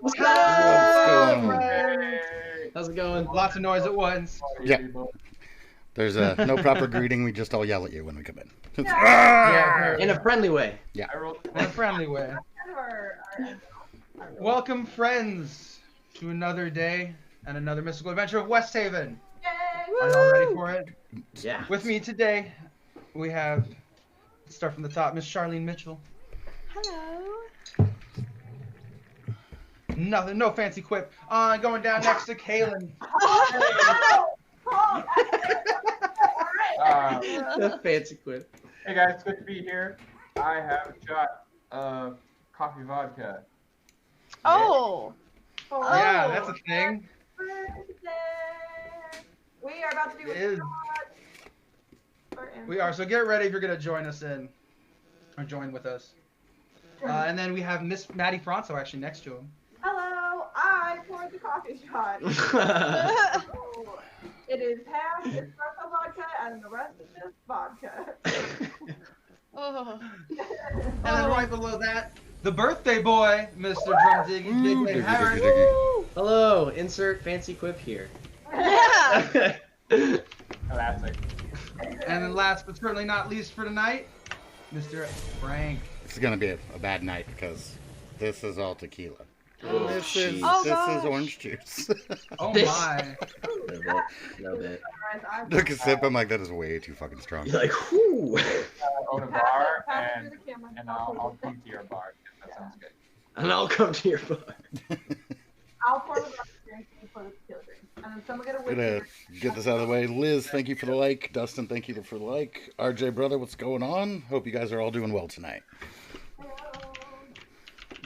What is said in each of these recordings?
What's What's up? going on? How's it going? Lots of noise at once. Yeah. There's no proper greeting. We just all yell at you when we come in. Yeah, In a friendly way. in a friendly way. Welcome, friends, to another day and another mystical adventure of West Haven. Are y'all ready for it? Yeah. With me today, we have, let's start from the top, Miss Charlene Mitchell. Hello. Nothing, no fancy quip. Going down next to Kaylin. Fancy quip. Hey guys, it's good to be here. I have a shot of coffee vodka. Oh. Yeah, that's a thing. We are about to do It is. We are, so get ready if you're going to join us in, or join with us. And then we have Miss Maddie Franco actually next to him. Hello, I poured the coffee shot. It is half espresso vodka and the rest is just vodka. Oh. And then right below that, the birthday boy, Mr. Drum Diggy, Big Leg Howard. Hello. Insert fancy quip here. Yeah. Classic. And then last but certainly not least for tonight, Mr. Frank. It's gonna be a bad night because this is all tequila. Oh, This is Oh, this is gosh. orange juice. Oh This- my. No bit. Took a sip. I'm like, that is way too fucking strong. You're like, whoo. I own a bar, and I'll come to your bar. If that sounds good. And I'll come to your bar. I'll pour the vodka drink and you pour the tequila drink. And then someone get a Gonna whiskey. get this out of the way. Liz, thank you for the like. Dustin, thank you for the like. RJ, brother, what's going on? Hope you guys are all doing well tonight.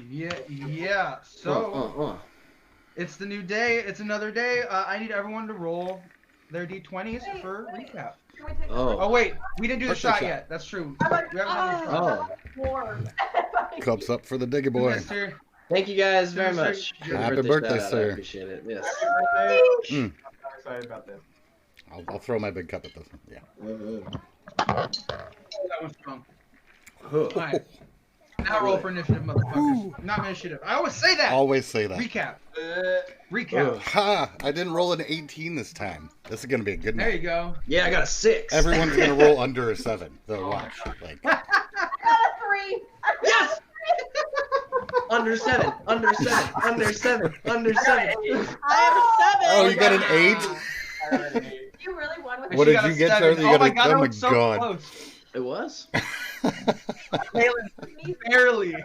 Yeah. So, it's the new day. It's another day. I need everyone to roll their d20s for recap. Can we take Oh, wait. We didn't do the What's the shot shot? yet. That's true. I'm like, We haven't done the shot. Oh. warm. Cups up for the digger boy. Mr. Thank you guys very Sir, much. for the Happy birthday, shout out. sir. I appreciate it. Yes. Happy birthday. Mm. I'm excited about this. I'll throw my big cup at this one. Yeah. That one's strong. Oh. Alright. Now roll for initiative, motherfuckers. Not initiative. I always say that. Always say that. Recap. Uh, Recap. Ha! I didn't roll an 18 this time. This is gonna be a good There you night. go. Yeah, I got a 6. Everyone's gonna roll under a 7. So watch. Like, I got a 3. Yes! Under 7. Under 7. Under 7. Under 7. I have a 7. oh, you got an 8? I got an 8. You really won with What She did got a you get, 7. Charlie? You Oh got my a- god, oh that my was so God. close. It was? Kaylin, barely.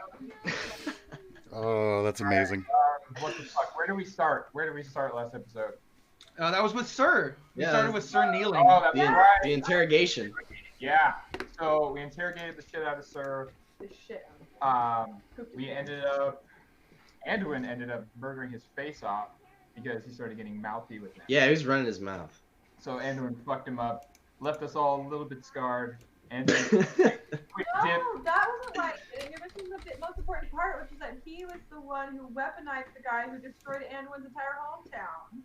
Oh, that's amazing. What the fuck? Where do we start? Where did we start last episode? That was with Sir. We Yeah. started with Sir kneeling. Oh, that's The, right. the interrogation. Yeah. So we interrogated the shit out of Sir. this shit. We ended up, Anduin ended up murdering his face off because he started getting mouthy with him. Yeah, he was running his mouth. So Anduin fucked him up, left us all a little bit scarred, and quick dip. No, that wasn't like it. You're missing the most important part, which is that he was the one who weaponized the guy who destroyed Anduin's entire hometown.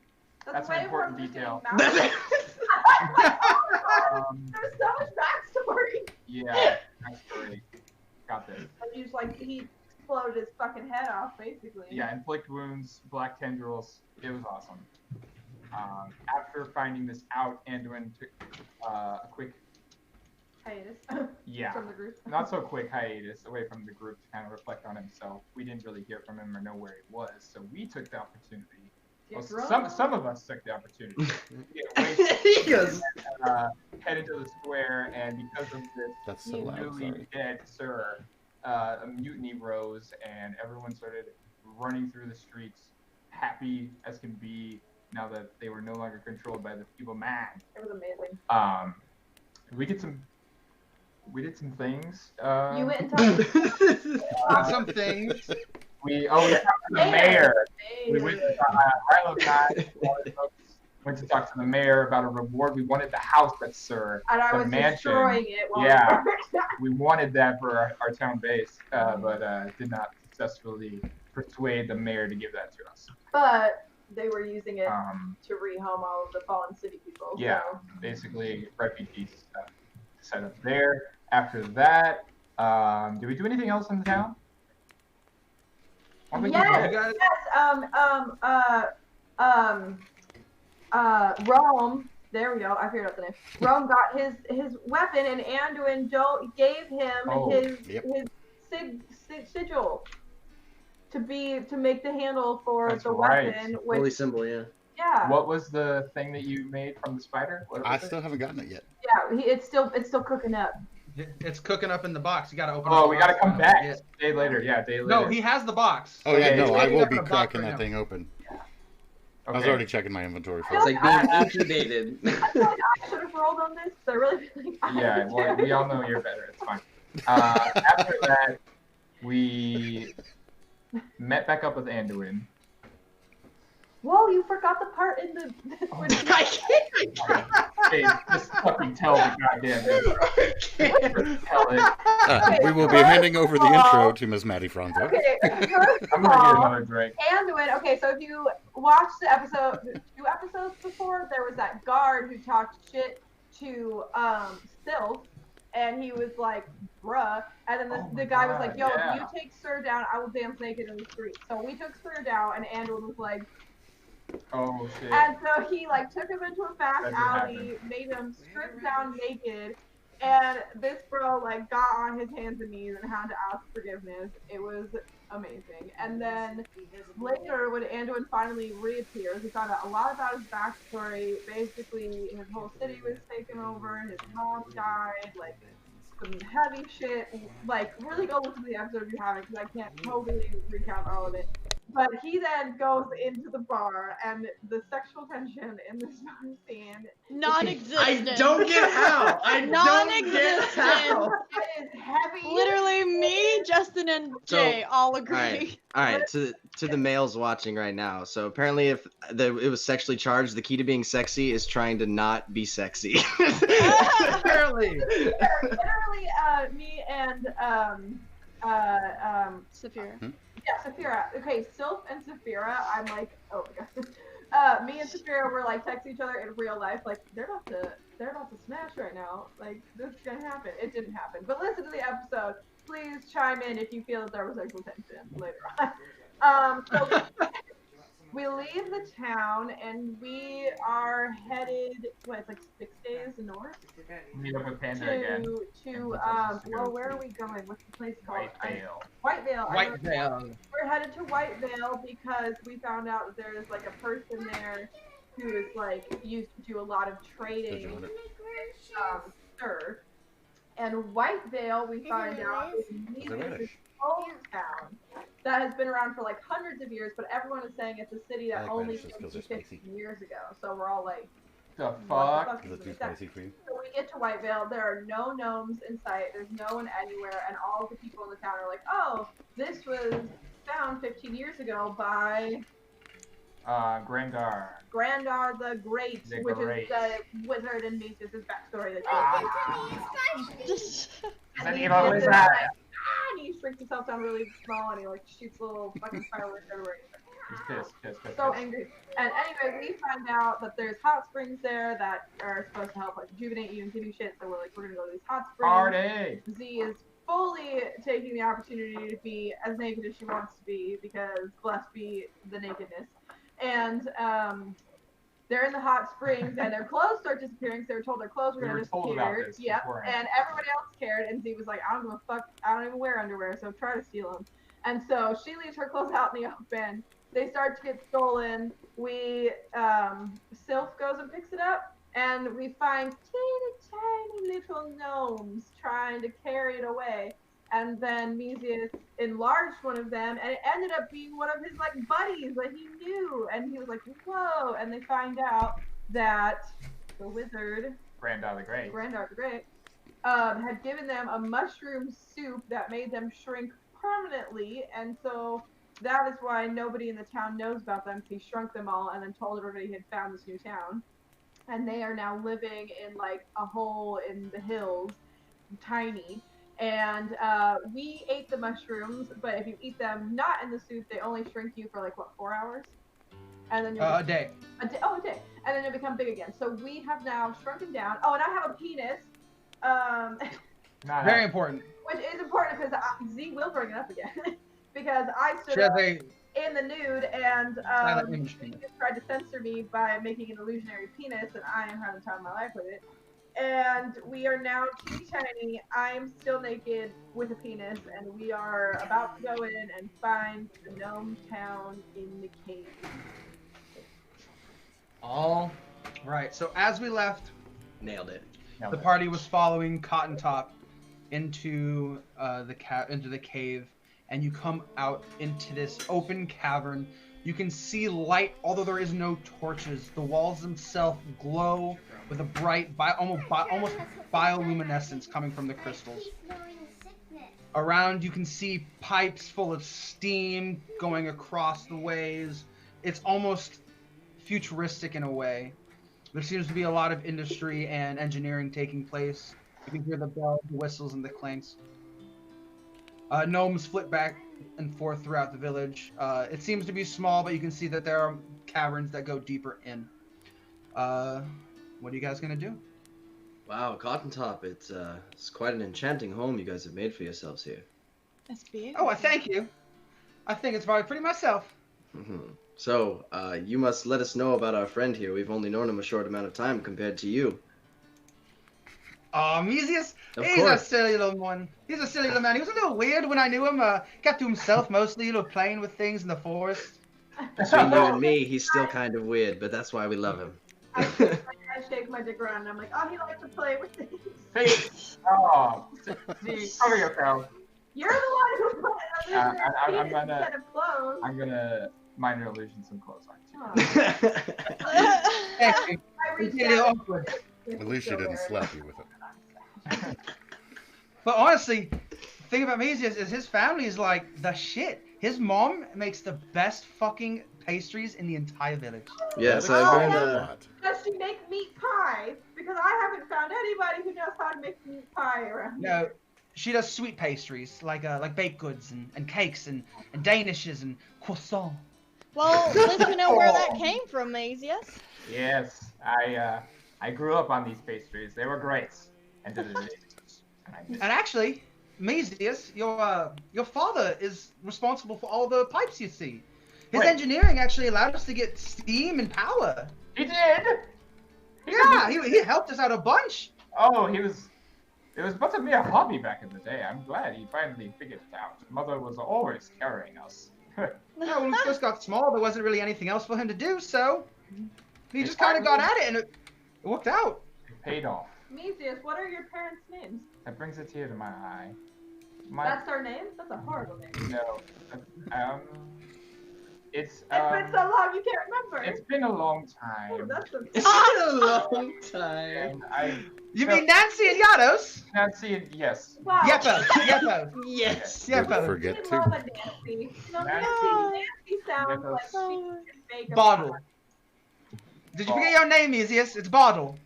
That's an way more important than just detail. getting mouthy. Um, There's so much backstory. yeah, that's great. Got this. He just like he exploded his fucking head off, basically. Yeah, inflict wounds, black tendrils. It was awesome. After finding this out, Anduin took a quick, Hiatus yeah, from the group. not so quick hiatus away from the group to kind of reflect on himself. We didn't really hear from him or know where he was, so we took the opportunity. Get Well, drunk. some of us took the opportunity to get away He goes, head into the square, and because of this That's so loud. newly Sorry. dead Sir, a mutiny rose, and everyone started running through the streets, happy as can be now that they were no longer controlled by the evil man. It was amazing. We did some things. You went and talked Some things. we talked to the mayor. We went to Rilo and I went to talk to the mayor about a reward. We wanted the house that Sir, and I the was mansion. destroying it while Yeah. we We wanted that for our town base, but did not successfully persuade the mayor to give that to us. But they were using it Um, to rehome all of the fallen city people. yeah, So. basically refugees stuff set up there. After that, did we do anything else in the town? Yes, You guys- yes. Rome. There we go. I figured out the name. Rome got his weapon, and Anduin gave him his sigil to make the handle for That's the right. weapon. Holy Which, symbol, yeah. yeah. What was the thing that you made from the spider? What I was it? still haven't gotten it yet. Yeah, it's still cooking up. It's cooking up in the box. You gotta open it. Oh, we gotta come back. Yeah. Day later. Yeah, day later. No, he has the box. Oh yeah, Okay, no, it's I cooking will up be in a box cracking right that now. thing open. I was Okay. already checking my inventory for It's it. like being incubated. I feel like I should have rolled on this. I really feel like I Yeah, well, we all know you're better. It's fine. After that, we met back up with Anduin. Whoa, you forgot the part in the. I can't. Hey, just fucking tell the goddamn intro. Tell it. We will be handing over the intro to Ms. Maddie Franzo. Okay, first I'm of gonna get all, another drink. Anduin. Okay, so if you watched the episode, 2 episodes before, there was that guard who talked shit to Sylph, and he was like, "Bruh," and then Oh the my guy was like, "Yo, God, if you take Sir down, I will dance naked in the street." So we took Sir down, and Anduin was like. Oh shit. And so he like took him into a back That's what alley, made him strip down naked, and this bro like got on his hands and knees and had to ask forgiveness. It was amazing. And then later, when Anduin finally reappears, we found out a lot about his backstory. Basically, his whole city was taken over, his mom died, like some heavy shit. Like, really go listen to the episode if you haven't, because I can't totally recount all of it. But he then goes into the bar, and the sexual tension in this bar scene Non-existent. I don't get how. I don't get how. is heavy. Literally, me, Justin, and So, Jay all agree. All right. To the males watching right now. So apparently, if it was sexually charged, the key to being sexy is trying to not be sexy. Apparently. Literally, me and Saphira. yeah, Saphira. Okay, Sylph and Saphira. I'm like, oh my god. Me and Saphira were like texting each other in real life, like they're about to smash right now. Like this is gonna happen. It didn't happen. But listen to the episode. Please chime in if you feel that there was sexual tension later on. So we leave the town and we are headed. What? It's like 6 days north. Meet up with Panda again. Well, where are we going? What's the place called? Whitevale. Whitevale. We're headed to Whitevale because we found out that there's like a person there who is like used to do a lot of trading, Sir. And Whitevale, we find out, is Meezius' hometown that has been around for like hundreds of years, but everyone is saying it's a city that only came to 15 years ago. So we're all like, The what fuck? the Is it too spicy for you? So we get to Whitevale, there are no gnomes in sight, there's no one anywhere, and all the people in the town are like, oh, this was found 15 years ago by Grandar. Grandar the Great, The which Great. is the wizard in Meezius' backstory that Just It's an he evil gets wizard. like, and he shrinks himself down really small and he like shoots little fucking fireworks everywhere. He's pissed. So angry. And anyway, we find out that there's hot springs there that are supposed to help like rejuvenate you and give you shit. So we're like, we're gonna go to these hot springs. Party. Z is fully taking the opportunity to be as naked as she wants to be because blessed be the nakedness. And they're in the hot springs and their clothes start disappearing. So they were told their clothes were We gonna were told about disappear. this Yep. beforehand. And everybody else cared. And Z was like, I don't give a fuck. I don't even wear underwear. So try to steal them. And so she leaves her clothes out in the open. They start to get stolen. We, Sylph goes and picks it up, and we find tiny little gnomes trying to carry it away. And then Meezius enlarged one of them, and it ended up being one of his like buddies that he knew. And he was like, whoa! And they find out that the wizard, Grandar the Great. Grandar the Great, had given them a mushroom soup that made them shrink permanently, and so that is why nobody in the town knows about them, because he shrunk them all and then told everybody he had found this new town. And they are now living in like a hole in the hills, tiny. And we ate the mushrooms, but if you eat them not in the soup, they only shrink you for like, what, 4 hours? And then A day. a day. And then they become big again. So we have now shrunken down. Oh, and I have a penis. Not Very important. Which is important because Z will bring it up again. because I stood She has up a in the nude and silent image penis. they tried to censor me by making an illusionary penis, and I am having time of my life with it. And we are now teeny tiny. I'm still naked with a penis, and we are about to go in and find the gnome town in the cave. All right. So as we left, Nailed it. the party was following Cotton Top into into the cave, and you come out into this open cavern. You can see light, although there is no torches. The walls themselves glow with a bright, almost bioluminescence coming from the crystals. Around, you can see pipes full of steam going across the ways. It's almost futuristic in a way. There seems to be a lot of industry and engineering taking place. You can hear the bells, the whistles, and the clanks. Gnomes flit back and forth throughout the village. It seems to be small, but you can see that there are caverns that go deeper in. What are you guys gonna do? Wow, Cotton Top, it's quite an enchanting home you guys have made for yourselves here. That's big. Oh, I thank you. I think it's probably pretty myself. So, you must let us know about our friend here. We've only known him a short amount of time compared to you. Meezius? Of He's course. a silly little one. He's a silly little man. He was a little weird when I knew him. Kept to himself mostly, playing with things in the forest. Between you and me, he's still kind of weird, but that's why we love him. I shake my dick around and I'm like, oh, he likes to play with things. See, oh, see, cover yourself. You're the one who put it on I'm penis gonna- instead of clothes. I'm gonna minor illusion some clothes on too. Oh, Thank you. I It's reached a little out. awkward. At least she didn't slap you with it. But honestly, the thing about Meezius is his family is like the shit. His mom makes the best fucking pastries in the entire village. Yes, That I've explains heard a that. lot. Does she make meat pie? Because I haven't found anybody who knows how to make meat pie around here. No, she does sweet pastries like baked goods and cakes and danishes and croissant. Well, let me know where that came from, Meezius. Yes, I grew up on these pastries. They were great and delicious. And I miss And actually, Meezius, your father is responsible for all the pipes you see. His Wait. engineering actually allowed us to get steam and power. He did. Yeah, he helped us out a bunch. Oh, he was. It was but a mere hobby back in the day. I'm glad he finally figured it out. Mother was always carrying us. Yeah, when we first got small, there wasn't really anything else for him to do, so he just kind of got at it, and it worked out. It paid off. Meezius, what are your parents' names? That brings a tear to my eye. That's their names? That's a horrible name. No. It's It's been so long you can't remember. it's been a long Oh, time. that's a... It's been a long time. And I You mean Nancy and Yados? Nancy and yes. Wow. Yepo. Yes. Didn't Yepo. forget We to. love a Nancy. No, Nancy sounds like she can bake a Bottle. pie. Did you forget your name, Meezius? It's Bottle.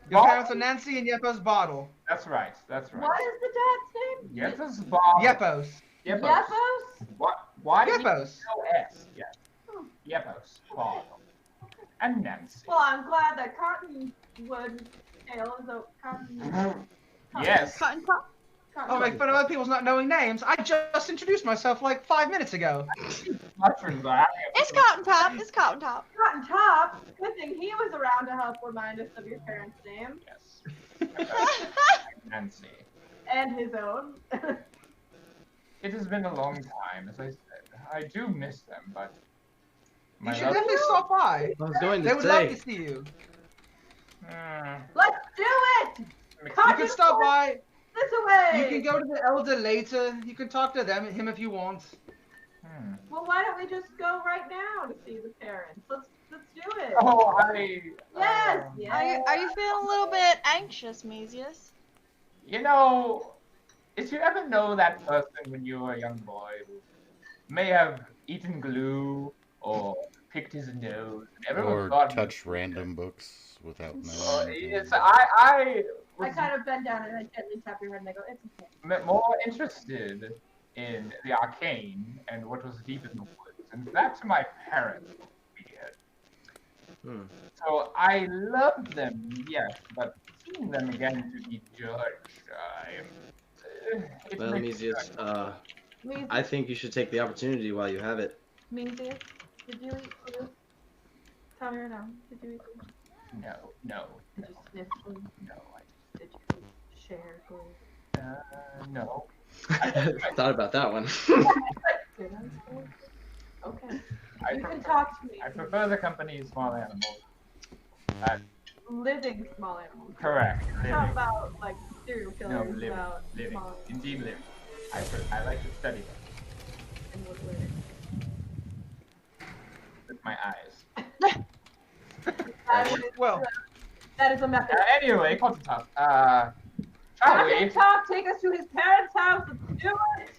Your Bottle? parents are Nancy and Yepo's Bottle. That's right. That's right. What is the dad's name? Yes, this is Bob. Yepos. Yepos. Yepos? What? Why did Yepos. no S? Yes. Yepos. Bob. And Nancy. Well, I'm glad that Cottonwood Ale is a cotton. Yes. Cotton Top. Oh, make fun of other people's not knowing names. I just introduced myself like 5 minutes ago. Mushrooms are It's Cotton Top. It's Cotton Top. Cotton Top. Good thing he was around to help remind us of your parents' name Yes. Nancy. and his own. It has been a long time, as I said. I do miss them, but You my should love. definitely stop by. I was going They to would love to say. see you. Let's do it! You Cotton can stop by. this away! You can go to the elder later. You can talk to him if you want. Well, why don't we just go right now to see the parents? Let's do it. Oh, Yes, yes. Are you feeling a little bit anxious, Meezius? You know, if you ever know that person when you were a young boy who may have eaten glue or picked his nose, and everyone Or thought touch random books without Oh, knowing. it's, I I was kind of bend down and I gently tap your head and I go, it's okay. more interested in the arcane and what was deep in the woods, and that to my parents was weird. So I loved them, yes, but seeing them again to be judged, Well, Meezius, Meezius, I think you should take the opportunity while you have it. Meezius, did you eat food? Tell me right now. Did you eat food? No. Did you sniff food? No. Did you share food? No. I thought about that one. Did I? Okay. You can talk to me. I prefer the company of small animals. Living small animals. Correct. It's not about like serial No, killers. living. About Living. small animals. Indeed living. I like to study them And what's living? with my eyes. Well, That is a method. Anyway, Cotton shall we? Captain Top, take us to his parents' house. Let's do it.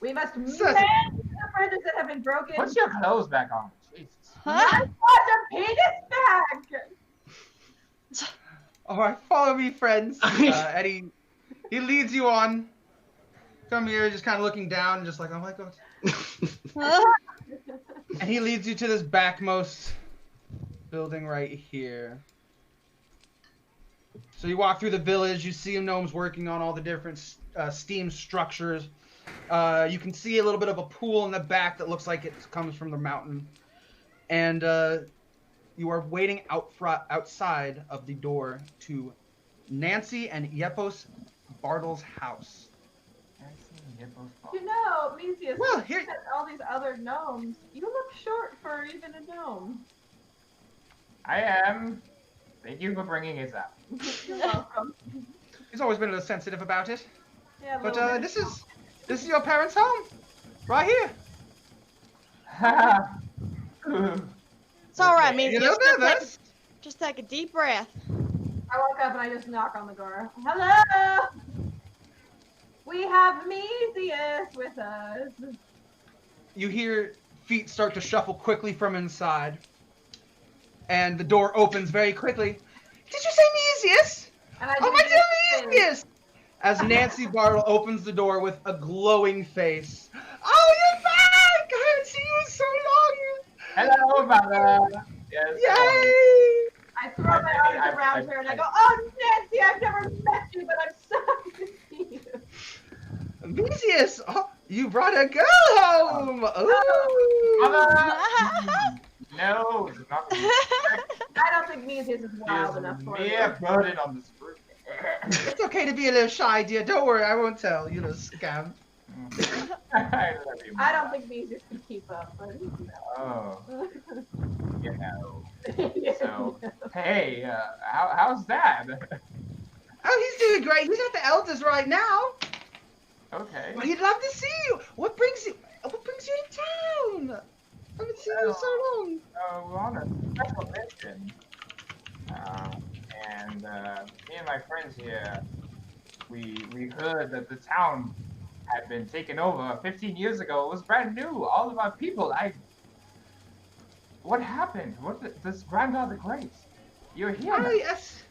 We must man the bridges that have been broken. Put your clothes back on. Jesus. Not put a penis back. all right, follow me, friends. And he leads you on. Come here, just kind of looking down, just like, oh my god. And he leads you to this backmost building right here. So you walk through the village, you see gnomes working on all the different steam structures. You can see a little bit of a pool in the back that looks like it comes from the mountain. And you are waiting outside of the door to Nancy and Yepos Bartle's house. You know, Meezius, Well, looking here- at all these other gnomes, you look short for even a gnome. I am. Thank you for bringing it up. You're welcome. He's always been a little sensitive about it. Yeah, a But little bit. this is your parents' home, right here. It's all right, You're a Meezius. little nervous. Just take a deep breath. I walk up and I just knock on the door. Hello! We have Meezius with us. You hear feet start to shuffle quickly from inside, and the door opens very quickly. Did you say Meezius? And I Oh my just dear say, Meezius! As Nancy Bartle opens the door with a glowing face. Oh, you're back! I haven't seen you in so long. Hello, mother. Yes. Yay! I throw my arms around her and I go, oh, Nancy, I've never met you, but I'm so happy to see you. Meezius, oh, you brought a girl home. Ooh. Mother. No, it's not. I don't think Meezius is wild enough for Mere it. burden on this fruit. It's okay to be a little shy, dear. Don't worry, I won't tell. You little scam. I love you. I don't think Meezius can keep up. But... Oh, you know. Yeah. So, hey, how's Dad? Oh, he's doing great. He's at the elders right now. Okay. Well, he'd love to see you. What brings you in town? I haven't seen you in so long. We're on a special mission. And me and my friends here, we heard that the town had been taken over 15 years ago. It was brand new. All of our people, what happened? This grandfather Grace? You're here. Oh, yes.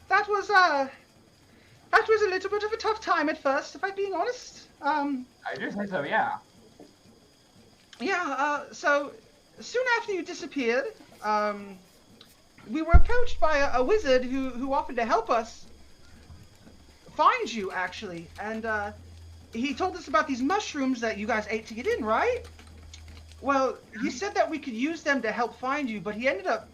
That was a little bit of a tough time at first, if I'm being honest. I just said so, yeah. Yeah, so soon after you disappeared, we were approached by a wizard who offered to help us find you, actually. And he told us about these mushrooms that you guys ate to get in, right? Well, he said that we could use them to help find you, but he ended up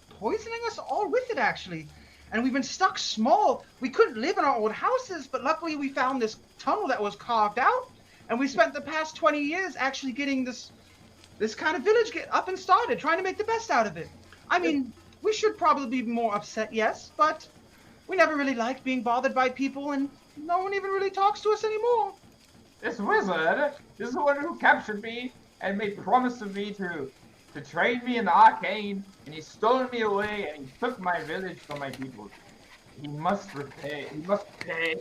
poisoning us all with it, actually. And we've been stuck small. We couldn't live in our old houses, but luckily we found this tunnel that was carved out. And we spent the past 20 years actually getting this kind of village get up and started, trying to make the best out of it. I mean, we should probably be more upset, yes, but we never really liked being bothered by people, and no one even really talks to us anymore. This wizard, this is the one who captured me and made promise of me to train me in the arcane, and he stole me away and he took my village from my people. He must repay. He must pay.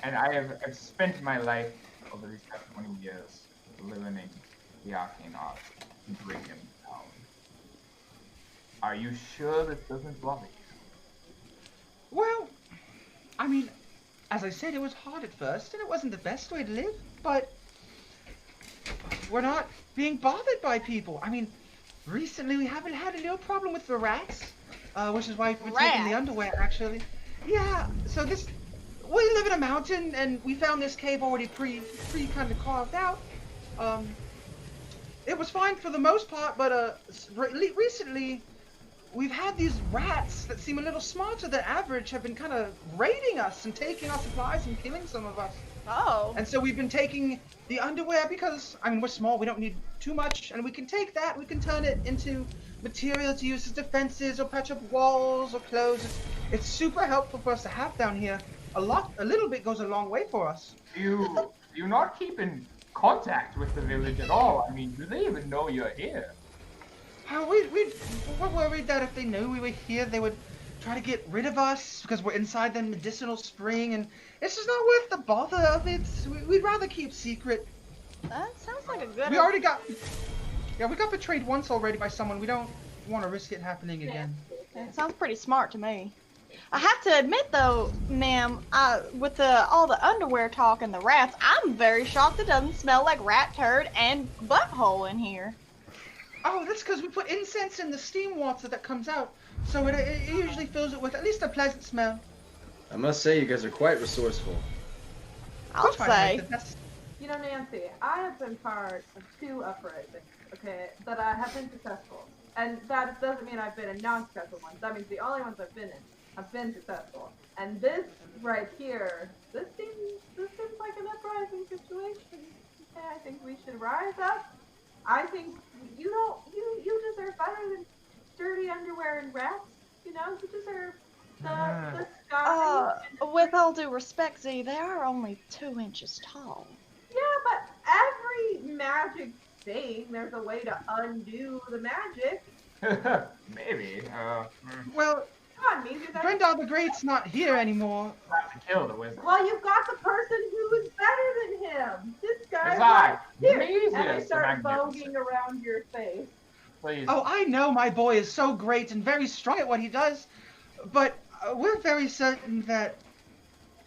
And I've spent my life over these past 20 years learning the arcane art to bring him down. Are you sure this doesn't bother you? Well, I mean, as I said, it was hard at first, and it wasn't the best way to live, but we're not being bothered by people. I mean, recently we haven't had a little problem with the rats, which is why we're taking the UnderWHAT, actually. Yeah, so we live in a mountain, and we found this cave already pre kind of carved out. It was fine for the most part, but recently we've had these rats that seem a little smarter than average have been kind of raiding us and taking our supplies and killing some of us. Oh. And so we've been taking the underwear because, I mean, we're small, we don't need too much, and we can take that, we can turn it into material to use as defenses or patch up walls or clothes. It's super helpful for us to have down here. A little bit goes a long way for us. You're not keeping contact with the village at all. I mean, do they even know you're here? We're worried that if they knew we were here, they would try to get rid of us because we're inside the medicinal spring, and it's just not worth the bother of it. We'd rather keep secret. That sounds like a good. We got betrayed once already by someone. We don't want to risk it happening again. It sounds pretty smart to me. I have to admit though, ma'am, with all the underwear talk and the rats, I'm very shocked it doesn't smell like rat turd and butthole in here. Oh, that's because we put incense in the steam water that comes out, so it usually fills it with at least a pleasant smell. I must say, you guys are quite resourceful. I'll Try to make say. the best. You know, Nancy, I have been part of 2 uprisings, okay, that I have been successful. And that doesn't mean I've been in non-successful ones. That means the only ones I've been in have been successful. And this right here, this seems like an uprising situation. Okay, I think we should rise up. I think you deserve better than dirty underwear and rats. You know, you deserve the sky. With all due respect, Z, they are only 2 inches tall. Yeah, but every magic thing, there's a way to undo the magic. Maybe. Well, Come on, Meezius. Grendar the Great's not here anymore. Have to kill the wizard. Well, you've got the person who is better than him. This guy It's right I, here. Meezius And I the start Magnificent. voguing around your face. Please. Oh, I know my boy is so great and very strong at what he does, but we're very certain that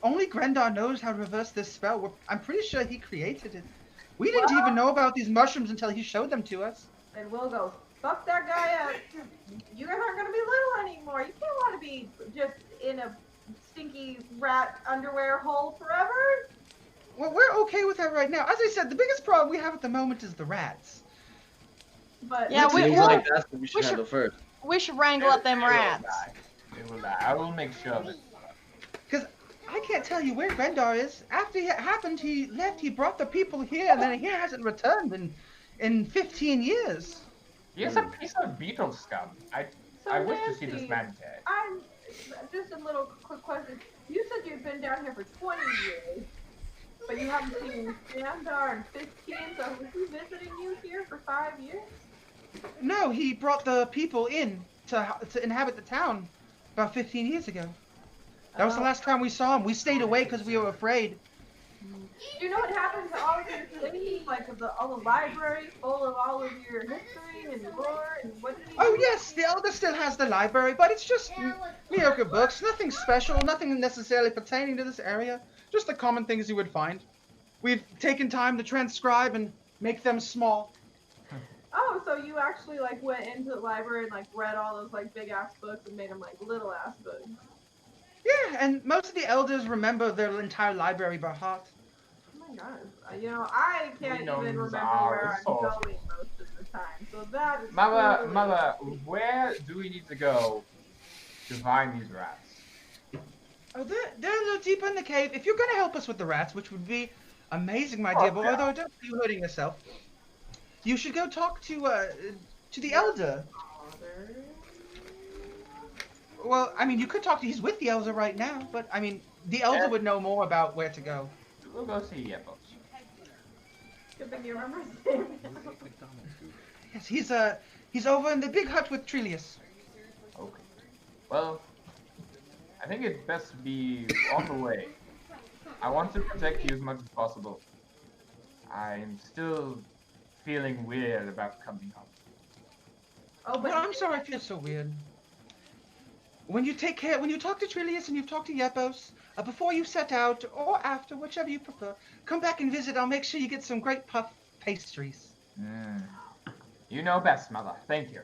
only Grendar knows how to reverse this spell. I'm pretty sure he created it. We didn't even know about these mushrooms until he showed them to us. And we'll go, fuck that guy up. You guys aren't going to be little anymore. You can't want to be just in a stinky rat underwear hole forever. Well, we're okay with that right now. As I said, the biggest problem we have at the moment is the rats. But Yeah, It seems we'll- like that's what we should we should- handle first. We should wrangle up them They will rats. die. They will die. I will make sure of it. Because I can't tell you where Grendar is. After it happened, he left. He brought the people here, and then he hasn't returned in 15 years. He's a piece of beetle scum. I wish to see this Nancy, man dead. I'm just a little quick question. You said you've been down here for 20 years, but you haven't seen Grendar in 15. So was he visiting you here for 5 years? No, he brought the people in to inhabit the town about 15 years ago. That was the last time we saw him. We stayed away because we were afraid. Do you know what happened to all of your things, like all the library full of all of your history and lore, and what did he Oh do? yes, the Elder still has the library, but it's just mediocre books. Nothing special, nothing necessarily pertaining to this area. Just the common things you would find. We've taken time to transcribe and make them small. Oh, so you actually like went into the library and like read all those like big ass books and made them like little ass books. Yeah, and most of the elders remember their entire library by heart. Oh my god. You know, I can't even Gnomes remember are where I'm resourceful. going most of the time. So that is Mother, where do we need to go to find these rats? Oh, they're a little deeper in the cave. If you're gonna help us with the rats, which would be amazing, my dear boy, although I don't see you hurting yourself, you should go talk to the elder. Well, I mean, you could talk to. He's with the elder right now, but I mean, the elder would know more about where to go. We'll go see Yepos. Good thing you remember his name. Yes, he's over in the big hut with Trelius. Okay. Well, I think it'd best be on the way. I want to protect you as much as possible. I'm still feeling weird about coming home. Oh, but Well, I'm sorry I feel so weird. When you talk to Trelius and you've talked to Yepos, before you set out, or after, whichever you prefer, come back and visit. I'll make sure you get some great puff pastries. You know best, Mother. Thank you.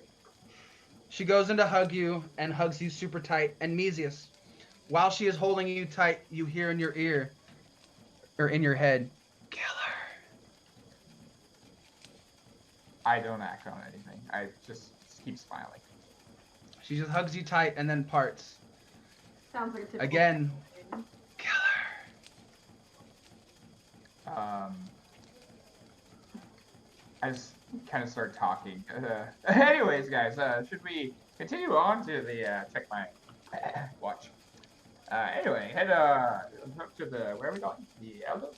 She goes in to hug you and hugs you super tight. And Meezius, While she is holding you tight, you hear in your ear, or in your head, kill her. I don't act on anything. I just keep smiling. She just hugs you tight and then parts. Sounds like a typical. Again, kill her. I just kind of start talking. Anyways, guys, should we continue on to the check my watch? Anyway, head up to the where are we going? The elders.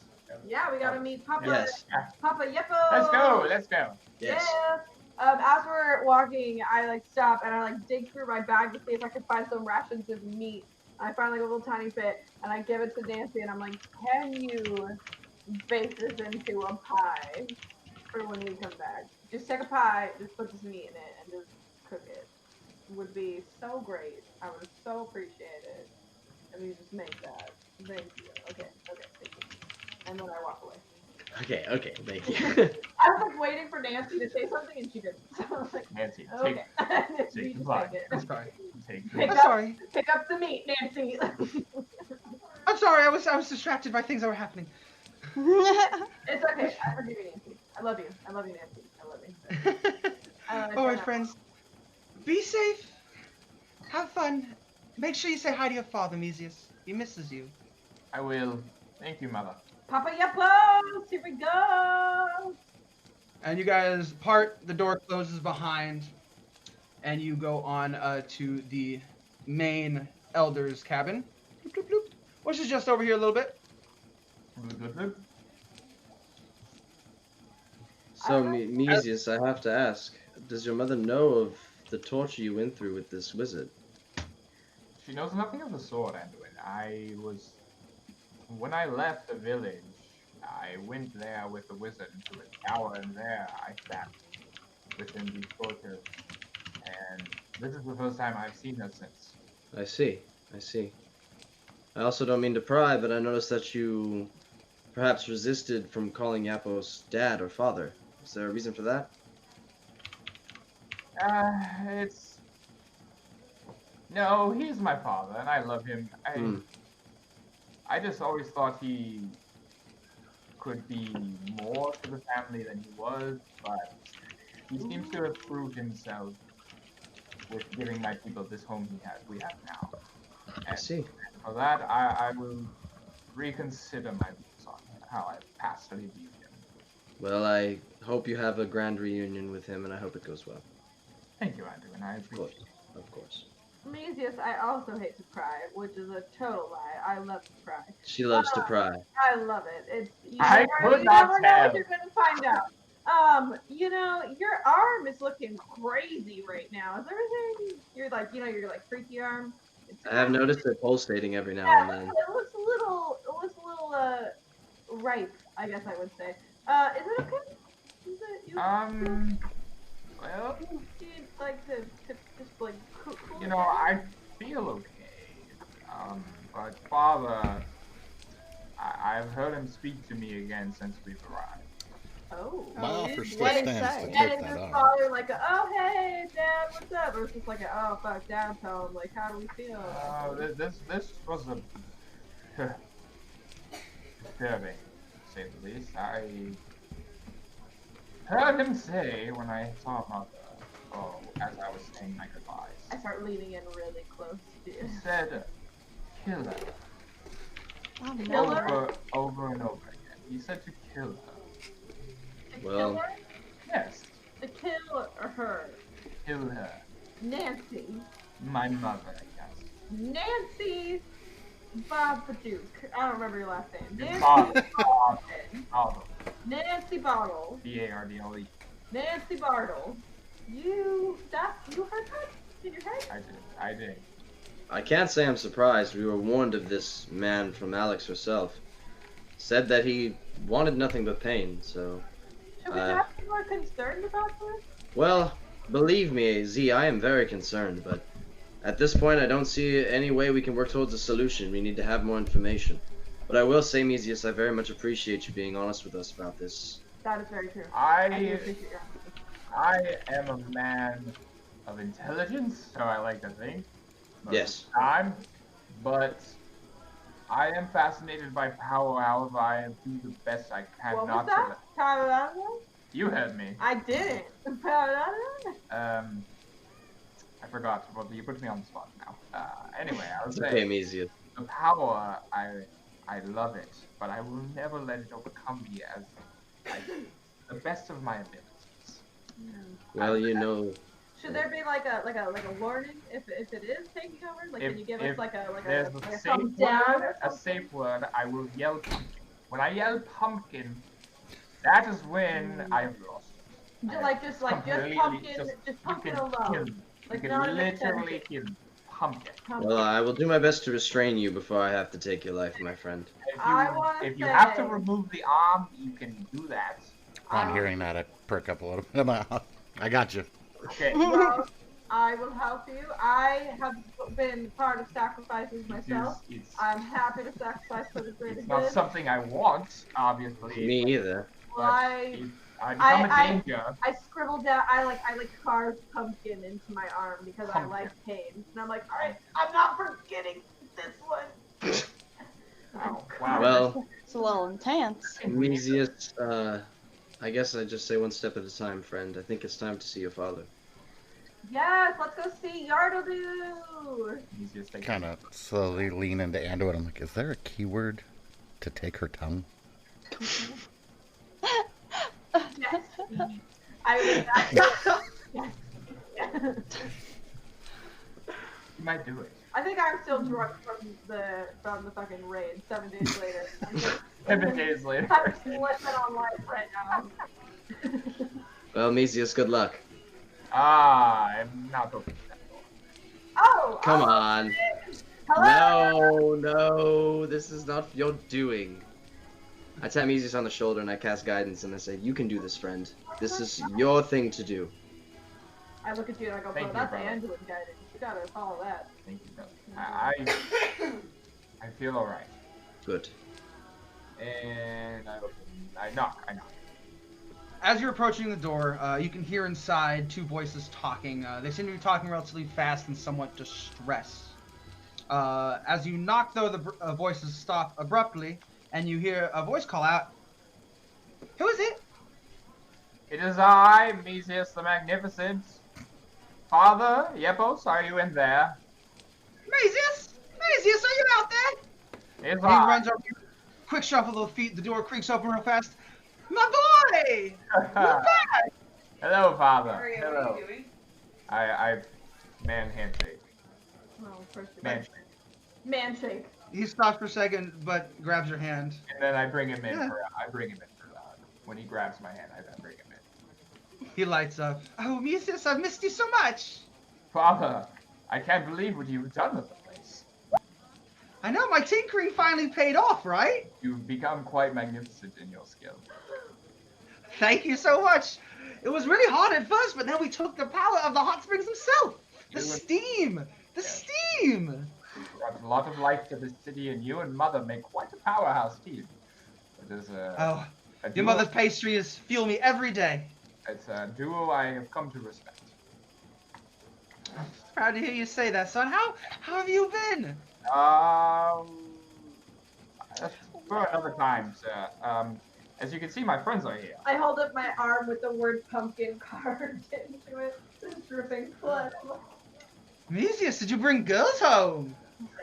Yeah, we gotta meet Papa. Yes. Papa Yippo. Let's go. Yes. Yeah. As we're walking, I like stop and I like dig through my bag to see if I can find some rations of meat. I find like a little tiny bit and I give it to Nancy and I'm like, can you bake this into a pie for when we come back? Just take a pie, just put this meat in it and just cook it. Would be so great. I would so appreciate it. And we just make that. Thank you. Okay, thank you. And then I walk away. Okay, thank you. I was like waiting for Nancy to say something and she didn't. So I was like, Nancy, okay. take You the just pie. take it. I'm sorry. Pick I'm up, sorry. pick up the meat, Nancy. I'm sorry. I was distracted by things that were happening. It's okay. I forgive you, Nancy. I love you. I love you, Nancy. I love you. All right, friends. Be safe. Have fun. Make sure you say hi to your father, Meezius. He misses you. I will. Thank you, mother. Papa Yuppos, here we go. And you guys part. The door closes behind, and you go on to the main elder's cabin, bloop, bloop, bloop, which is just over here a little bit. So, Meezius, I have to ask, does your mother know of the torture you went through with this wizard? She knows nothing of the sort, Anduin. When I left the village, I went there with the wizard into a tower, and there I sat within the torture. And this is the first time I've seen her since. I see. I also don't mean to pry, but I noticed that you perhaps resisted from calling Yapos dad or father. Is there a reason for that? No, he's my father, and I love him. I just always thought he could be more to the family than he was, but he seems to have proved himself with giving my people this home we have now. I see. For that, I will reconsider my views on how I pastally view him. Well, I hope you have a grand reunion with him, and I hope it goes well. Thank you, Andrew, and I appreciate it. Of course. Meezius, I also hate to cry, which is a total lie. I love to cry. She loves to pry. I love it. It's you I never, could you not never know tell. what you're gonna find out. Your arm is looking crazy right now. Is everything? You're like freaky arm. I have noticed it pulsating every now and then. It looks a little ripe, I guess I would say. Is it okay? Is it? Well, You'd like to just like cool I feel okay. But father, I've heard him speak to me again since we've arrived. Oh. My offer still What did he stands say? to And take is that his arm. father like oh hey dad, what's up? Or is just like oh fuck dad tell him like how do we feel? This was a disturbing, to say the least. I heard him say when I saw mother, as I was saying my goodbyes. I start leaning in really close to He you. said, kill her. Oh, Kill no. her? Over and over again. He said to kill her. To Well- kill her? Yes, To kill her. kill her. Nancy. My mother, yes. Nancy Babadook. I don't remember your last name. Nancy Bottle. Bardle. Bottle. Nancy Bottle. B-A-R-D-L-E. Nancy Bartle. You heard that in your head? I did. I can't say I'm surprised. We were warned of this man from Alex herself. Said that he wanted nothing but pain, so... Should we not be more concerned about this? Well, believe me, Z, I am very concerned, but at this point I don't see any way we can work towards a solution. We need to have more information. But I will say, Meezius, I very much appreciate you being honest with us about this. That is very true. I do I appreciate your honesty. I am a man of intelligence, so I like to think. Most Yes. of the time, but I am fascinated by power. However, I do the best I can What not was that? Paradise? You heard me. I didn't. Paradise? I forgot. Well, you put me on the spot now. Anyway, I was It's okay, saying Meezius. the power. I love it, but I will never let it overcome me as the best of my abilities. Well, you know, Should there be like a warning if it is taking over? Like, can you give us like a there's a a safe thumbs down word, or a something? safe word, I will yell pumpkin. When I yell pumpkin, that is when I have lost. Just pumpkin, just you pumpkin can kill alone. me. Like, You not can an literally extension. kill me. Pumpkin. well, I will do my best to restrain you before I have to take your life, my friend. If you have to remove the arm, you can do that. On hearing that, I perk up a little bit. I got you. Okay. Well, I will help you. I have been part of sacrifices myself. I'm happy to sacrifice for the greater It's good. not something I want, obviously. Me either. Well, I become a danger. I scribbled down. I carved pumpkin into my arm because I Pumpkin. like pain, and I'm like, all right, I'm not forgetting this one. Oh, wow. Well, It's a little intense. Meezius, I guess I just say one step at a time, friend. I think it's time to see your father. Yes, let's go see Yardledoo. Easiest thing. Kind of slowly lean into Anduin. I'm like, is there a keyword to take her tongue? Yes. Yes. Yes. You might do it. I think I'm still drunk from the fucking raid 7 days later. 7 days later. I'm slipping on life right now. Well, Meezius, good luck. I'm not opening that door. Oh! Come oh, on. Hello! No, this is not your doing. I tap Meezius on the shoulder and I cast guidance and I say, you can do this, friend. This is your thing to do. I look at you and I go, Thank bro, you, that's brother. Anduin guidance. You gotta follow that. Thank you, Dustin. I feel alright. Good. And I knock. As you're approaching the door, you can hear inside two voices talking. They seem to be talking relatively fast and somewhat distressed. As you knock, though, the voices stop abruptly, and you hear a voice call out, "Who is it?" It is I, Meezius the Magnificent. Father, Yepos, are you in there? Meezius! Meezius, are you out there? It is And he I. runs over, quick shuffle of feet, the door creaks open real fast. My boy! You're back! Hello, Father. Mario, Hello. what are you doing? I man handshake. Oh, first Man. Man shake. He stops for a second, but grabs your hand. And then I bring him in Yeah. for the hug. When he grabs my hand, I then bring him in. He lights up. Oh, Meezius, I've missed you so much. Father, I can't believe what you've done with the place. I know, my tinkering finally paid off, right? You've become quite magnificent in your skill. Thank you so much. It was really hard at first, but then we took the power of the hot springs himself. The steam. The steam. You brought a lot of life to this city, and you and Mother make quite a powerhouse team. It is Oh, a your duo, mother's pastries fuel me every day. It's a duo I have come to respect. Proud to hear you say that, son. How have you been? That's for another time, sir. As you can see, my friends are here. I hold up my arm with the word pumpkin carved into it. It's dripping blood. Meezius, did you bring girls home?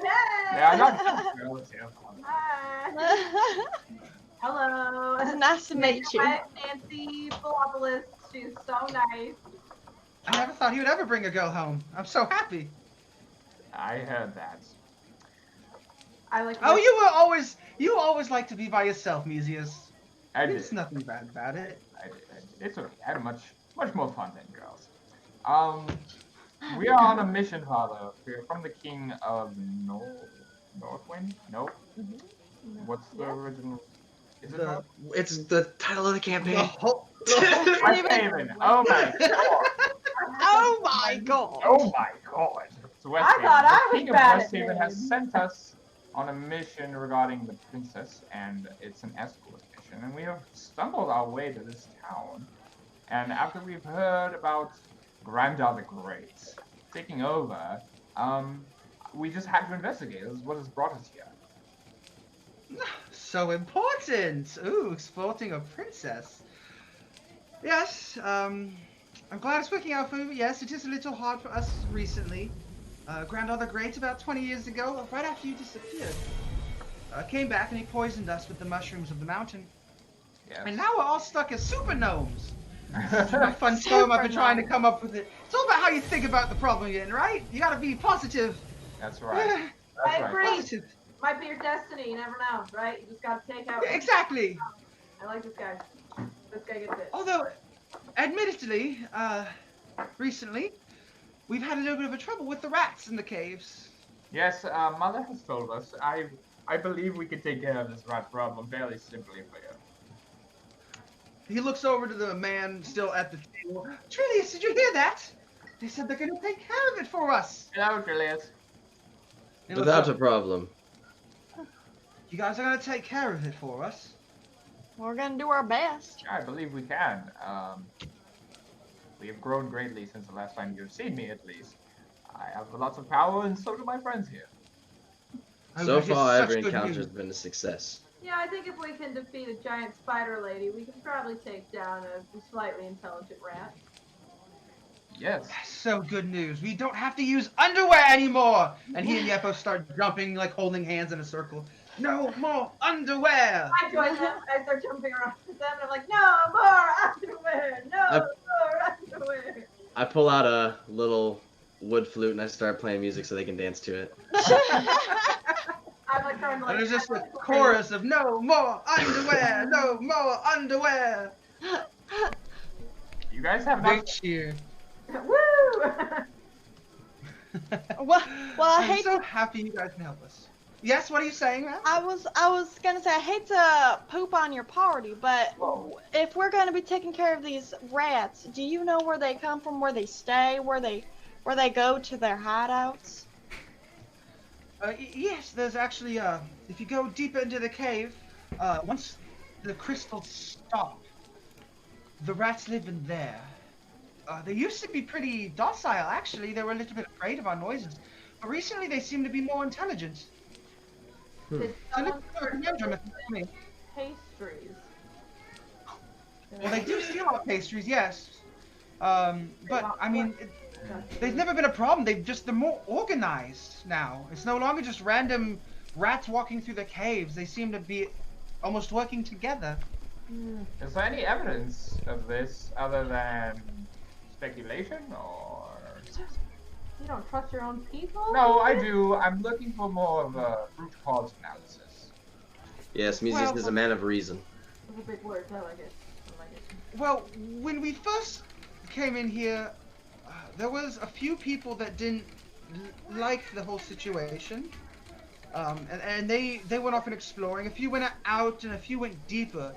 Hey! Yeah, I'm not girls here. Hi. Hello. It's nice to meet you. My Nancy Philopolis. She's so nice. I never thought he would ever bring a girl home. I'm so happy. I heard that. I like. Oh, you always like to be by yourself, Meezius. I There's did. nothing bad about it. I did. It's okay. I had much more fun than girls. We are on a mission, Father. We're from the King of Northwind? No. What's the original? Is it North? It's the title of the campaign. Westhaven. Oh my god. Oh my god. Oh my god. It's Westhaven. I thought I was the King bad of at Westhaven has names. sent us on a mission regarding the princess, and it's an escort mission, and we have stumbled our way to this town. And after we've heard about Grandad the Great taking over, we just had to investigate. This is what has brought us here. So important! Ooh, exploiting a princess. Yes, I'm glad it's working out for you. Yes, it is a little hard for us recently. Grandfather Great, about 20 years ago, right after you disappeared, came back and he poisoned us with the mushrooms of the mountain. Yes. And now we're all stuck as super gnomes. It's a fun poem I've been trying to come up with it. It's all about how you think about the problem again, right? You gotta be positive. That's right. That's I right. agree. Positive. Might be your destiny, you never know, right? You just gotta take out. Exactly. I like this guy. This guy gets it. Although, admittedly, recently, we've had a little bit of a trouble with the rats in the caves. Yes, Mother has told us. I believe we can take care of this rat problem fairly simply for you. He looks over to the man still at the table. Trillius, did you hear that? They said they're gonna take care of it for us. Hello, Julius. He looks Without a up. problem. You guys are gonna take care of it for us. We're gonna do our best. I believe we can. We have grown greatly since the last time you've seen me, at least. I have lots of power, and so do my friends here. So It's far, such every good encounter news. has been a success. Yeah, I think if we can defeat a giant spider lady, we can probably take down a slightly intelligent rat. Yes. So good news. We don't have to use underwear anymore. And he and Yeppo start jumping, like holding hands in a circle. No more underwear. I join them. I start jumping around with them. I'm like, no more underwear. No more underwear. I pull out a little wood flute and I start playing music so they can dance to it. I'm like trying to like. And there's just a chorus of no more underwear, no more underwear. You guys have Big enough. cheer. Woo! Well, I I'm hate. so happy you guys can help us. Yes, what are you saying, man? I was gonna say I hate to poop on your party, but if we're gonna be taking care of these rats, do you know where they come from, where they stay, where they go to their hideouts? Yes, there's actually, if you go deeper into the cave, once the crystals stop, the rats live in there. They used to be pretty docile, actually. They were a little bit afraid of our noises. But recently they seem to be more intelligent. Did So someone look for a conundrum if you ask me. pastries? Well, they do steal our pastries, yes. But, I mean, there's never been a problem. They're more organized now. It's no longer just random rats walking through the caves. They seem to be almost working together. Is there any evidence of this other than speculation, or? You don't trust your own people? No, I do. I'm looking for more of a root cause analysis. Yes, Meezius is a man of reason. Those are big words. I like it. I like it. Well, when we first came in here, there was a few people that didn't like the whole situation. And they went off and exploring. A few went out and a few went deeper.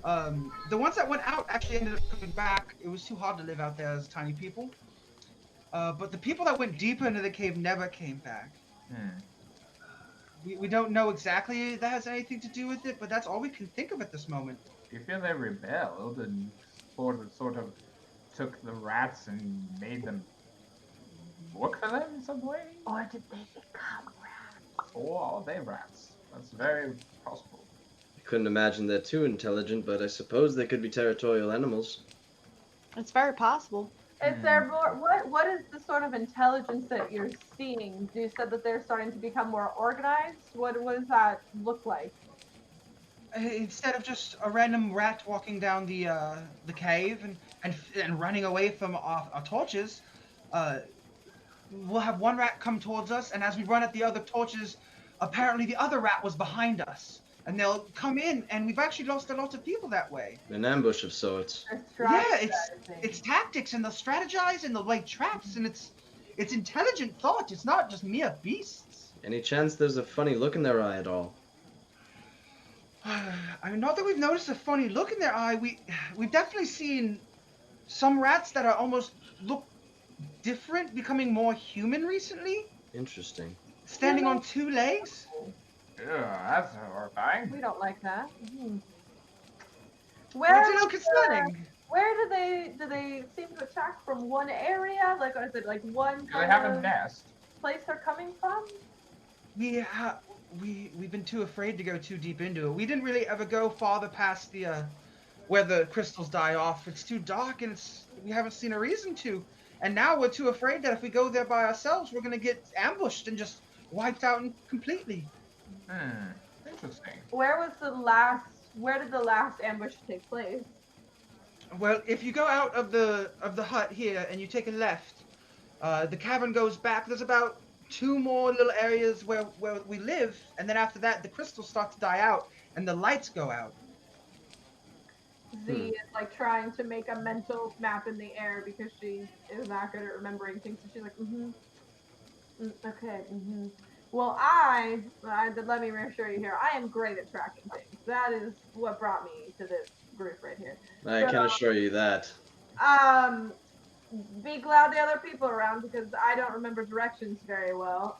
The ones that went out actually ended up coming back. It was too hard to live out there as tiny people. But the people that went deeper into the cave never came back. We don't know exactly if that has anything to do with it, but that's all we can think of at this moment. Do you feel they rebelled and sort of took the rats and made them work for them in some way? Or did they become rats? Or are they rats? That's very possible. I couldn't imagine they're too intelligent, but I suppose they could be territorial animals. It's very possible. Is there more? What is the sort of intelligence that you're seeing? You said that they're starting to become more organized. What does that look like? Instead of just a random rat walking down the cave and running away from our torches, we'll have one rat come towards us, and as we run at the other torches, apparently the other rat was behind us. And they'll come in, and we've actually lost a lot of people that way. An ambush of sorts. Yeah, it's tactics, and they'll strategize, and they'll lay traps, and it's intelligent thought. It's not just mere beasts. Any chance there's a funny look in their eye at all? I mean, not that we've noticed a funny look in their eye. We've definitely seen some rats that are almost look different, becoming more human recently. Interesting. Standing on two legs. Yeah, that's horrifying. We don't like that. It's a little concerning. Where do they seem to attack from one area? Like, or is it like one? Do they have a nest? place they're coming from? We've been too afraid to go too deep into it. We didn't really ever go farther past the where the crystals die off. It's too dark, and we haven't seen a reason to. And now we're too afraid that if we go there by ourselves, we're gonna get ambushed and just wiped out completely. Interesting. Where did the last ambush take place? Well, if you go out of the hut here and you take a left, the cavern goes back. There's about 2 more little areas where we live, and then after that, the crystals start to die out and the lights go out. Z is like trying to make a mental map in the air because she is not good at remembering things. So she's like, okay, Well, let me reassure you here. I am great at tracking things. That is what brought me to this group right here. I can assure you that. Be glad the other people around because I don't remember directions very well.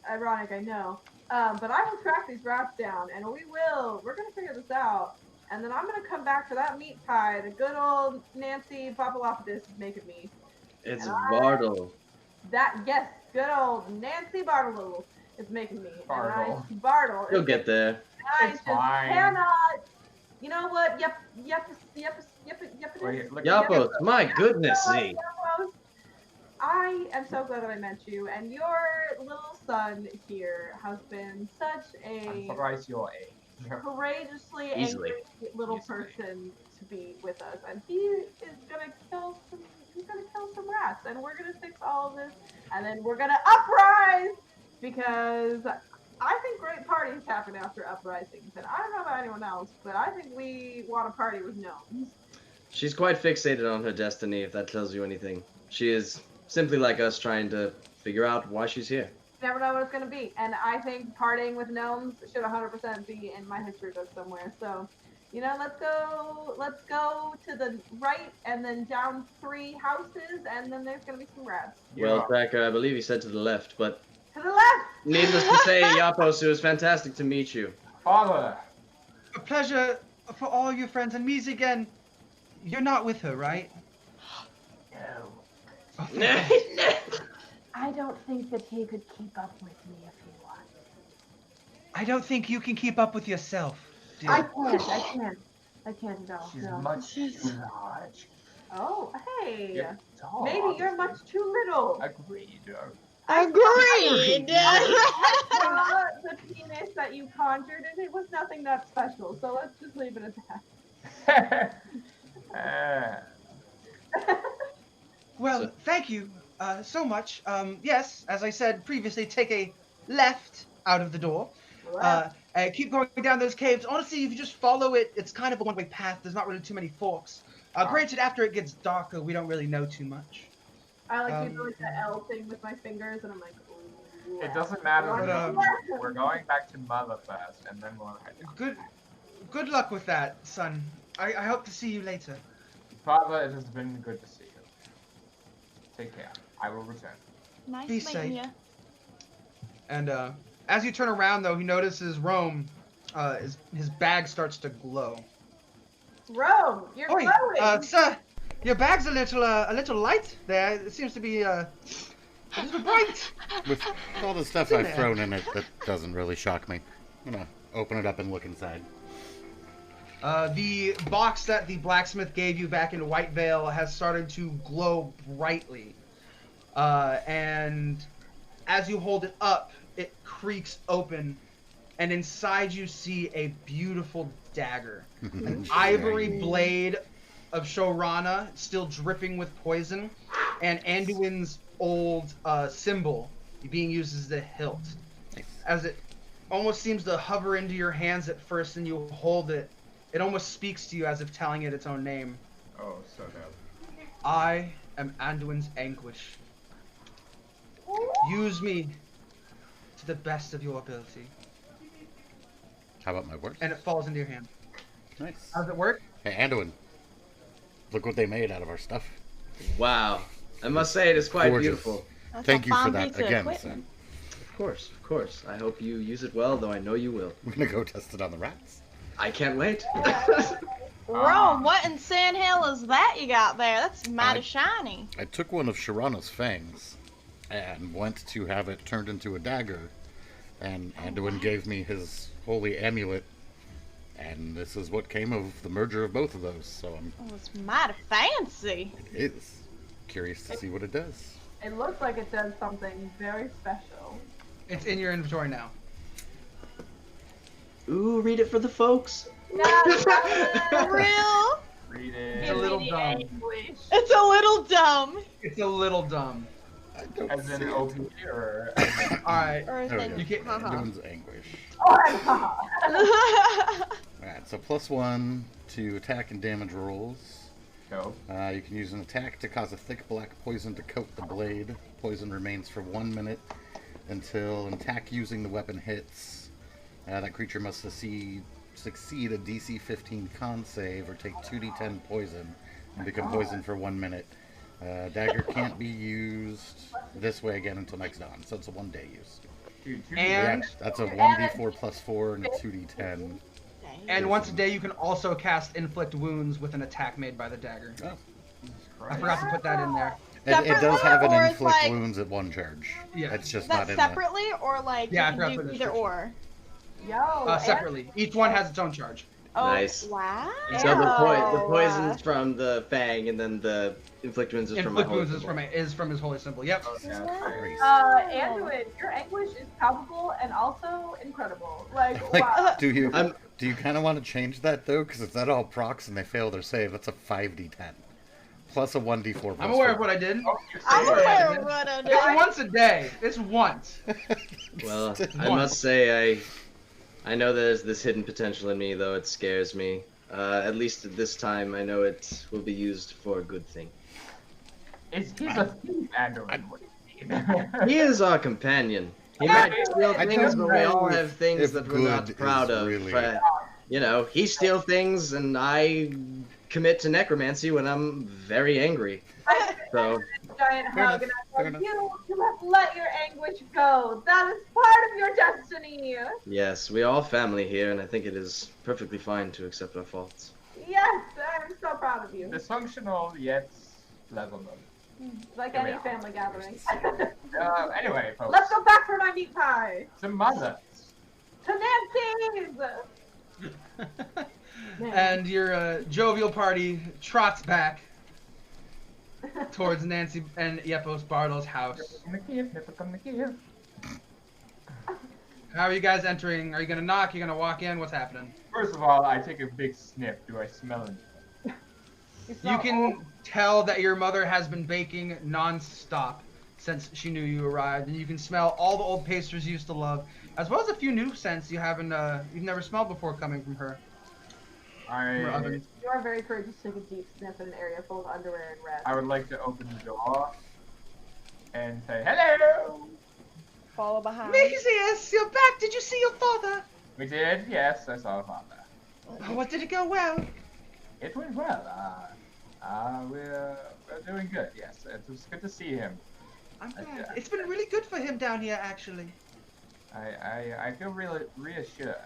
Ironic, I know. But I will track these rats down, and we're gonna figure this out. And then I'm gonna come back for that meat pie the good old Nancy Papalopoulos is making me. It's Bartle. Yes, good old Nancy Bartle is making me. Bartle. Bartle. You'll get there. I It's just fine. cannot. You know what? Yep. Wait, look- Yapos, my goodness, Z. I am so glad that I met you, and your little son here has been such I'm a surprised your age. courageously Easily. angry little Easily. person to be with us, and he is gonna kill some rats, and we're gonna fix all of this, and then we're gonna uprise because I think great parties happen after uprisings, and I don't know about anyone else, but I think we want to party with gnomes. She's quite fixated on her destiny, if that tells you anything. She is simply like us trying to figure out why she's here. Never know what it's gonna be, and I think partying with gnomes should 100% be in my history book somewhere. So, let's go to the right, and then down 3 houses, and then there's gonna be some rats. Well, Yeah. Tracker, I believe he said to the left, but To the left. needless to say, Yapos, it was fantastic to meet you. Father, A pleasure for all your friends, and Meezius again. You're not with her, right? no. I don't think that he could keep up with me if he wanted. I don't think you can keep up with yourself, dear. I can't at all. She's No. much too large. Oh, hey. You're tall, Maybe you're obviously. much too little. Agreed. Agreed. I saw the penis that you conjured, and it was nothing that special. So let's just leave it at that. Well, thank you so much. Yes, as I said previously, take a left out of the door. Keep going down those caves. Honestly, if you just follow it, it's kind of a one-way path. There's not really too many forks. Granted, after it gets darker, we don't really know too much. I like to do like the L thing with my fingers, and I'm like, ooh. It doesn't matter. But, We're going back to Mother first, and then we'll head down. Good luck with that, son. I hope to see you later. Father, it has been good to see you. Take care. I will return. Nice Be meeting safe. you. And as you turn around, though, he notices Rome. His bag starts to glow. Rome, you're Oi, glowing. sir, your bag's a little light there. It seems to be a little bright. With all the stuff in I've there. thrown in it, that doesn't really shock me. I'm gonna open it up and look inside. The box that the blacksmith gave you back in White Vale has started to glow brightly. And as you hold it up, it creaks open, and inside you see a beautiful dagger. An ivory blade of Shorana, still dripping with poison, and Anduin's old symbol being used as the hilt. As it almost seems to hover into your hands at first, and you hold it, it almost speaks to you as if telling it its own name. Oh, so dope. I am Anduin's anguish. Use me to the best of your ability. How about my work? And it falls into your hand. Nice. How does it work? Hey, Anduin. Look what they made out of our stuff. Wow. I must say, it is quite Gorgeous. beautiful. That's Thank a you for fine that piece of again, equipment. Of course. I hope you use it well, though I know you will. We're gonna go test it on the rats. I can't wait. Rome, what in sand hell is that you got there? That's mighty shiny. I took one of Sharana's fangs and went to have it turned into a dagger. And Anduin gave me his holy amulet, and this is what came of the merger of both of those. So It's mighty fancy. it is curious to see what it does. It looks like it does something very special. It's in your inventory now. Ooh, read it for the folks. For real? Read It's it. a little dumb. Anguish. It's a little dumb. It's a little dumb. I don't As in see OP it. or Alright. Or There we thing. go. You can't- Anduin's anguish. Oh my god. Alright, so +1 to attack and damage rolls. Dope. You can use an attack to cause a thick black poison to coat the blade. Poison remains for 1 minute until an attack using the weapon hits. That creature must succeed a DC 15 con save or take 2d10 poison and become poisoned for 1 minute. Dagger can't be used this way again until next dawn, so it's a 1-day use. Dude, And- Yeah, that's a 1d4 plus 4 and a 2d10. And once a day, you can also cast inflict wounds with an attack made by the dagger. Oh. I forgot to put that in there. It does have an Separately, or it's inflict like- wounds at 1 charge. Yeah. It's just Is that not in separately or like Yeah, I you forgot can to do put either description. or? Yo. Separately. Each one has its own charge. Oh, Nice. wow. So the poison's from the fang, and then the inflict wounds is from my Inflict holy wounds is symbol. from his holy symbol. Yep. Okay. Nice. Anduin, your anguish is palpable and also incredible. Like, Like, wow. do you I'm- kind of want to change that though? Because if that all procs and they fail their save, that's a 5d10 plus a 1d4. I'm aware of what I did. Oh, you I'm say it. aware of what I'm It's doing. once a day. It's once. Well, I must say I know there's this hidden potential in me, though it scares me. At least at this time, I know it will be used for a good thing. He's a thief, Anduin. What do you mean? He is our companion. He might steal I things, don't but we know all if- have things if that we're not good proud is of. really- You know, he steals things, and I commit to necromancy when I'm very angry. So, Giant Fair hug, enough, and fair I'm like, you must let your anguish go. That is part of your destiny. yes, we are all family here, and I think it is perfectly fine to accept our faults. Yes, I'm so proud of you. Dysfunctional yet lovable. Like Here we any are. family gathering. Anyway, folks. Let's go back for my meat pie. To mother. To Nancy's. And your jovial party trots back towards Nancy and Yepos Bartle's house. Come to Kiev, never come to Kiev. How are you guys entering? Are you gonna knock? You gonna walk in? What's happening? First of all, I take a big sniff. Do I smell it? You can tell that your mother has been baking non-stop since she knew you arrived, and you can smell all the old pastries you used to love, as well as a few new scents you've never smelled before coming from her. From her oven. You are very courageous to take a deep sniff in an area full of underwear and rats. I would like to open the door and say hello. Follow behind. Meezius, you're back. Did you see your father? We did, yes, I saw father. What did it go well? It went well. We're doing good. Yes, it was good to see him. I'm glad. It's been really good for him down here, actually. I feel really reassured,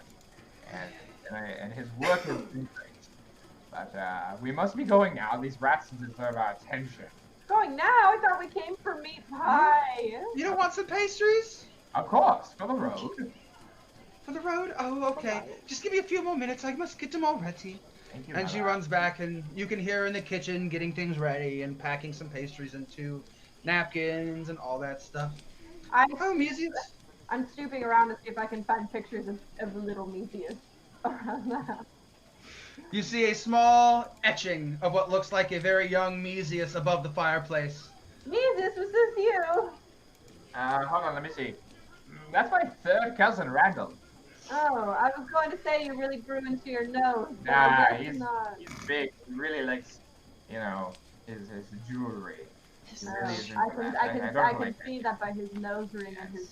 and his work has been great. But we must be going now. These rats deserve our attention. Going now? I thought we came for meat pie. You don't want some pastries? Of course, for the road. For the road? Oh, okay. Just give me a few more minutes. I must get them all ready. Thank you. And she Mother. runs back, and you can hear her in the kitchen getting things ready and packing some pastries into napkins and all that stuff. Oh, Meezius. I'm snooping around to see if I can find pictures of the little Meezius around the house. You see a small etching of what looks like a very young Meezius above the fireplace. Meezius, was this you? Hold on, let me see. That's my third cousin, Randall. Oh, I was going to say you really grew into your nose. but Nah, I guess he's not. big. He really likes, his jewelry. He Oh, really is into I can, that. I can, don't I can like see that by his nose ring and his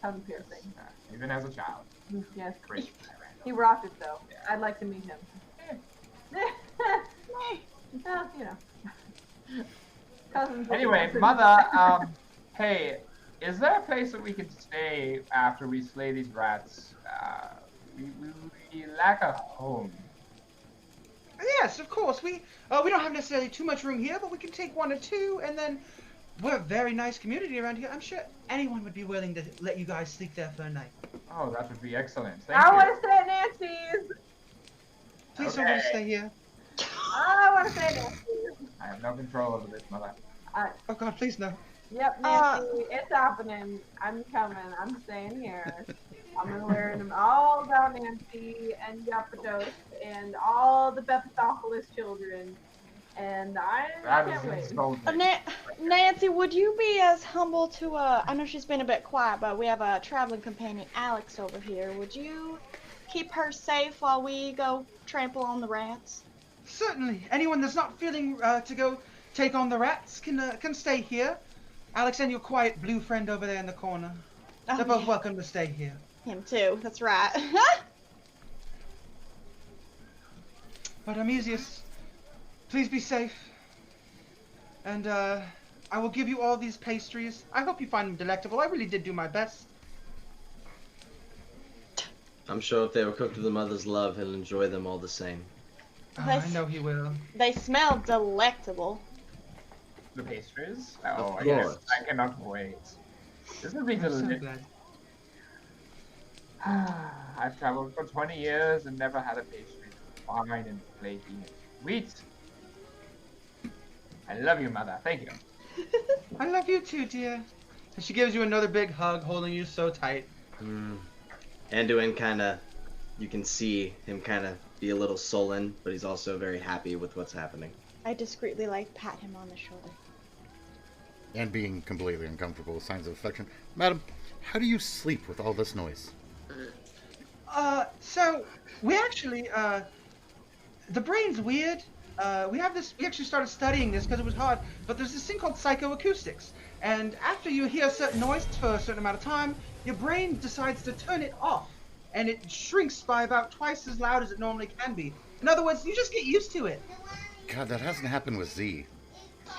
tongue piercing. Even as a child. Yes. Great. He rocked it though. Yeah. I'd like to meet him. Well, you know. Cousins. Anyway, mother, hey, is there a place that we can stay after we slay these rats? We lack a home. Yes, of course. We don't have necessarily too much room here, but we can take one or two, and then we're a very nice community around here. I'm sure anyone would be willing to let you guys sleep there for a night. Oh, that would be excellent. Thank I you. want to stay at Nancy's. Please don't want to Okay. stay here. I want to stay at Nancy's. I have no control over this, mother. Oh God, please no. Yep, Nancy, it's happening. I'm coming. I'm staying here. I'm gonna learn all about Nancy and Yapatos and all the Bepathopolis children. And I That can't is wait. insulting. Nancy, would you be as humble to I know she's been a bit quiet, but we have a traveling companion, Alex, over here. Would you keep her safe while we go trample on the rats? Certainly. Anyone that's not feeling to go take on the rats can stay here. Alex and your quiet blue friend over there in the corner. Oh, They're both yeah. welcome to stay here. Him too, that's right. But Meezius, please be safe. And I will give you all these pastries. I hope you find them delectable. I really did do my best. I'm sure if they were cooked with a mother's love, he'll enjoy them all the same. Oh, I That's- know he will. They smell delectable. The pastries? Of Oh, I guess course. I cannot wait. This will be I'm so delicious. glad. I've traveled for 20 years and never had a pastry fine and flaky and sweet. I love you, mother. Thank you. I love you too, dear. And she gives you another big hug, holding you so tight. Anduin kinda, you can see him kinda be a little sullen, but he's also very happy with what's happening. I discreetly pat him on the shoulder. And being completely uncomfortable with signs of affection. Madam, how do you sleep with all this noise? So we actually, the brain's weird. We actually started studying this because it was hard, but there's this thing called psychoacoustics. And after you hear a certain noise for a certain amount of time, your brain decides to turn it off. And it shrinks by about twice as loud as it normally can be. In other words, you just get used to it. God, that hasn't happened with Z.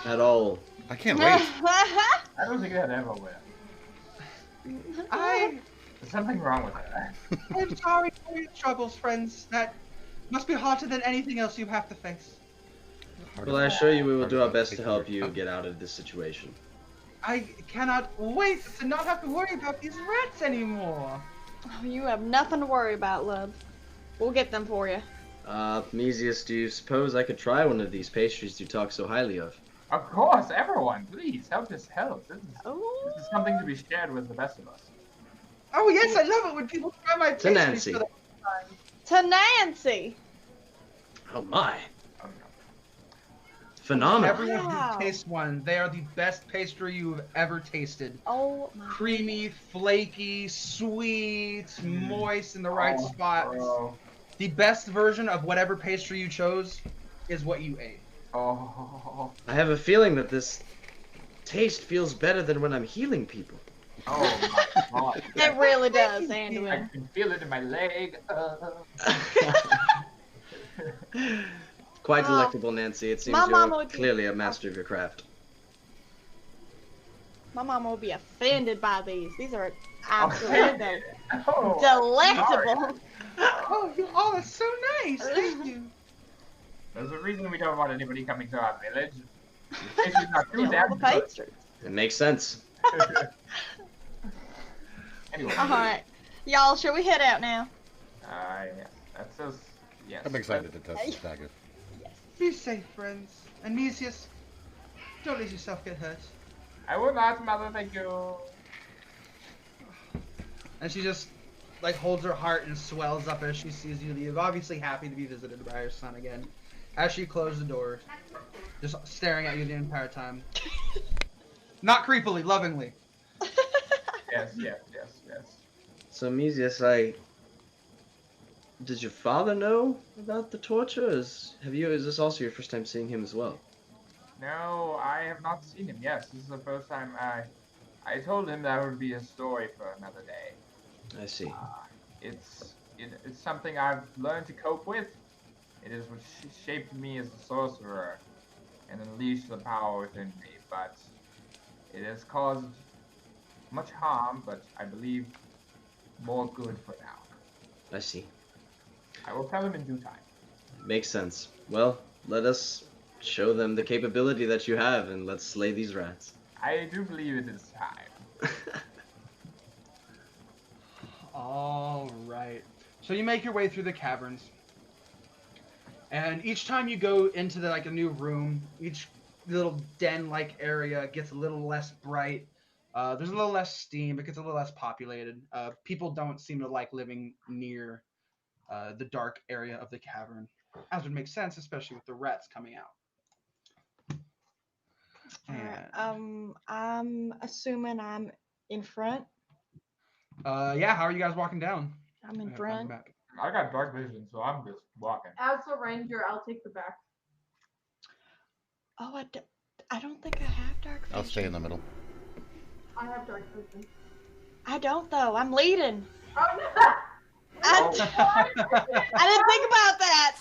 At all. I can't wait. I don't think that ever will. There's something wrong with that. I'm sorry for your troubles, friends. That must be harder than anything else you have to face. Well, I assure you we will do our best to help you get out of this situation. I cannot wait to not have to worry about these rats anymore. Oh, you have nothing to worry about, love. We'll get them for you. Meezius, do you suppose I could try one of these pastries you talk so highly of? Of course, everyone, please help us help. This Oh. is something to be shared with the best of us. Oh yes, I love it when people try my To pastries Nancy. for the first time. To Nancy! Oh my. Oh, no. Phenomenal. Everyone Wow. who tastes one, they are the best pastry you've ever tasted. Oh my. Creamy, flaky, sweet, moist in the right Oh, spots. bro. The best version of whatever pastry you chose is what you ate. Oh, I have a feeling that this taste feels better than when I'm healing people. oh my god. It really does, I Anduin. can feel it in my leg. Quite Oh. delectable, Nancy. It seems My mama you're would be- clearly a master of your craft. My mom will be offended by these. These are absolutely Oh, delectable. Oh, you all are so nice. Thank you. There's a reason we don't want anybody coming to our village. This is not too Steal all damn the good. pastries. It makes sense. Anyway, Alright. Y'all, should we head out now? yes, that's us. Yes. I'm excited to test this dagger. Be safe, friends. And Meezius, don't let yourself get hurt. I will not, mother. Thank you. And she just like holds her heart and swells up as she sees you leave, obviously happy to be visited by her son again. As she closed the door, just staring at you the entire time. Not creepily, lovingly. Yes, yes, yes, yes. So, Meezius, did your father know about the torture? Is this also your first time seeing him as well? No, I have not seen him. Yes, this is the first time I told him that would be a story for another day. I see. It's something I've learned to cope with. It is what shaped me as a sorcerer and unleashed the power within me. But it has caused much harm, but I believe more good for now. I see. I will tell him in due time. Makes sense. Well, let us show them the capability that you have, and let's slay these rats. I do believe it is time. All right. So you make your way through the caverns, and each time you go into a new room, each little den-like area gets a little less bright. There's a little less steam. It gets a little less populated. People don't seem to like living near the dark area of the cavern, as would make sense, especially with the rats coming out. I'm assuming I'm in front. Yeah. How are you guys walking down? I'm in front. I got dark vision, so I'm just walking. As a ranger, I'll take the back. Oh, I don't think I have dark vision. I'll stay in the middle. I have dark vision. I don't though. I'm leading. Oh no! I didn't think about that.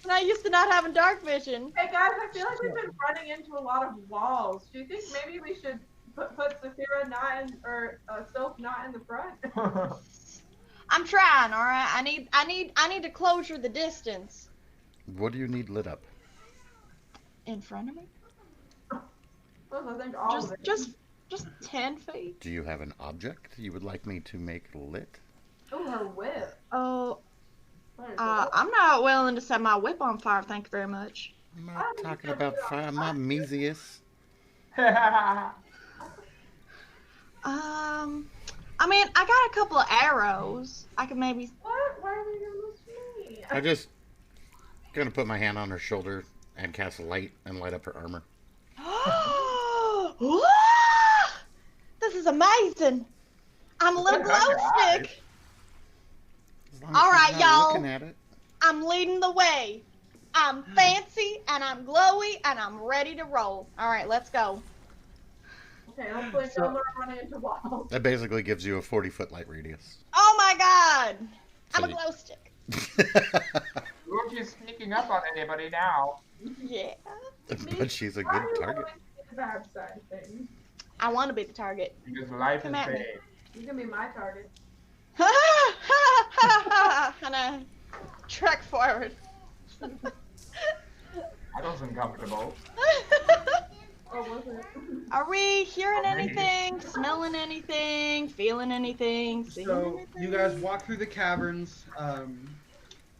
I used to not having dark vision. Hey guys, I feel like we've been running into a lot of walls. Do you think maybe we should put Saphira not in, or Soph not in the front? I'm trying. All right. I need to closure the distance. What do you need lit up? In front of me. Well, I think all of it. Just 10 feet. Do you have an object you would like me to make lit? Oh, her whip. Oh. I'm not willing to set my whip on fire, thank you very much. I'm not talking about fire. I'm not Meezius. I mean, I got a couple of arrows. I could maybe. What? Why are we doing this to me? I just gonna put my hand on her shoulder and cast light and light up her armor. This is amazing. I'm a little glow stick. All right, y'all. I'm leading the way. I'm fancy and I'm glowy and I'm ready to roll. All right, let's go. Okay, hopefully don't run into walls. That basically gives you a 40-foot light radius. Oh my God! So I'm a glow stick. You're just sneaking up on anybody now. Yeah. But she's a good target. The bad side of things. I want to be the target. Because life Come is at me. bad. You can be my target. And I trek forward. That was uncomfortable. Or was it? Are we hearing anything, smelling anything, feeling anything, seeing So anything? you guys walk through the caverns.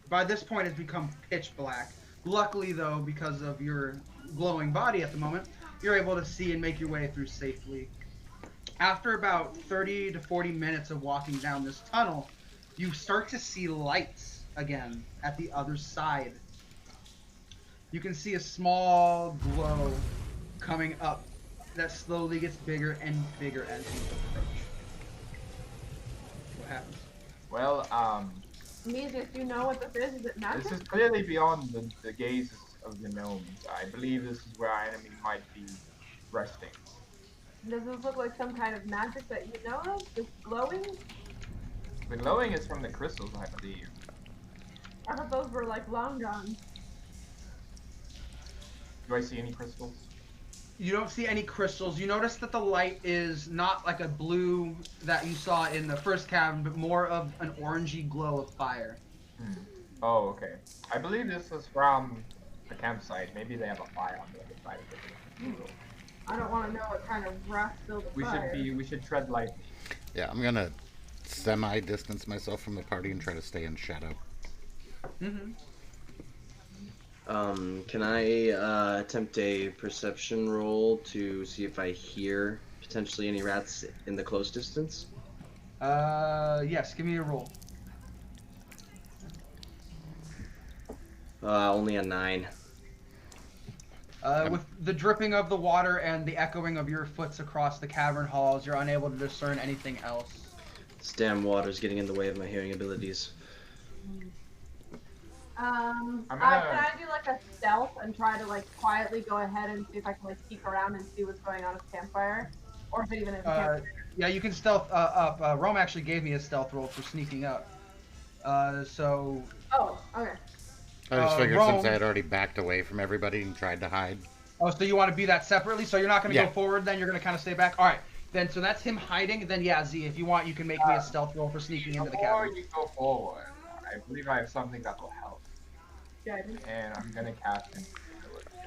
By this point, it's become pitch black. Luckily, though, because of your glowing body at the moment, you're able to see and make your way through safely. After about 30 to 40 minutes of walking down this tunnel, you start to see lights again at the other side. You can see a small glow coming up that slowly gets bigger and bigger as you approach. What happens? Well, Meezius, do you know what this is? Is it magic? this is clearly beyond the gaze of the gnomes. I believe this is where our enemy might be resting. Does this look like some kind of magic that you know of? This glowing? The glowing is from the crystals, I believe. I thought those were like long guns. Do I see any crystals? You don't see any crystals. You notice that the light is not like a blue that you saw in the first cavern, but more of an orangey glow of fire. Oh, okay. I believe this is from the campsite. Maybe they have a fire on the other side of it. I don't want to know what kind of rock filled the fire. We should tread lightly. Yeah, I'm gonna semi-distance myself from the party and try to stay in shadow. Mm-hmm. Can I attempt a perception roll to see if I hear potentially any rats in the close distance? Yes, give me a roll. Only a 9. With the dripping of the water and the echoing of your foots across the cavern halls, you're unable to discern anything else. This damn water's getting in the way of my hearing abilities. Can I do like a stealth and try to like quietly go ahead and see if I can like peek around and see what's going on at the campfire? Or if it even is a campfire? Yeah, you can stealth up. Rome actually gave me a stealth roll for sneaking up. So... Oh, okay. I just figured Rome- since I had already backed away from everybody and tried to hide. Oh, so you want to do that separately? So you're not going to Yeah. go forward, then you're going to kind of stay back? Alright, then so that's him hiding. Then yeah, Z, if you want, you can make me a stealth roll for sneaking into the Before cavern. you go forward, I believe I have something that will help. Good. And I'm gonna cast invisibility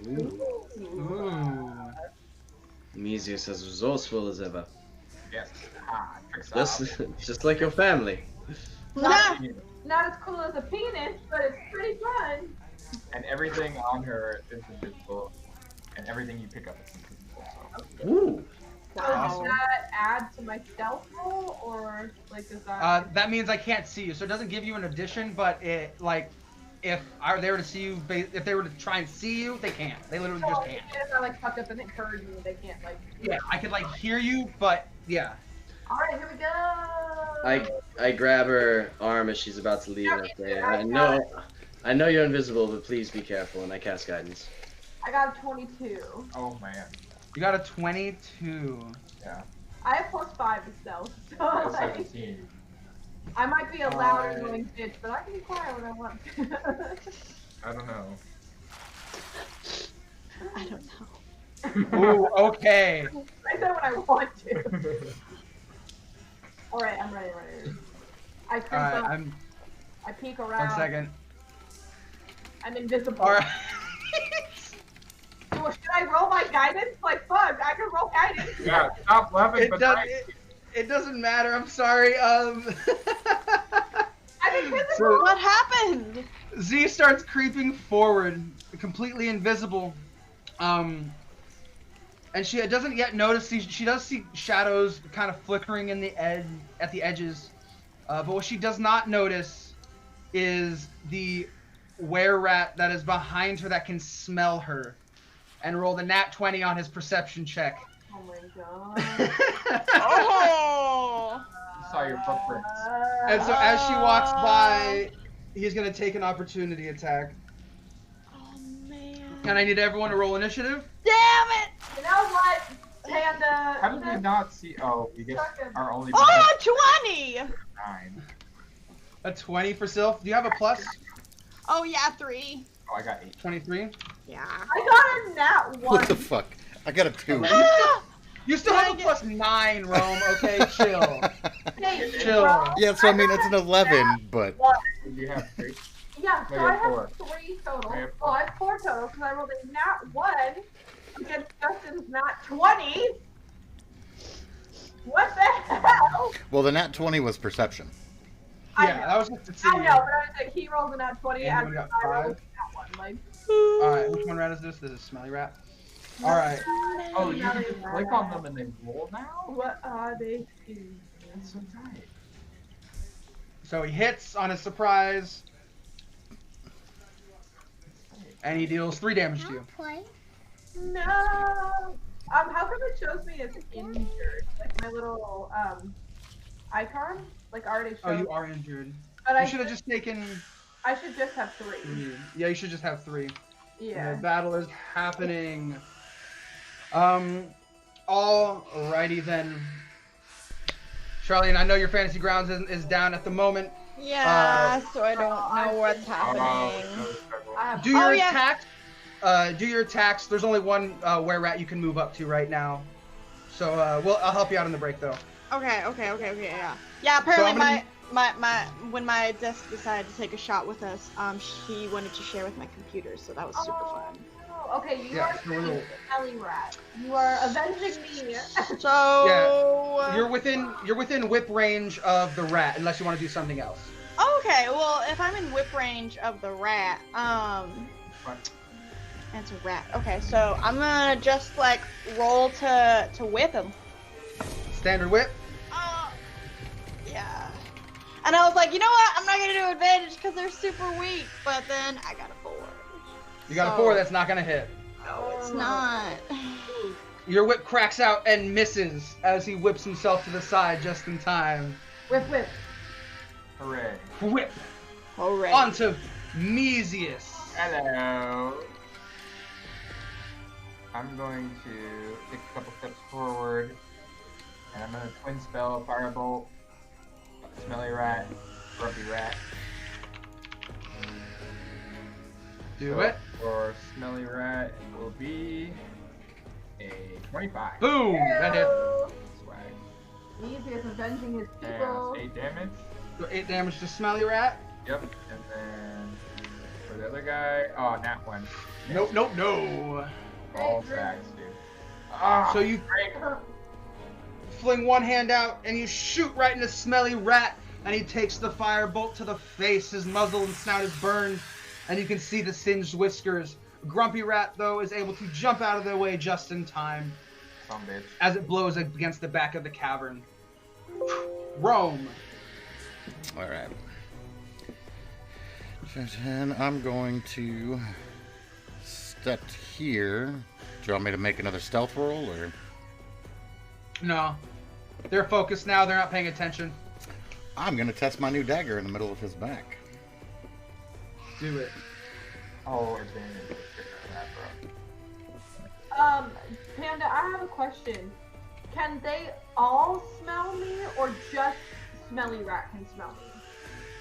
on it. Ooh. Meezius as resourceful as ever. Yes. Tricks Just like your family. Not as cool as a penis, but it's pretty fun. And everything on her is invisible, and everything you pick up is invisible. So. Ooh. So does that add to my stealth roll, or like does that? That means I can't see you, so it doesn't give you an addition, but it like, if they were to see you, if they were to try and see you, they can't. They literally just can't. If I like tuck up and heard me, they can't like. Yeah, I could like hear you, but yeah. All right, here we go. I grab her arm as she's about to leave and say, I know you're invisible, but please be careful, and I cast guidance. I got a 22. Oh man. You got a 22. Yeah. I have +5 to stealth, so I have like, 17. I might be a loud annoying bitch, but I can be quiet when I want to. I don't know. I don't know. Ooh, okay. I said when I want to. All right, I'm ready. I creep up. I peek around. 1 second. I'm invisible. All right. Well, should I roll my guidance? Like, fuck, I can roll guidance. Yeah, stop laughing. It doesn't matter. I'm sorry. I'm invisible. So, What happened? Z starts creeping forward, completely invisible. And she doesn't yet notice. She does see shadows kind of flickering in the at the edges. But what she does not notice is the were-rat that is behind her that can smell her. And roll the nat 20 on his perception check. Oh my god. Oh! I saw your footprints. And so as she walks by, he's gonna take an opportunity attack. Oh man. And I need everyone to roll initiative. Damn it! You know what, Panda? How did we not see? Oh, we get our only. Oh, 20! 9. A 20 for Sylph. Do you have a plus? Oh yeah, 3. Oh, I got 8. 23. Yeah. I got a nat 1. What the fuck? I got a 2. You still have a plus 9, Rome. Okay, chill. Hey, Chill. bro. Yeah, so I mean, it's an 11, but... Did you have 3? Yeah, so No, you I have have 4. 3 total. I have Well, I have 4 total because I rolled a nat 1 against Justin's nat 20. What the hell? Well, the nat 20 was perception. Yeah, that was just to see. I know, but I was like, he rolled a nat 20 And and we got I rolled a 5. nat 1. Like, Alright, which one rat is this? This is Smelly Rat. Alright. Oh, you can just click on them and they roll now? what are they doing? That's so tight. So he hits on his surprise. And he deals 3 damage to you. No. How come it shows me as injured? Like my little icon, like already shows. Oh, you are injured. But You I should have just taken... I should just have 3. Yeah, you should just have 3. Yeah. The battle is happening. Alrighty then. Charlene, I know your fantasy grounds is down at the moment. Yeah, so I don't know what's happening. Do your yeah. attacks. Do your attacks. There's only one were-rat you can move up to right now. So I'll help you out in the break though. Okay, yeah. Yeah, apparently So I'm when my desk decided to take a shot with us, she wanted to share with my computer, so that was super fun. No. Okay, you Yeah, are so we'll- Ellie Rat. You are avenging me. So You're within whip range of the rat unless you want to do something else. okay, well if I'm in whip range of the rat, it's a rat. Okay, so I'm gonna just like roll to whip him. Standard whip. Yeah. And I was like, you know what? I'm not gonna do advantage because they're super weak. But then I got a 4. You got a 4. That's not gonna hit. No, it's not. Your whip cracks out and misses as he whips himself to the side just in time. Whip. Hooray. Whip Hooray. onto Meezius. Hello. I'm going to take a couple steps forward, and I'm going to twin spell Firebolt, Smelly Rat, Grumpy Rat. Do it. For Smelly Rat, it will be a 25. Boom! That hit. Swag. Meezius avenging his And people. 8 damage. So 8 damage to Smelly Rat. Yep. And then for the other guy, oh, nat 1. Nope. All stacks, dude. Ah, So you great. fling one hand out and you shoot right into Smelly Rat, and he takes the firebolt to the face. His muzzle and snout is burned, and you can see the singed whiskers. Grumpy Rat, though, is able to jump out of their way just in time Some bitch. as it blows against the back of the cavern. Rome. All right. And I'm going to step here. Do you want me to make another stealth roll, or? No. They're focused now. They're not paying attention. I'm going to test my new dagger in the middle of his back. Do it. Oh, advantage. Panda, I have a question. Can they all smell me, or just Smelly Rat can smell me?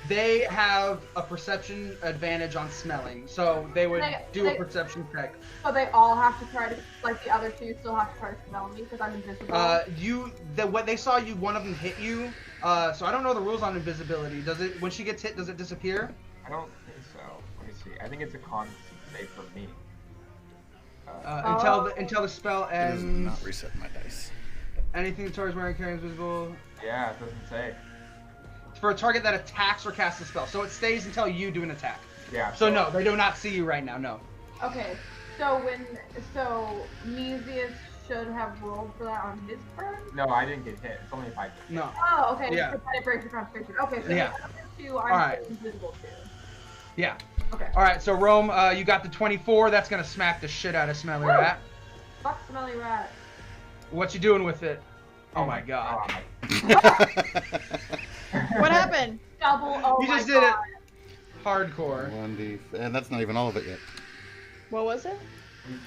They have a perception advantage on smelling, so they would do a perception check. So they all have to try to, like the other two still have to try to smell me because I'm invisible? When they saw you, one of them hit you. So I don't know the rules on invisibility. Does it, when she gets hit, does it disappear? I don't think so. Let me see. I think it's a con save for me. Until the spell It does ends. not reset my dice. Anything the target is wearing carries visible. Yeah, it doesn't say. It's for a target that attacks or casts a spell, so it stays until you do an attack. Yeah. So no, they do not see you right now. No. Okay, so Meezius should have rolled for that on his turn? No, I didn't get hit. It's only if I get hit. No. Oh, okay. Yeah. So it breaks your concentration. Okay, so Yeah. the other two I'm Alright. still invisible to. Yeah. Okay. All right. So Rome, you got the 24. That's gonna smack the shit out of Smelly Woo! Rat. Fuck Smelly Rat. What you doing with it? Oh my god. What happened? Double, oh You my just did it. god. Hardcore. 1d, and that's not even all of it yet. What was it?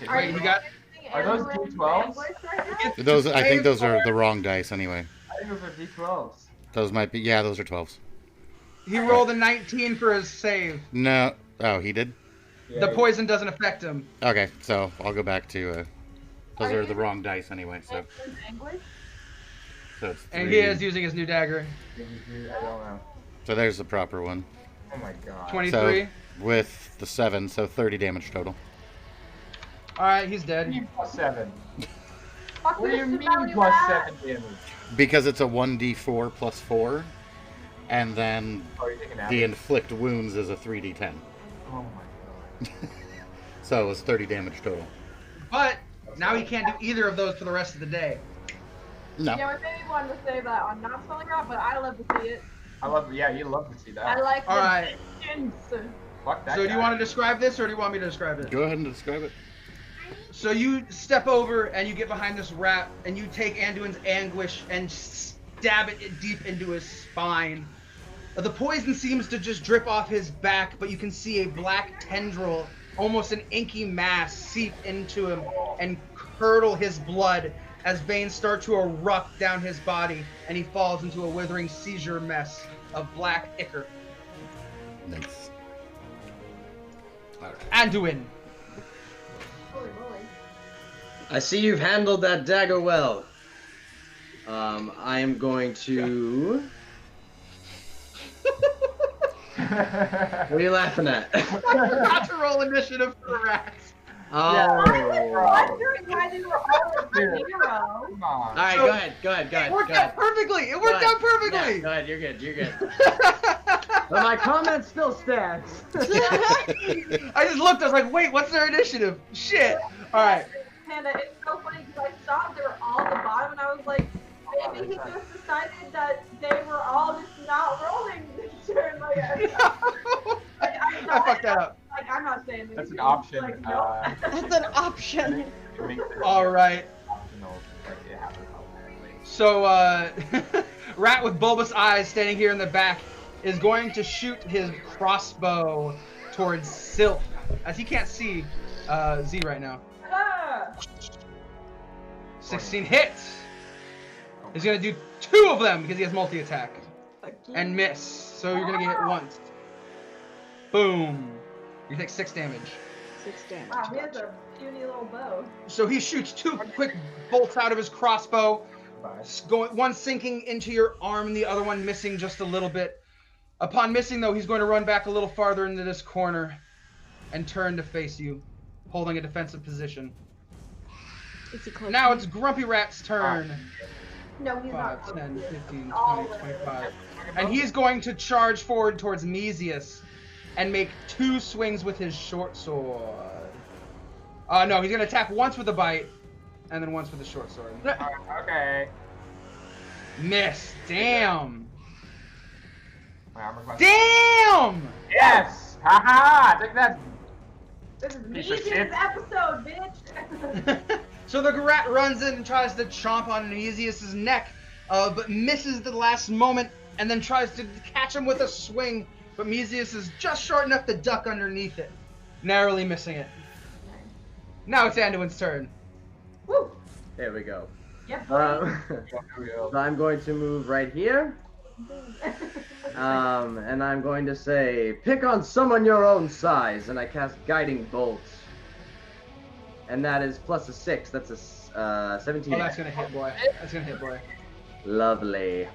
Are Wait, you you got- using Are those ambulance D12s? language right now? Those, I think those are the wrong dice anyway. I think those are D12s. Those might be, yeah, those are 12s. He rolled a 19 for his save. No, oh, he did? Yeah, The yeah. poison doesn't affect him. Okay, so I'll go back to, those Are are the you- wrong dice anyway, so, Ambulance language? so it's And 3. he is using his new dagger. I don't know. So there's the proper one. Oh my god. 23. So, with the 7, so 30 damage total. All right, he's dead. 3 plus 7. Fuck What do you this mean Smelly plus Rat. 7 damage? Because it's a 1d4 plus 4, and then Oh, you're taking the damage. inflict wounds is a 3d10. Oh my god. So it was 30 damage total. But now he can't do either of those for the rest of the day. No. Yeah, we maybe wanted to say that on not Smelly Rat, but I love to see it. I love, yeah, you'd love to see that. I like All the right. vengeance. Fuck that So do guy. you want to describe this, or do you want me to describe it? Go ahead and describe it. So you step over and you get behind this rat, and you take Anduin's anguish and stab it deep into his spine. The poison seems to just drip off his back, but you can see a black tendril, almost an inky mass, seep into him and curdle his blood as veins start to erupt down his body, and he falls into a withering seizure mess of black ichor. Nice. Alright. Anduin. Holy moly. I see you've handled that dagger well. I am going to. What are you laughing at? I forgot to roll initiative for rats. Oh. I'm wondering why they were all a hero. Come on. All right, So- go ahead. It worked out perfectly. It worked out Yeah, perfectly. go ahead. You're good. You're good. But my comment still stands. I just looked. I was like, wait, what's their initiative? Shit. All right. Panda, it's so funny because I saw they were all at the bottom, and I was like, maybe he just decided that they were all just not rolling this turn. Like, I fucked that up. Like, I'm not saying this. That's an option. Like, no. That's an option. It makes it All right. optional, like it happens automatically. So, rat with bulbous eyes standing here in the back is going to shoot his crossbow towards Sylph, as he can't see Z right now. Ah! 16 hits. He's gonna do 2 of them because he has multi-attack and miss. So you're gonna get hit once. Boom. You take 6 damage. 6 damage. Wow, he has a puny little bow. So he shoots 2 quick bolts out of his crossbow, one sinking into your arm and the other one missing just a little bit. Upon missing, though, he's going to run back a little farther into this corner and turn to face you, holding a defensive position. Is he close? Now it's Grumpy Rat's turn. No, he's 5, not. 10, 15, All 20, in. 25. And he's going to charge forward towards Meezius and make 2 swings with his short sword. No, he's going to attack once with a bite and then once with the short sword. Okay. Miss. Damn. My armor class. Damn! Yes! Haha! Take that. This is Piece of Meezius' shit. episode, bitch. So the rat runs in and tries to chomp on Meezius' neck, but misses the last moment and then tries to catch him with a swing, but Meezius is just short enough to duck underneath it, narrowly missing it. Now it's Anduin's turn. Woo! There we go. Yep. So I'm going to move right here. And I'm going to say, pick on someone your own size, and I cast Guiding Bolt. And that is plus a 6. That's a 17. Oh, that's gonna hit, boy. That's gonna hit, boy. Lovely.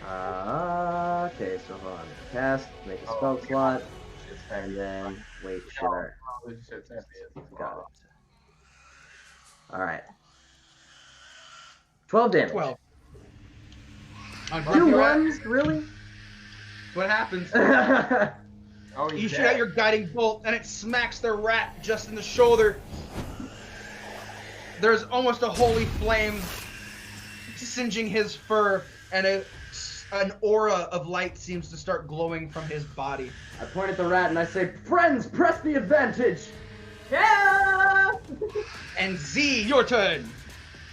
Okay, so hold on. Cast, make a spell slot, and then wait, sure. Got it. Alright. 12 damage. 12. On 2 Grumpy Rat, ones? Really? what happens? Oh, You he's shoot out dead. your guiding bolt, and it smacks the rat just in the shoulder. There's almost a holy flame singeing his fur, and an aura of light seems to start glowing from his body. I point at the rat and I say, friends, press the advantage! Yeah! And Z, your turn.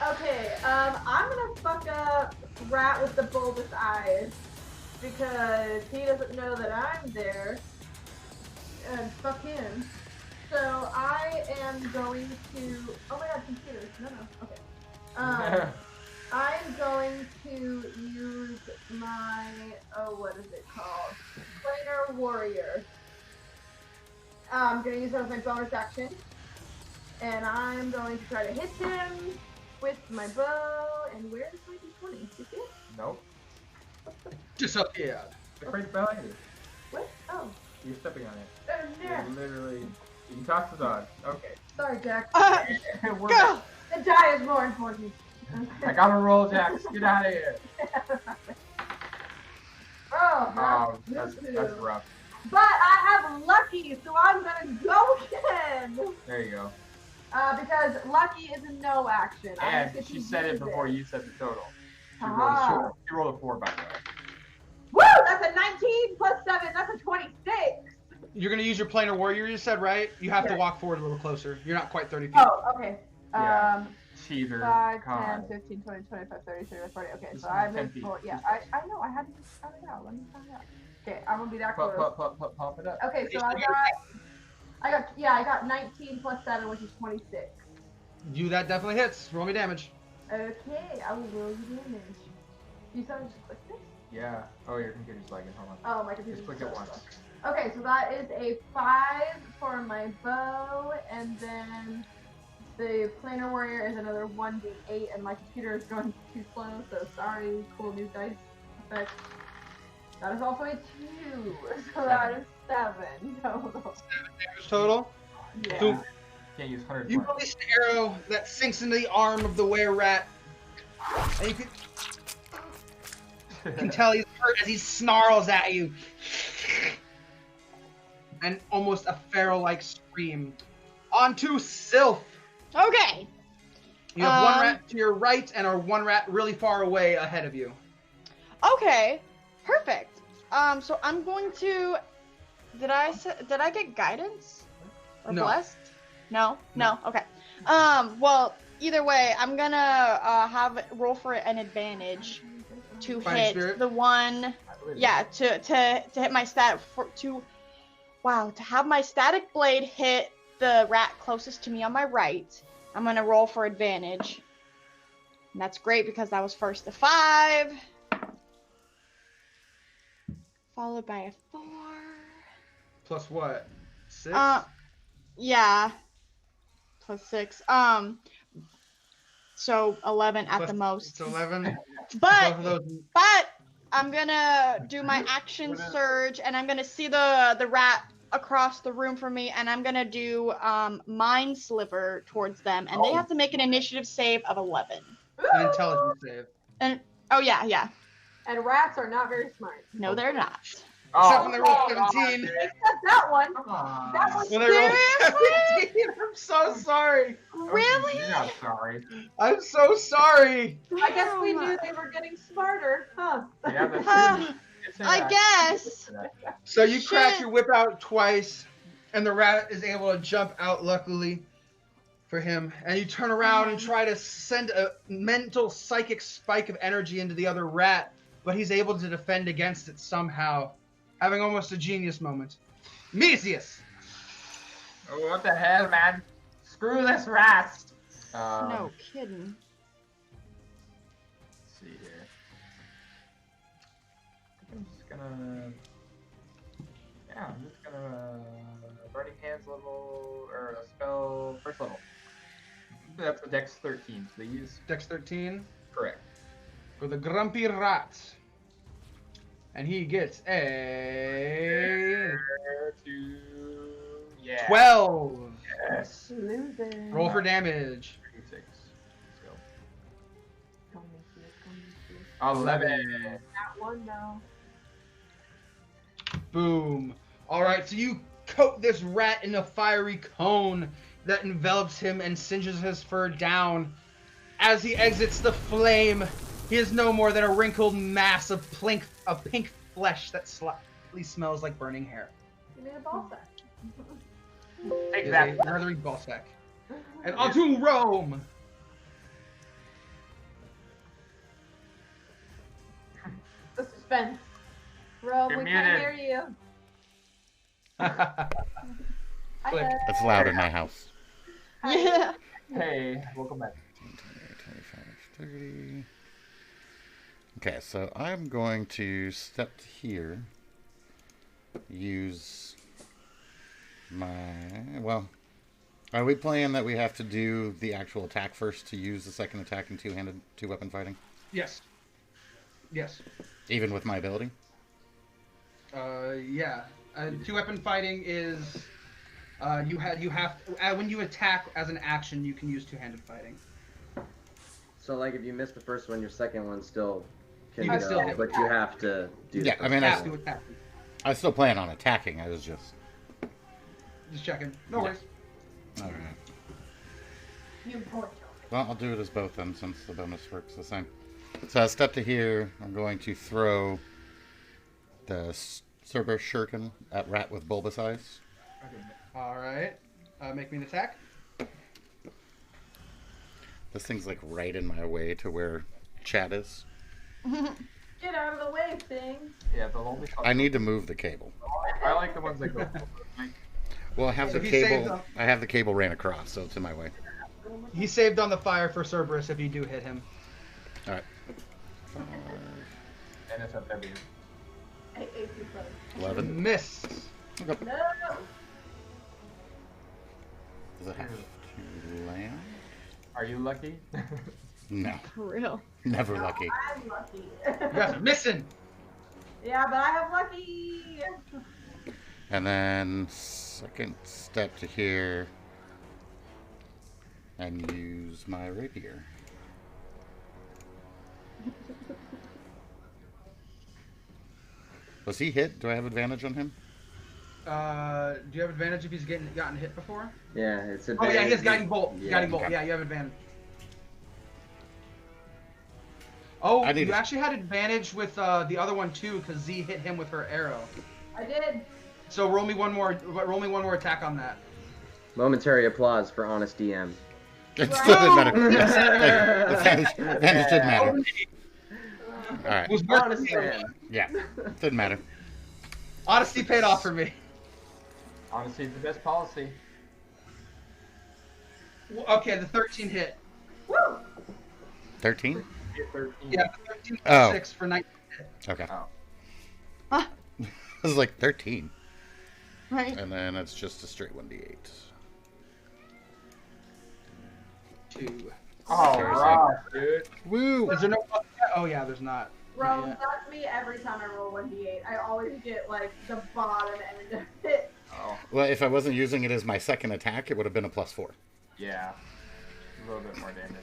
Okay, I'm gonna fuck up Rat with the bulbous eyes because he doesn't know that I'm there. And fuck him. So I am going to. Oh my god, computers. No. Okay. I'm going to use my. Oh, what is it called? Planar Warrior. I'm gonna use that as my bonus action. And I'm going to try to hit him with my bow. And where is my d20? You see it? Nope. Disappeared. It's right behind you. What? Oh. You're stepping on it. Oh, no. You're literally. You can toss the dog. Okay. Sorry, Jack. We're Go! The die is more important. I gotta roll, Jax. Get out of here. Oh, That's rough. But I have Lucky, so I'm gonna go again. There you go. Because Lucky is a no action. I And get she to said it use before you said the total. She Ah. rolled a 4, by the way. Woo! That's a 19 plus 7. That's a 26. You're gonna use your planar warrior, you said, right? You have to Yeah. walk forward a little closer. You're not quite 30 feet. Oh, okay. Yeah. Cheater. 5, God. 10, 15, 20, 25, 30, 35, 40. Okay, This so is I 10 moved feet. forward. Yeah, I know. I had to just count it out. Let me count it out. Okay, I'm gonna be that close. Pump it up. Okay, so I got 19 plus 7, which is 26. You, that definitely hits. Roll me damage. Okay, I will roll you damage. You saw me just click this? Yeah. Oh, your computer's lagging. Hold on. Oh, my computer's Just click it so once. slow. Okay, so that is a 5 for my bow, and then the planar warrior is another 1d8, and my computer is going too slow, so sorry, cool new dice effect. That is also a 2, so that is 7 total. Damage total. Yeah. Boom. Can't use 100 You points. release an arrow that sinks into the arm of the were-rat, and you can tell he's hurt as he snarls at you. And almost a feral-like scream. On to Sylph. Okay. You have one rat to your right and one rat really far away ahead of you. Okay. Perfect. So I'm going to. Did I get guidance? Or No. blessed? No. Okay. Well, either way, I'm gonna have roll for an advantage to Fighting hit spirit? the one. I believe Yeah, to hit my to have my static blade hit the rat closest to me on my right. I'm gonna roll for advantage. And that's great because that was first a 5. Followed by a 4. Plus what? 6? Yeah. Plus 6. So 11 at Plus- the most. It's 11. But Both of those. I'm gonna do my action surge, and I'm gonna see the rat across the room from me, and I'm gonna do Mind Sliver towards them, and they have to make an initiative save of 11. An intelligence save. And oh yeah. And rats are not very smart. No, they're not. Except when they roll 17. Except that one. Come on. That was When they roll Seriously? 17, I'm so sorry. Really? You're not sorry. I'm so sorry. I guess we knew they were getting smarter, huh? Yeah, that's Huh, it's in I that. guess. So you crack Shit. your whip out twice, and the rat is able to jump out, luckily for him. And you turn around and try to send a mental psychic spike of energy into the other rat, but he's able to defend against it somehow, having almost a genius moment. Meezius! Oh, what the hell, man? Screw this rat. No kidding. Let's see here. I think I'm just gonna. Yeah, I'm just gonna. Burning Hands level, or a spell, first level. That's a Dex 13, please. Dex 13 Correct. for the grumpy rat. And he gets a Yeah. 12. Yes. Losing. Roll for damage. 36. Let's go. Come on, 11. That one, though. Boom. Alright, so you coat this rat in a fiery cone that envelops him and singes his fur down. As he exits the flame, he is no more than a wrinkled mass of pink flesh that slightly smells like burning hair. You need a ball sack. Take It is that. a leathery ball sack. And onto Rome! The suspense. Rob, You're we can't muted. hear you. Hi, Click. Ed. That's loud in my house. Yeah. Hey, welcome back. 25, 30. Okay, so I'm going to step here. Use my... Well, are we playing that we have to do the actual attack first to use the second attack in two-weapon fighting? Yes. Yes. Even with my ability? Yeah. Two-weapon fighting is... you have when you attack as an action, you can use two-handed fighting. So, like, if you miss the first one, your second one still can You can go, still hit. but you have to do Yeah, the I mean, first Have to one. attack. I still plan on attacking, I was just... Just checking. No Yeah. worries. Alright. You poor Well, I'll do it as both then, since the bonus works the same. So I step to here, I'm going to throw the Cerberus Shuriken at rat with bulbous eyes. All right. Make me an attack. This thing's like right in my way to where Chad is. Get out of the way, thing. Yeah, the only. I need to move the cable. I like the ones that go. Well, I have So the he saved cable. them. I have the cable ran across, so it's in my way. He saved on the fire for Cerberus if you do hit him. All right. And it's up W. I ate you, brother. 11. Missed. No! Does it have to land? Are you lucky? No, For real. never lucky. I'm lucky. You guys are missing. Yeah, but I have lucky. And then second step to here, and use my rapier. Was he hit? Do I have advantage on him? Do you have advantage if he's gotten hit before? Yeah, it's Oh yeah, he has advantage. guiding bolt. Yeah. Guiding bolt. Okay. Yeah, you have advantage. Oh, I need you to- actually had advantage with the other one too, because Z hit him with her arrow. I did. So roll me one more. Roll me one more attack on that. Momentary applause for honest DM. It still didn't matter. Advantage didn't matter. All right. Was worth Honest it. DM. Yeah, didn't matter. Honesty paid off for me. Honestly, it's the best policy. Okay, the 13 hit. Woo! 13? Get 13. Yeah, the 13 Oh. 6 for 19 hit. Okay. Oh. I was like 13. Right. And then it's just a straight 1d8. 2. Oh, Seriously. right, dude. Woo! Is there no? Oh yeah, there's not. Bro, Yeah. that's me every time I roll 1d8. I always get like the bottom end of it. Oh, Well, if I wasn't using it as my second attack, it would have been a +4. yeah. A little bit more damage.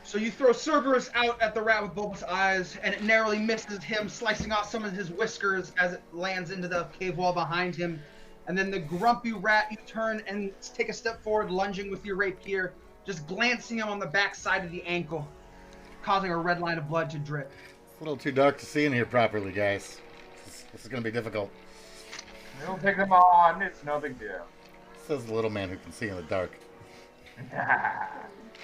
So you throw Cerberus out at the rat with bulbous eyes, and it narrowly misses him, slicing off some of his whiskers as it lands into the cave wall behind him. And then the grumpy rat, you turn and take a step forward, lunging with your rapier, just glancing him on the back side of the ankle, causing a red line of blood to drip. It's a little too dark to see in here properly, guys. This is going to be difficult. We'll take them on. It's no big deal. Says the little man who can see in the dark.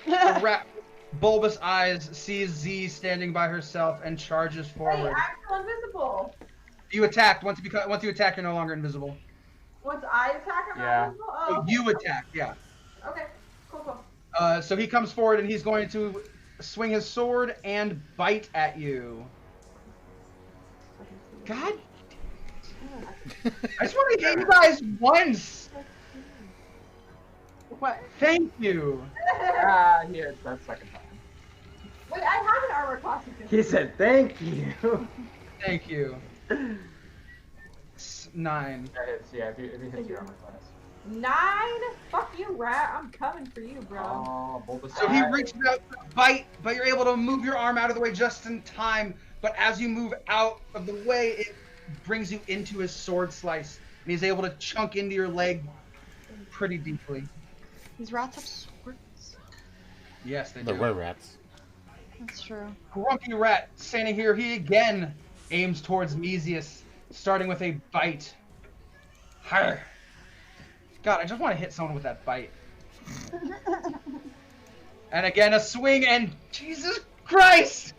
The rat, bulbous eyes, sees Z standing by herself and charges Hey, forward. I'm still invisible. You attacked. Once you attack, you're no longer invisible. Once I attack, I'm Yeah. not invisible? Oh, You attack, yeah. okay. Cool. So he comes forward and he's going to swing his sword and bite at you. God. I just want to hit you guys once. What? Thank you. Ah, yeah, that's second time. Wait, I have an armor class. He said, "Thank you." Thank you. 9. That hits, yeah, if he hits your armor class. 9? Fuck you, rat. I'm coming for you, bro. Oh, bulbous So he eye. reaches out to bite, but you're able to move your arm out of the way just in time. But as you move out of the way, it brings you into his sword slice, and he's able to chunk into your leg pretty deeply. These rats have swords. Yes, they There do. were rats. That's true. Grumpy rat standing here, he again aims towards Meezius, starting with a bite. Har. God, I just want to hit someone with that bite. And again, a swing, and Jesus Christ!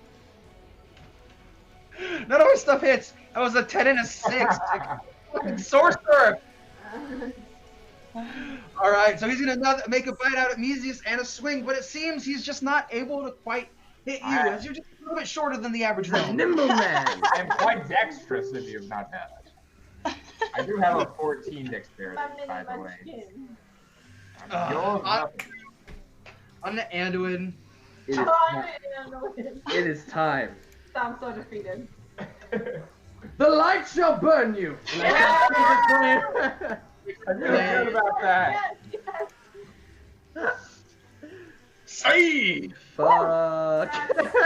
None of my stuff hits. That was a 10 and a 6. Fucking sorcerer! Alright, so he's gonna make a bite out at Meezius and a swing, but it seems he's just not able to quite hit you, as you're just a little bit shorter than the average gnome. Nimble man. I'm quite dexterous if you've not had. I do have a 14 dexterity, by the way. Yours nothing. On the Anduin. It is, Oh, it is time. I'm so defeated. The light shall burn you. I really good about that. Say! Fuck.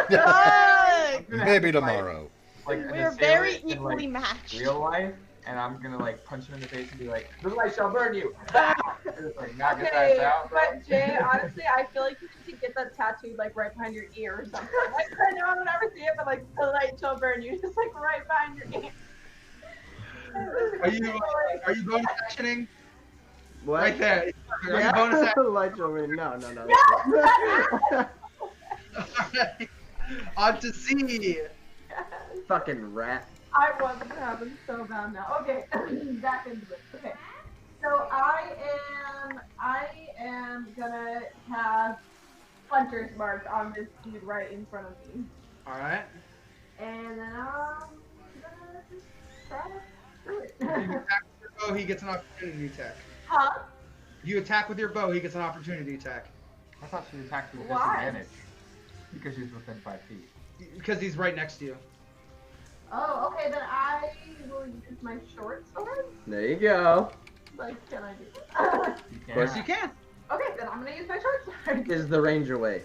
Fuck! Maybe tomorrow. Like, We an are very assailant in, equally like, matched. real life, and I'm gonna like punch him in the face and be like, "The light shall burn you." And just, like, knock his Okay, ass out, bro. but Jay, honestly, I feel like you need to get that tattooed like right behind your ear or something. Like, I know I would never see it, but like the light shall burn you, just like right behind your ear. Are you bonus actioning? What? Right there. Are you bonus actioning? Light shall burn. No. Alright. On to Z. Fucking rat. I want it to happen so bad now. Okay, back into it. Okay. So I am gonna have Hunter's Mark on this dude right in front of me. Alright. And then I'm gonna just try to do it. You attack with your bow, he gets an opportunity attack. Huh? You attack with your bow, he gets an opportunity attack. I thought she attacked with Why? disadvantage because she's within 5 feet. Because he's right next to you. Oh, okay, then I will use my short sword. There you go. Like, can I do that? You Of can't. course you can. Okay, then I'm gonna use my short sword. Is the ranger way.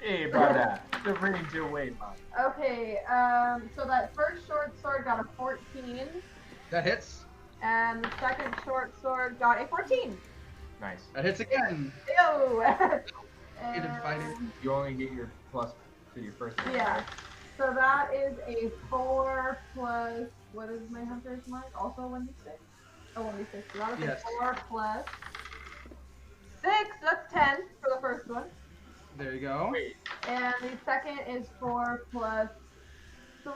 Hey, brother, the range away, man. Okay, so that first short sword got a 14, That hits. and the second short sword got a 14. Nice. That hits again. Ew! Hated fighting. You only get your plus to your first one. Yeah. So that is a 4 plus, what is my hunter's mark? Also 1d6? Oh, 1d6. So that is Yes. a 4 plus 6, that's 10 for the first one. There you go. Wait, And the second is 4 plus 3,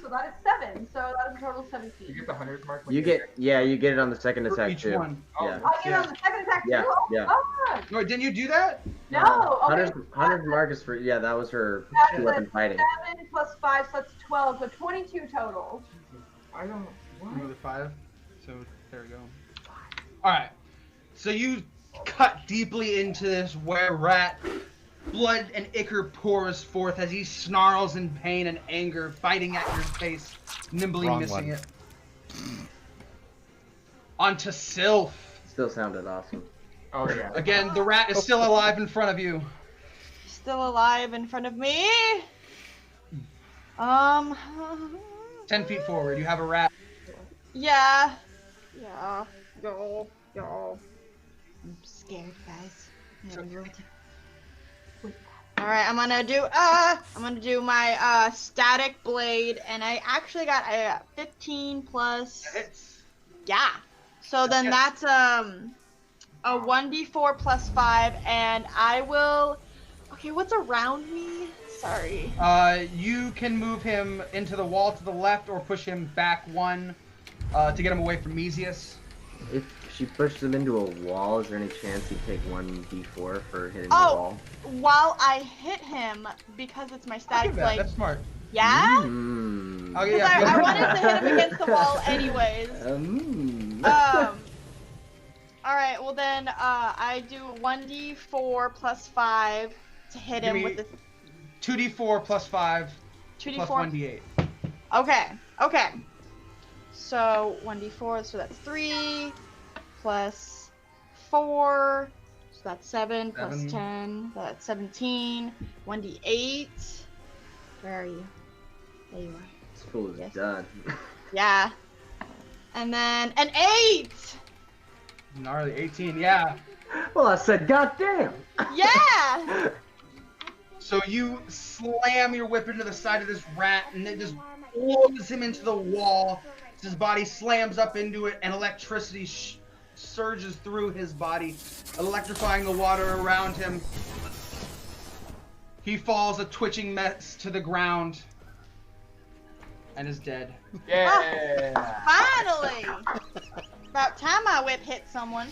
so that is 7. So that is a total of 17. you get the 100 mark. when You get it on the second For attack each too. one. Oh, Yeah. I get on the second attack Yeah, too? Oh, yeah. fuck! Wait, didn't you do that? No! Okay. 100 mark is for that was her That's weapon fighting. 7 plus 5, so that's 12, so 22 total. I don't. Remove What? the 5. So there we go. Alright. So you cut deeply into this were rat. Blood and ichor pours forth as he snarls in pain and anger, biting at your face, nimbly Wrong missing one. it. Onto Sylph. Still sounded awesome. Oh yeah. Again, the rat is still alive in front of you. Still alive in front of me. 10 feet forward, you have a rat. Yeah. Yo. I'm scared, guys. Alright, I'm gonna do my static blade, and I actually got a 15 plus. Hits. Yeah. So then that's a 1d4 plus 5, and I will. Okay, what's around me? Sorry. You can move him into the wall to the left, or push him back one to get him away from Meezius. If she pushed him into a wall, is there any chance he'd take 1d4 for hitting the Oh, wall? while I hit him, because it's my I'll static give that. blade. That's smart. Yeah? Mm. Oh, Because yeah. I wanted to hit him against the wall anyways. Alright, well then, I do 1d4 plus 5 to hit Give him me with the 2d4 plus 5 2d4. plus 1d8. Okay. So, 1d4, so that's 3, plus 4, so that's 7, plus 7. 10, that's 17, 1d8. Where are you? There you are. This fool is Yes. done. Yeah. And then an 8! Gnarly 18, yeah. Well, I said, goddamn. Yeah! So you slam your whip into the side of this rat, and it just blows him into the wall. His body slams up into it, and electricity surges through his body, electrifying the water around him. He falls a twitching mess to the ground, and is dead. Yeah. Finally! About time my whip hit someone.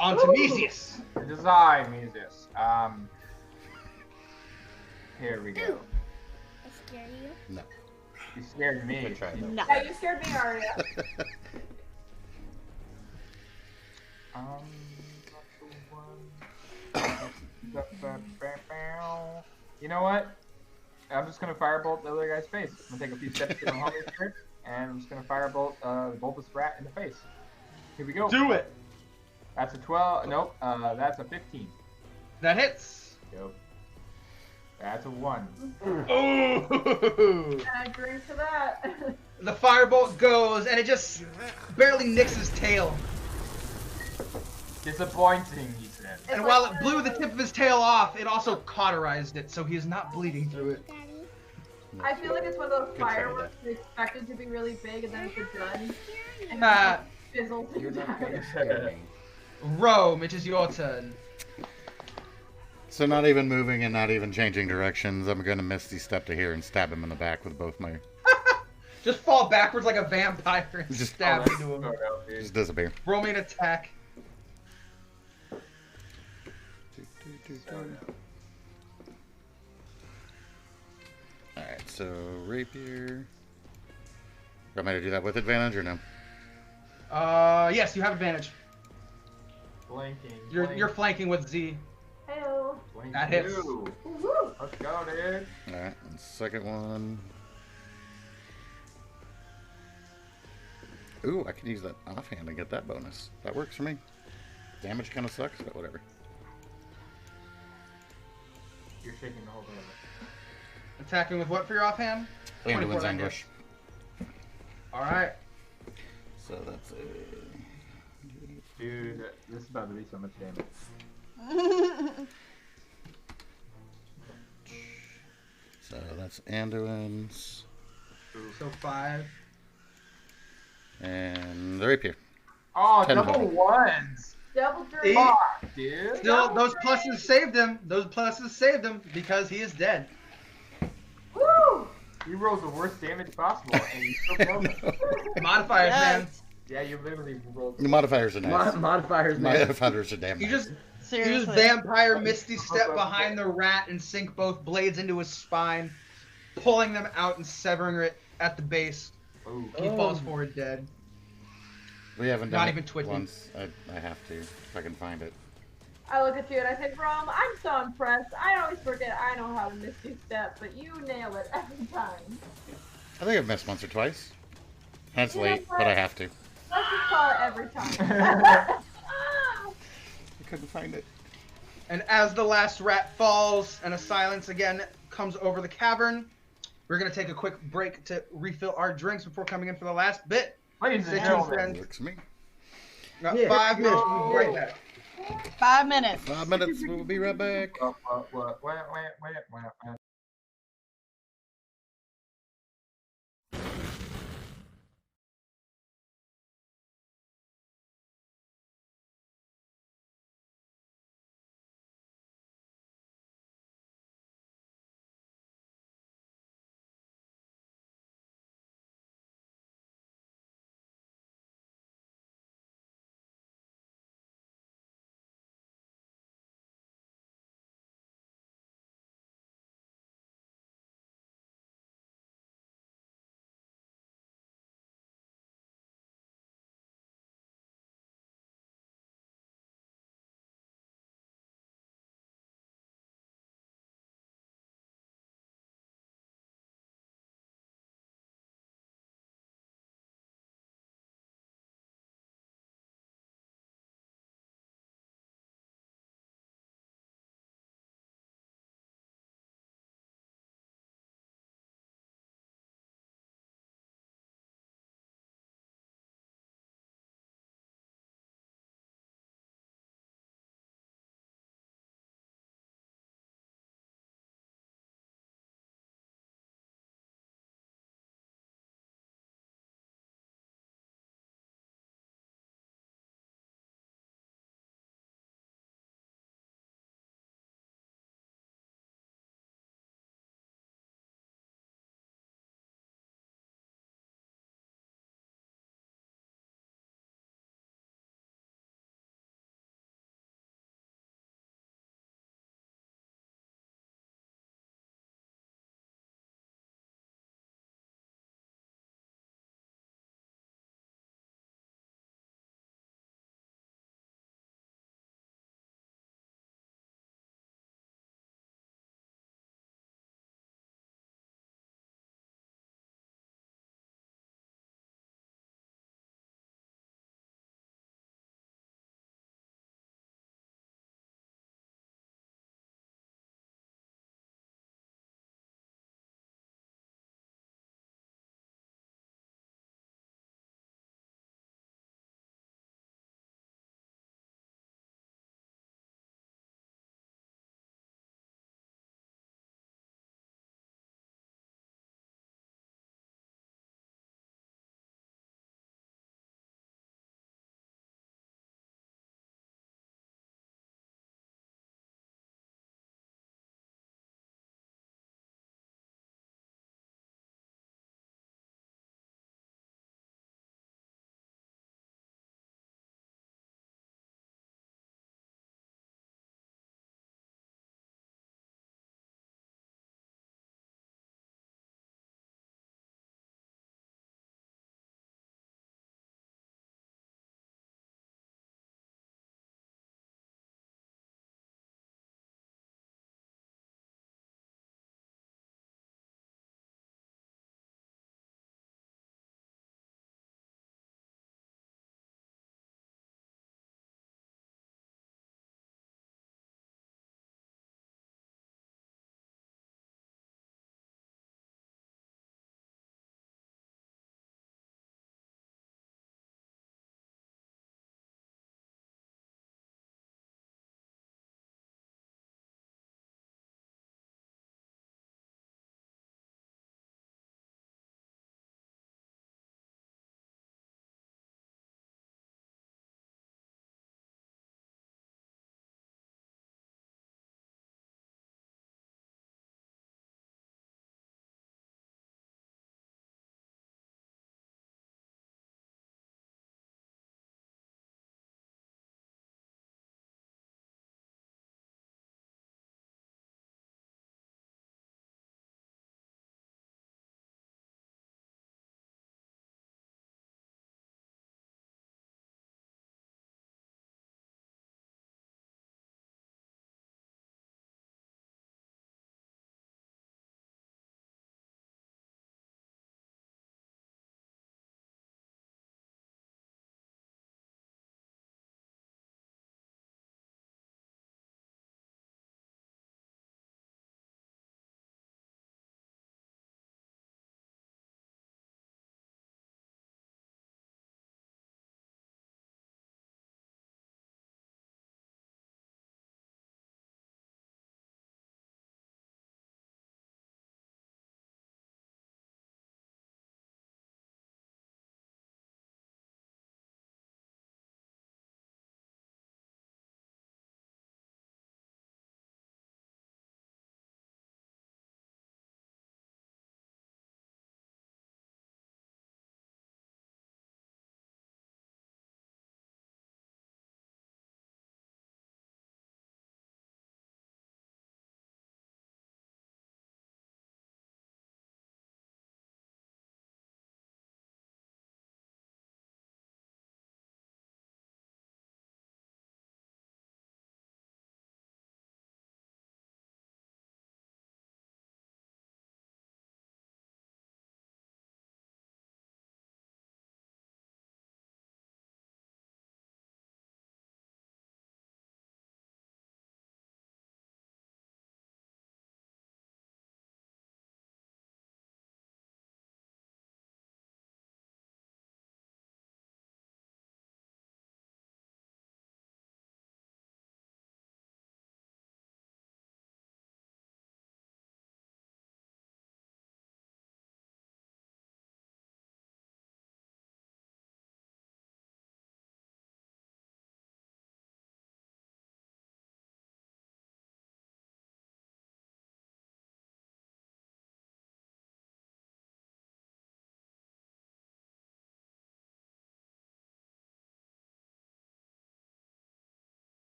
On to Meezius. It is I, Meezius. Here we go. I scare you? No. You scared me. Good try, though. No. Yeah, you scared me, Aria. You know what? I'm just gonna firebolt the other guy's face. I'm gonna take a few steps to the holy spirit, and I'm just gonna firebolt the bulbous rat in the face. Here we go. Do it. That's a 12. Nope. That's a 15. That hits. Yep. That's a 1. Ooh. And I drink to that. The firebolt goes, and it just barely nicks his tail. Disappointing, he said. And while it blew the tip of his tail off, it also cauterized it, so he is not bleeding through it. Daddy? I feel like it's one of those Good try, fireworks that's expected to be really big, and then it's a gun. And Ah, it fizzles You're into not gonna that. scare me. Rome, it is your turn. So not even moving and not even changing directions, I'm gonna Misty Step to here and stab him in the back with both my... Just fall backwards like a vampire and Just- stab Oh, into him. that's so dope, dude. Just disappear. Roll me an attack. Alright, so rapier. Want me to do that with advantage or no? Yes, you have advantage. Blinking. You're flanking with Z. Heyo. Blinking. That hits. Ooh. Woo-hoo. Let's go, dude. Alright, and second one. Ooh, I can use that offhand and get that bonus. That works for me. Damage kind of sucks, but whatever. You're shaking the whole thing. Attacking with what for your offhand? Anduin's 24 Anguish. Alright. So that's a... Dude, this is about to be so much damage. So that's Anduin's. So 5. And the rapier. Oh, 10 double total. ones. Double Eight. drink. Fuck, dude. Still, those pluses saved him. Those pluses saved him because he is dead. Woo! You rolled the worst damage possible, and you still killed him. Modifiers, man. Yes. Yeah, you literally rolled. The modifiers are nice. Modifiers, man. Modifiers are damn You nice. just Seriously. use vampire misty step behind the rat and sink both blades into his spine, pulling them out and severing it at the base. Ooh. He falls forward dead. We haven't Not done even it twitching. once. I have to, if I can find it. I look at you and I say, Rome, I'm so impressed. I always forget I know how to misty step, but you nail it every time. I think I've missed once or twice. That's You know late, what? but I have to. Let's just saw it every time. I couldn't find it. And as the last rat falls and a silence again comes over the cavern, we're going to take a quick break to refill our drinks before coming in for the last bit. Ladies Stay and tuned, gentlemen. friends. Works for me. Got Yeah. 5 minutes. We'll be right back. 5 minutes. 5 minutes. We'll be right back. What?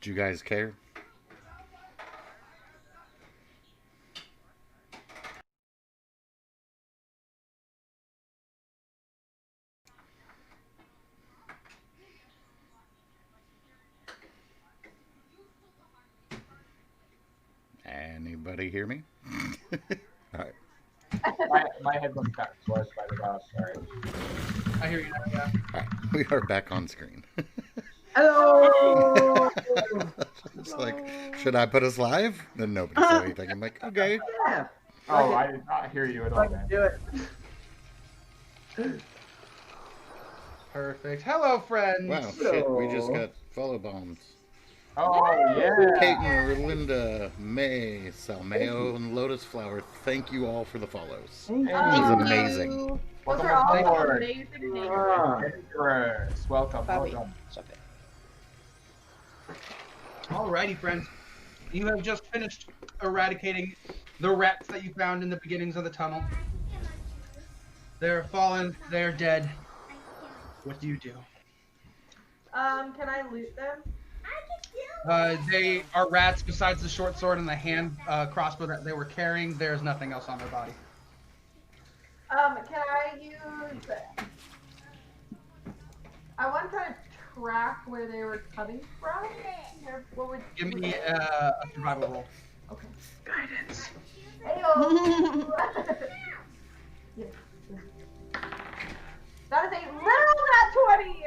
you guys care? Anybody hear me? All right. My headphones got flushed by the boss. Sorry. I hear you now, yeah. All right. We are back on screen. Hello. It's like, should I put us live? Then nobody said anything. I'm like, okay. Yeah. Oh, I did not hear you at all, man. Do it. Perfect. Hello, friends. Wow, shit. We just got follow bombs. Oh, yeah. Peyton, Erlinda, May, Salmeo, and Lotus Flower, thank you all for the follows. Thank It was amazing. Those Welcome are all aboard. amazing names. Adventurers. Welcome. Bobby, Welcome. stop it. Alrighty, friends. You have just finished eradicating the rats that you found in the beginnings of the tunnel. They're fallen. They're dead. What do you do? Can I loot them? They are rats. Besides the short sword and the hand crossbow that they were carrying, there's nothing else on their body. Can I use? I want to try to track where they were coming from. What would Give me a survival roll. Okay. Guidance. Ayo. Yes. That is a literal nat 20.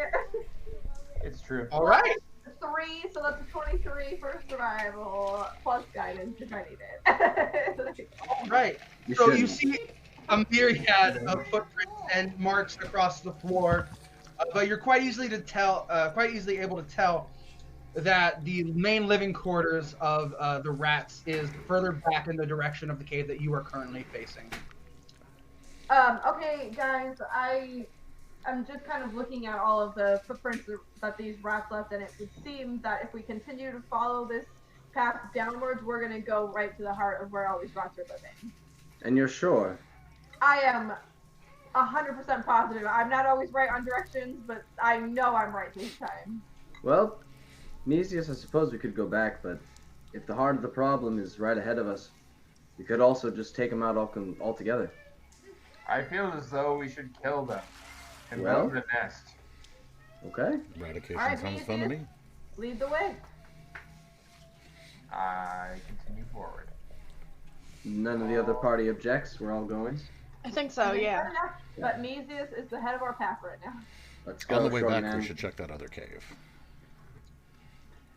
It's true. All right. 3, so that's a 23 for survival plus guidance if I need it. All right. You So you shouldn't. see a myriad of footprints and marks across the floor, but you're quite easily able to tell that the main living quarters of the rats is further back in the direction of the cave that you are currently facing. Okay, guys, I'm just kind of looking at all of the footprints that these rats left, and it would seem that if we continue to follow this path downwards, we're gonna go right to the heart of where all these rats are living. And you're sure? I am 100% positive. I'm not always right on directions, but I know I'm right this time. Well, Meezius, I suppose we could go back, but if the heart of the problem is right ahead of us, we could also just take them out altogether. I feel as though we should kill them and Well? build the nest. Okay? Eradication All right, sounds fun to me. Lead the way. I continue forward. None of the other party objects. We're all going. I think so, yeah. Fair enough, but Meezius is the head of our path right now. Let's go. On the way short back, man. we should check that other cave.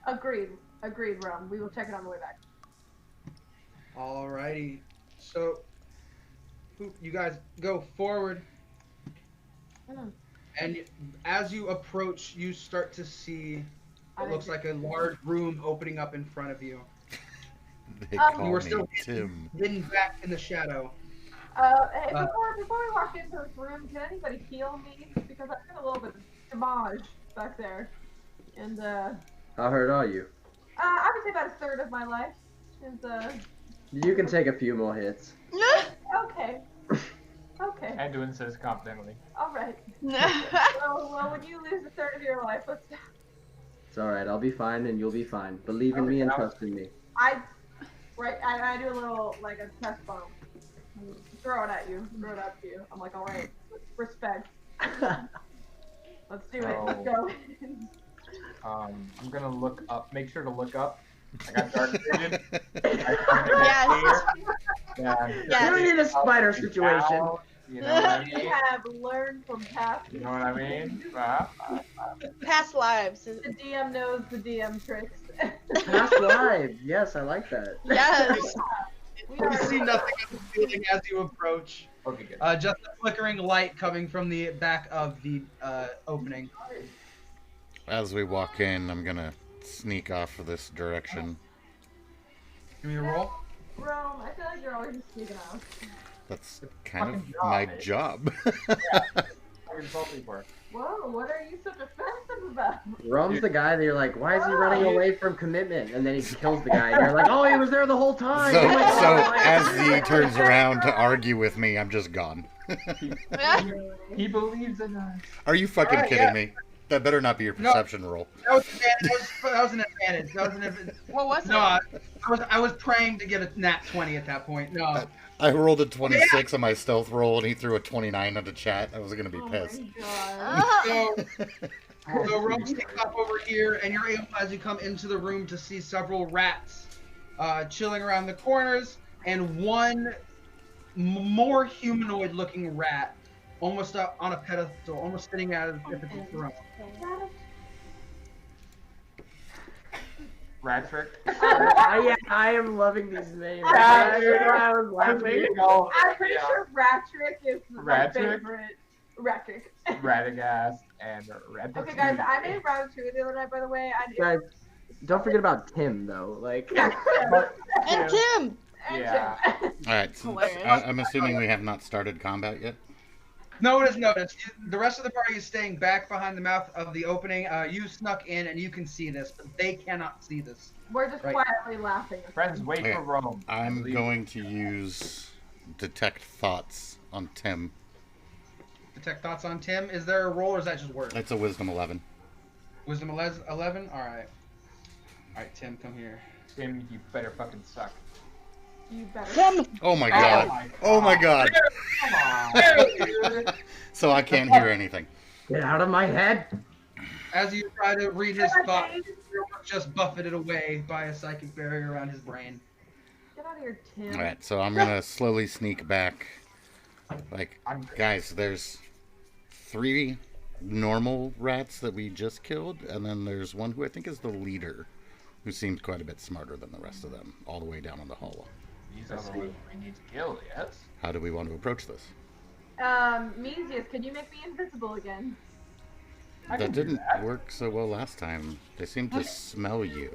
Agreed. Agreed, Rome. We will check it on the way back. Alrighty. So you guys go forward, and as you approach, you start to see what looks like a large room opening up in front of you. They You call were me still Tim. hidden back in the shadow. Hey, before we walk into this room, can anybody heal me? Because I got a little bit of damage back there. And, How hurt are you? I would say about a third of my life is, You can take a few more hits. okay. Okay. Anduin says confidently. Alright. Well, when you lose a third of your life, let's... It's alright. I'll be fine and you'll be fine. Believe in me and trust in me. I do a little, like, a chest bump. Throw it at you. Throw it up to you. I'm like, alright. Respect. Let's do it. Let's go. I'm gonna look up. Make sure to look up. I got dark vision. Yes. Yeah. Yes. You're in a spider situation. You know what I We mean? have learned from past. You know what I mean? Past lives. The DM knows the DM tricks. Past lives. Yes, I like that. Yes. We You are see nothing of the ceiling as you approach. Okay, good. Just a flickering light coming from the back of the opening. As we walk in, I'm gonna sneak off of this direction. Give me a roll. Rome, I feel like you're always sneaking out. That's kind of fucking job, my eh? job. I consulted for. Whoa, what are you so defensive about? Rome's the guy that you're like, why is he running away from commitment? And then he kills the guy. And you're like, oh, he was there the whole time. So, Oh my so God. as he turns around to argue with me, I'm just gone. He believes in us. Are you fucking Alright, kidding yeah. me? That better not be your perception roll. That was an advantage. That was an advantage. What was No, it? I was praying to get a nat 20 at that point. No. I rolled a 26 on my stealth roll, and he threw a 29 on the chat. I was going to be Oh pissed. my god. So Rome sneaks up over here, and you're able, as you come into the room, to see several rats chilling around the corners, and one more humanoid-looking rat, almost up on a pedestal, almost sitting as if it's a throne. Rat trick. Yeah, I am loving these names. Yeah, That's why I was laughing. I'm pretty sure Ratrick is my Ratrick? favorite. Ratrick. Radagast and Ratatouille. Okay, guys, I made Ratatouille the other night, by the way. Guys, don't forget about Tim, though. Like, And Tim! Yeah. Alright, so Hilarious. I'm assuming we have not started combat yet? Notice. The rest of the party is staying back behind the mouth of the opening. You snuck in, and you can see this, but they cannot see this. We're just Right. quietly laughing. Friends, wait Okay. for Rome. I'm Leave. going to use Detect Thoughts on Tim. Detect thoughts on Tim. Is there a roll, or is that just words? That's a Wisdom 11. Wisdom 11? Alright. Alright, Tim, come here. Tim, you better fucking suck. You better. Tim! Oh my god. Oh my god. Come on. So I can't hear anything. get out of my head. As you try to read his thoughts, you're just buffeted away by a psychic barrier around his brain. Get out of here, Tim. Alright, so I'm gonna slowly sneak back. Like, guys, there's 3 normal rats that we just killed, and then there's one who I think is the leader, who seems quite a bit smarter than the rest of them, all the way down in the hall. These are the ones we need to kill, yes? How do we want to approach this? Meezius, can you make me invisible again? I That can do didn't that. work so well last time. They seem to smell you.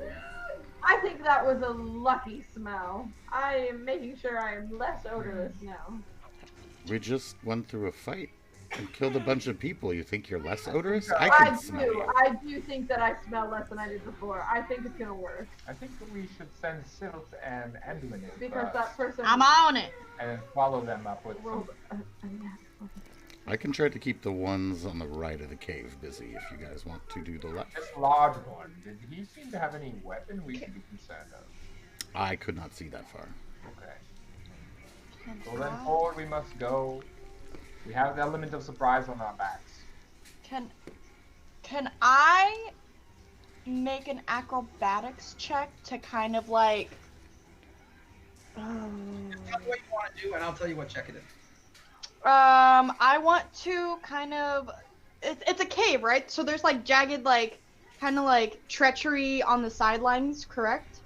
I think that was a lucky smell. I am making sure I am less odorless now. We just went through a fight and killed a bunch of people. You think you're less odorous? I I I can smell do. you. I do think that I smell less than I did before. I think it's gonna work I think that we should send Silt and Enduin in because first, that person I'm on it. and then follow them up with some... rolled a natural. I can try to keep the ones on the right of the cave busy if you guys want to do the left. This large one, did he seem to have any weapon we should be concerned of? I could not see that far. Okay. So then forward we must go. We have the element of surprise on our backs. Can I make an acrobatics check to kind of like Tell me what you want to do, and I'll tell you what check it is. I want to kind of it's a cave, right? So there's like jagged like kind of like treachery on the sidelines, correct?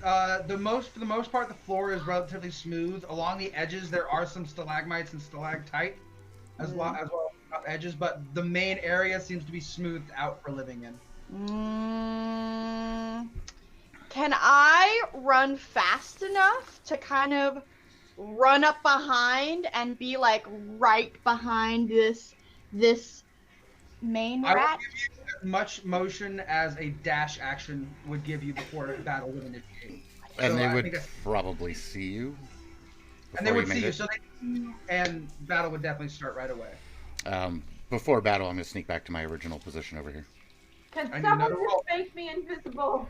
For the most part, the floor is relatively smooth. Along the edges, there are some stalagmites and stalactite, as well as rough edges. But the main area seems to be smoothed out for living in. Can I run fast enough to kind of run up behind and be like right behind this main I will rat? give you as much motion as a dash action would give you before battle would initiate. And So they I would think that's- probably see you. And they before would see made you, it. so and battle would definitely start right away. Before battle, I'm going to sneak back to my original position over here. Can I need someone another roll. just make me invisible?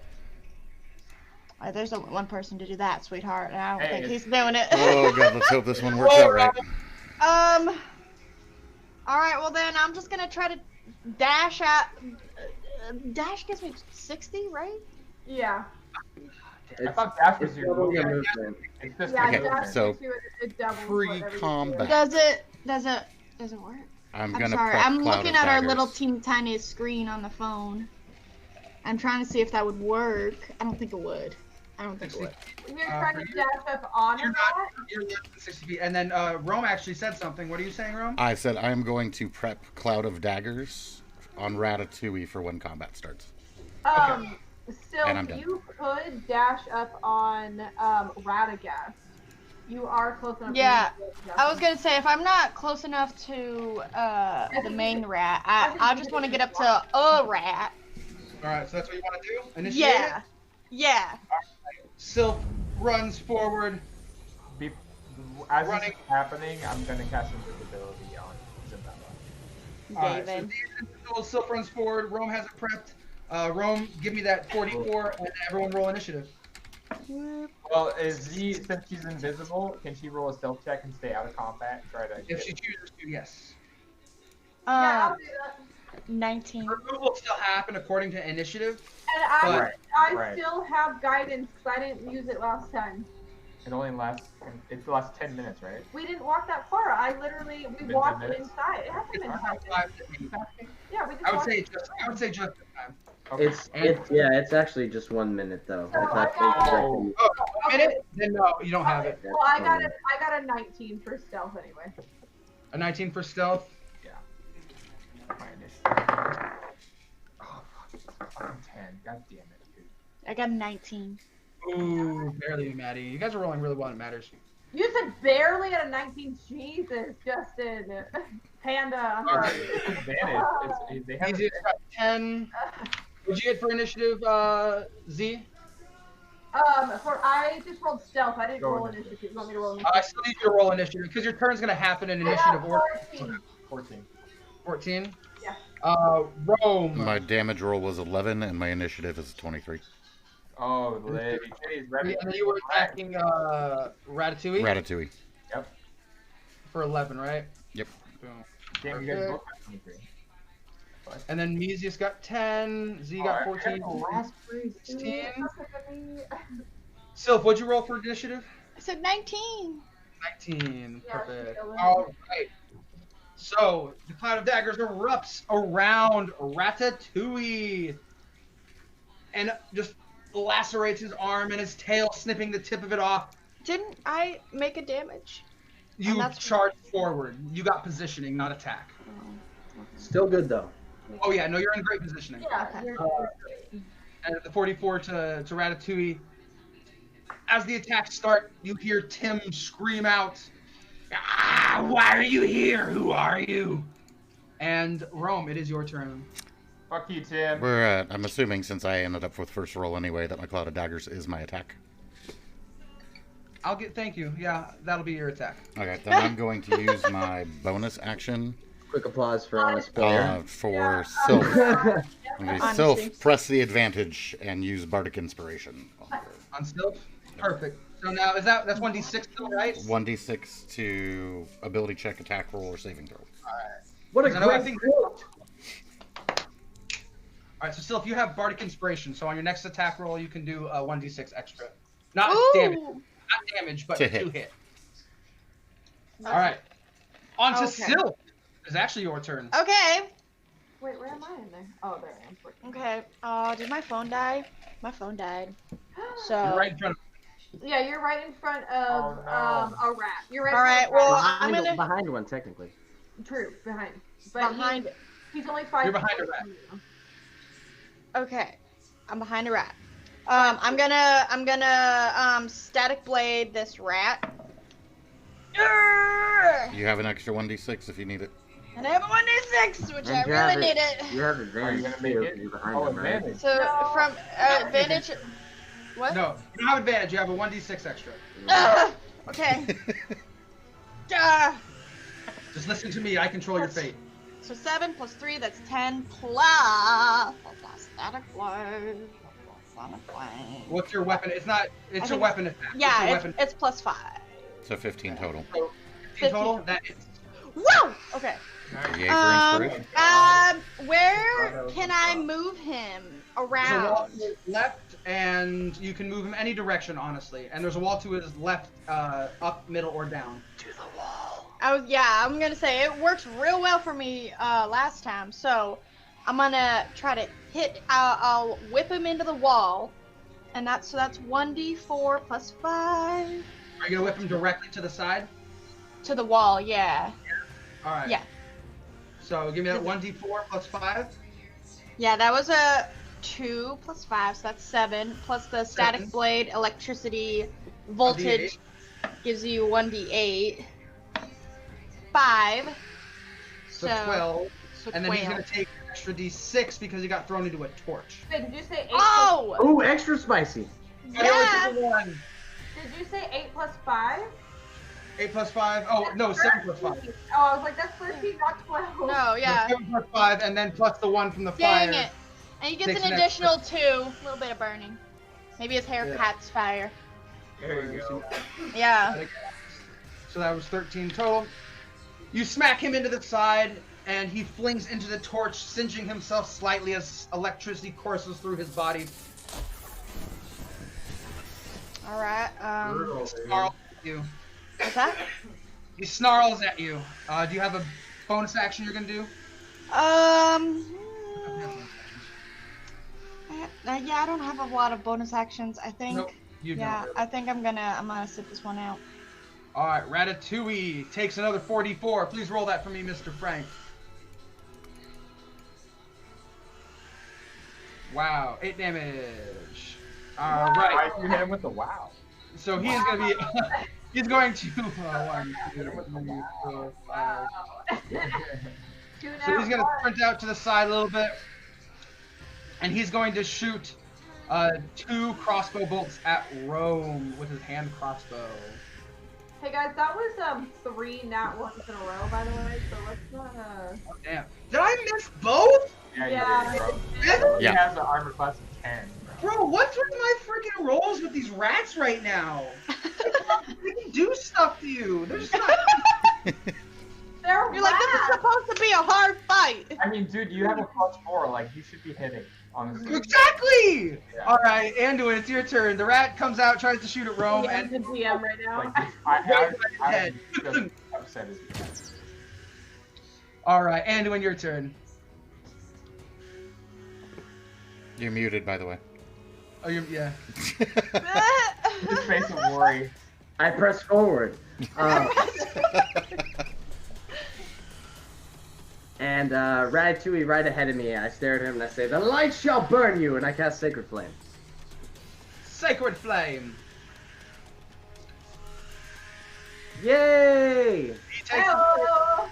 There's only one person to do that, sweetheart, and I don't Hey, think it's- he's doing it. Oh god, let's hope this one works out right. Alright, well then I'm just gonna try to dash at. Dash gives me 60, right? Yeah. I thought Dash was It's your probably a movement. movement. It's just Yeah, Okay, Dash so makes you it doubles whatever you pre-combat. Does it work? I'm I'm going to sorry, prep I'm Cloud looking of at our Daggers. little teeny tiny screen on the phone. I'm trying to see if that would work. I don't think it would. I don't think it would. do. You're trying to for you- dash up on You're a not. rat? You're less than 60 feet. And then Rome actually said something. What are you saying, Rome? I said I'm going to prep Cloud of Daggers on Ratatouille for when combat starts. Still, And I'm done. you could dash up on Radagast. You are close enough. Yeah, to dash I was up. gonna say if I'm not close enough to the main rat, I just want to get up to a rat. All right, so that's what you want to do. Initiate Yeah, it. yeah. Sylph runs forward. Be- As this Running. is happening, I'm going to cast invisibility on Isabella. All right, so David. these until Silph runs forward. Rome has it prepped. Rome, give me that 44, and everyone roll initiative. Well, is Z, since she's invisible, can she roll a stealth check and stay out of combat? Try to. If she chooses to, yes. Yeah, I'll do that. 19. Removal will still happen according to initiative. And I Right. still have guidance because I didn't use it last time. It only lasts. It lasts 10 minutes, right? We didn't walk that far. We Been walked 10 minutes? inside. It hasn't It's been about 5 5 minutes. to 8. Yeah, we just I would walked. say just in time. Okay. It's actually just 1 minute though. So If I that's got- exactly- Oh, a minute? Then no, you don't have it. Well, I got a 19 for stealth anyway. A 19 for stealth. My initiative. Oh, fucking 10. God damn it, dude. I got a 19. Ooh, barely, Maddie. You guys are rolling really well. It matters. You said barely at a 19. Jesus, Justin. Panda. I'm All sorry. It's advantage. They have Easy, got 10. What'd you get for initiative, Z? I just rolled stealth. I didn't Go roll initiative. initiative. You want me to roll initiative? I still need you to roll initiative because your turn's gonna happen in initiative order. 14. 14. Yeah. Rome. My damage roll was 11, and my initiative is 23. Oh, lady. Titty's ready. And then you were attacking Ratatouille Ratatouille. for 11, right? Yep. Boom. Damn, you guys both got 23. And then Meezius got 10. Z got 14. Last 16. Sylph, what'd you roll for initiative? I said 19. 19. Yeah, Perfect. she All right. So the cloud of daggers erupts around Ratatouille and just lacerates his arm and his tail, snipping the tip of it off. Didn't I make a damage? You And that's- charge forward. You got positioning, not attack. Still good though. Oh yeah, no, you're in great positioning. Yeah, Okay. you're And at the 44 to Ratatouille. As the attacks start, you hear Tim scream out, "Ah, why are you here? Who are you?" And Rome, it is your turn. Fuck you, Tim. We're I'm assuming, since I ended up with first roll anyway, that my Cloud of Daggers is my attack. Thank you. Yeah, that'll be your attack. Okay, then I'm going to use my bonus action Quick applause for honest player. for Sylph. Okay, Honesty. Sylph, press the advantage and use Bardic Inspiration. On Sylph? Perfect. So now, that's 1d6 still, right? 1d6 to ability check, attack roll, or saving throw. What a Because I know great everything- quote. Alright, so Sylph, you have Bardic Inspiration, so on your next attack roll, you can do 1d6 extra. Not damage, Ooh. not damage, but To to hit. hit. Alright. On to Okay. Sylph. It's actually your turn. Okay. Wait, where am I in there? Oh, there I am. 14. Okay. Did my phone die? My phone died. So. You're right in front of Yeah, you're right in front of Oh, no. a rat. You're right. All right, in front of a well, rat. I'm gonna Behind one technically. True, behind. But behind. he's only 5. You're behind a rat. Okay, I'm behind a rat. I'm gonna static blade this rat. Urgh! You have an extra 1d6 if you need it. And I have a 1d6, which I And you have really it- need it. You have Are you advantage gonna make too, it? if you're behind Oh, him, right? advantage. So No. from advantage. What? No, you don't have advantage. You have a 1d6 extra. Ugh, okay. Duh. Just listen to me. I control your fate. So 7 plus 3, that's 10 plus static blade. Sonic blade. What's your weapon? It's not. It's your think- weapon attack. What's Yeah, your it's, weapon it's plus 5. So 15 total. So, 15 total. 15. That is. Woo! Okay. Yay for inspiration. Where can I move him There's a wall around? to his left, and you can move him any direction, honestly. And there's a wall to his left, up, middle, or down. I'm gonna say it works real well for me last time, so I'm gonna try to hit. I'll whip him into the wall, and that's 1d4 plus 5 Are you gonna whip him directly to the side? to the wall. Yeah, All right. Yeah. So give me that 1d4 plus 5. yeah. That was a 2 plus 5, so that's 7 plus the static 7. blade electricity voltage gives you 1d8. 5. So 12. So And then he's 12. gonna take an extra d6 because he got thrown into a torch. Wait, did you say 8? Oh! Ooh, extra spicy. But it was Yeah! just a 1. Did you say 8 plus 5? 8 plus 5. Oh, no, 7 plus 5. Oh, I was like, that's 13, not 12. No, yeah. 7 plus 5, and then plus the 1 from the Dang fire. it. And he gets Takes an an additional 2. A little bit of burning. Maybe his hair Yeah. catches fire. There you go. Yeah. So that was 13 total. You smack him into the side, and he flings into the torch, singeing himself slightly as electricity courses through his body. Alright, Snarls at you. what's that? He snarls at you. Do you have a bonus action you're gonna do? Yeah, I don't have a lot of bonus actions. I think. Nope, you Yeah, don't. I think I'm gonna sit this one out. All right, Ratatouille takes another 44. Please roll that for me, Mr. Frank. Wow, 8 damage. All right. You hit him with the wow. So he is gonna be. He's going to. 1, 2, 3, 4, 5. So he's gonna sprint out to the side a little bit, and he's going to shoot 2 crossbow bolts at Rome with his hand crossbow. Hey guys, that was 3 nat 1s in a row, by the way. So let's not. Oh, damn. Did I miss both? Yeah, Yeah. you did, bro. Really? He has an armor class of 10. Bro, what's with my freaking rolls with these rats right now? They can do stuff to you. They're just not. They're You're like, this is supposed to be a hard fight. I mean, dude, you have a +4. Like, you should be hitting, honestly. Exactly! Yeah. Alright, Anduin, it's your turn. The rat comes out, tries to shoot at Rome, I'm the and DM right now. Like, I'm Dead. just upset as you can. Alright, Anduin, your turn. You're muted, by the way. Oh, yeah. His face of worry. I press forward. And Ratatouille right ahead of me. I stare at him and I say, "The light shall burn you," and I cast Sacred Flame. Sacred Flame. Yay! He takes Hello.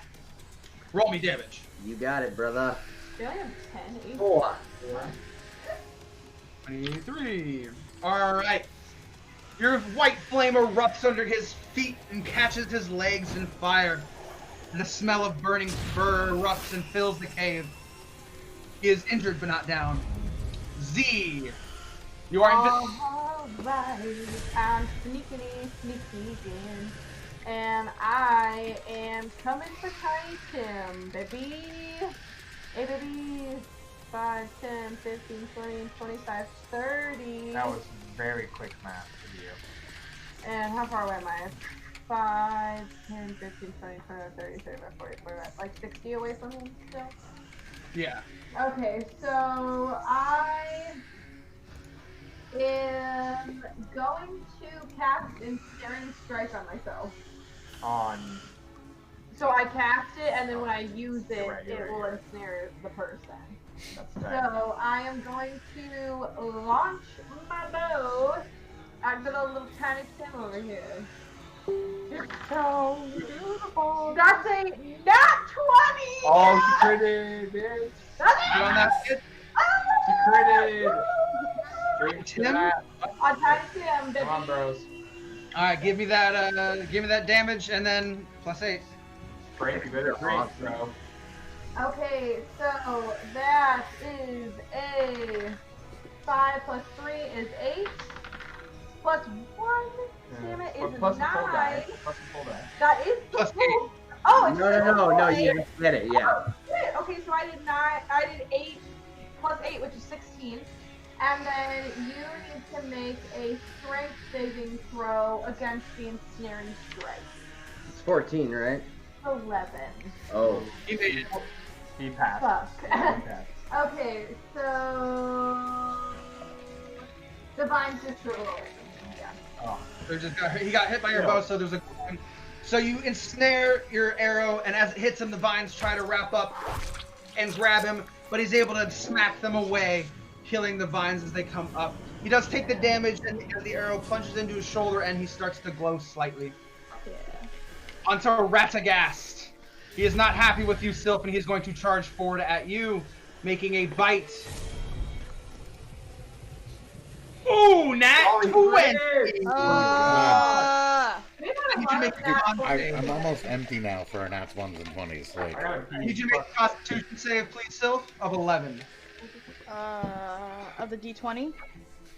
roll me damage. You got it, brother. Do I have 10? 4. 23. Alright. Your white flame erupts under his feet and catches his legs in fire. The smell of burning fur erupts and fills the cave. He is injured but not down. Z. You are Alright, I'm sneaking, and I am coming for Tiny Tim, baby. Hey, baby. 5, 10, 15, 20, 25, 30. That was very quick math for you. And how far away am I? 5, 10, 15, 20, 25, 30, 35, 40, 45, like 60 away from him still? Yeah. Okay, so I am going to cast Ensnaring Strike on myself. On. So I cast it, and then when I use it, You're right, it will ensnare the person. That's right. So I am going to launch my bow at the little tiny Tim over here. So beautiful. That's a nat 20! Oh, she critted, bitch. That's You on that kid? She critted. Straight to Tim? that. on Tiny Tim, baby. Come on, bros. Alright, give me that damage and then +8. Break, you better break, bro. Okay, so that is a 5 plus 3 is 8. Plus 1, damn it, is Plus the 9. full die. Plus the full die. That is the Plus full. Oh, it's No, eight. you didn't get it, yeah. Oh, shit. Okay, so I did 8 plus 8, which is 16. And then you need to make a strength saving throw against the ensnaring strike. It's 14, right? 11. Oh. He made it. He passed. Fuck. He passed. Okay, so divine destroy. Yeah. Oh. He got hit by your bow, so there's a. So you ensnare your arrow, and as it hits him, the vines try to wrap up and grab him, but he's able to smack them away, killing the vines as they come up. He does take the damage, and the arrow plunges into his shoulder, and he starts to glow slightly. Yeah. Onto Ratagast. He is not happy with you, Sylph, and he's going to charge forward at you, making a bite. Ooh, nat 20! We I got a need to lot make a con save. I'm almost empty now for our nats 1s and 20s. Like, I gotta pee. Need you to make a Constitution save, please, Sylph, of 11. Of the D20.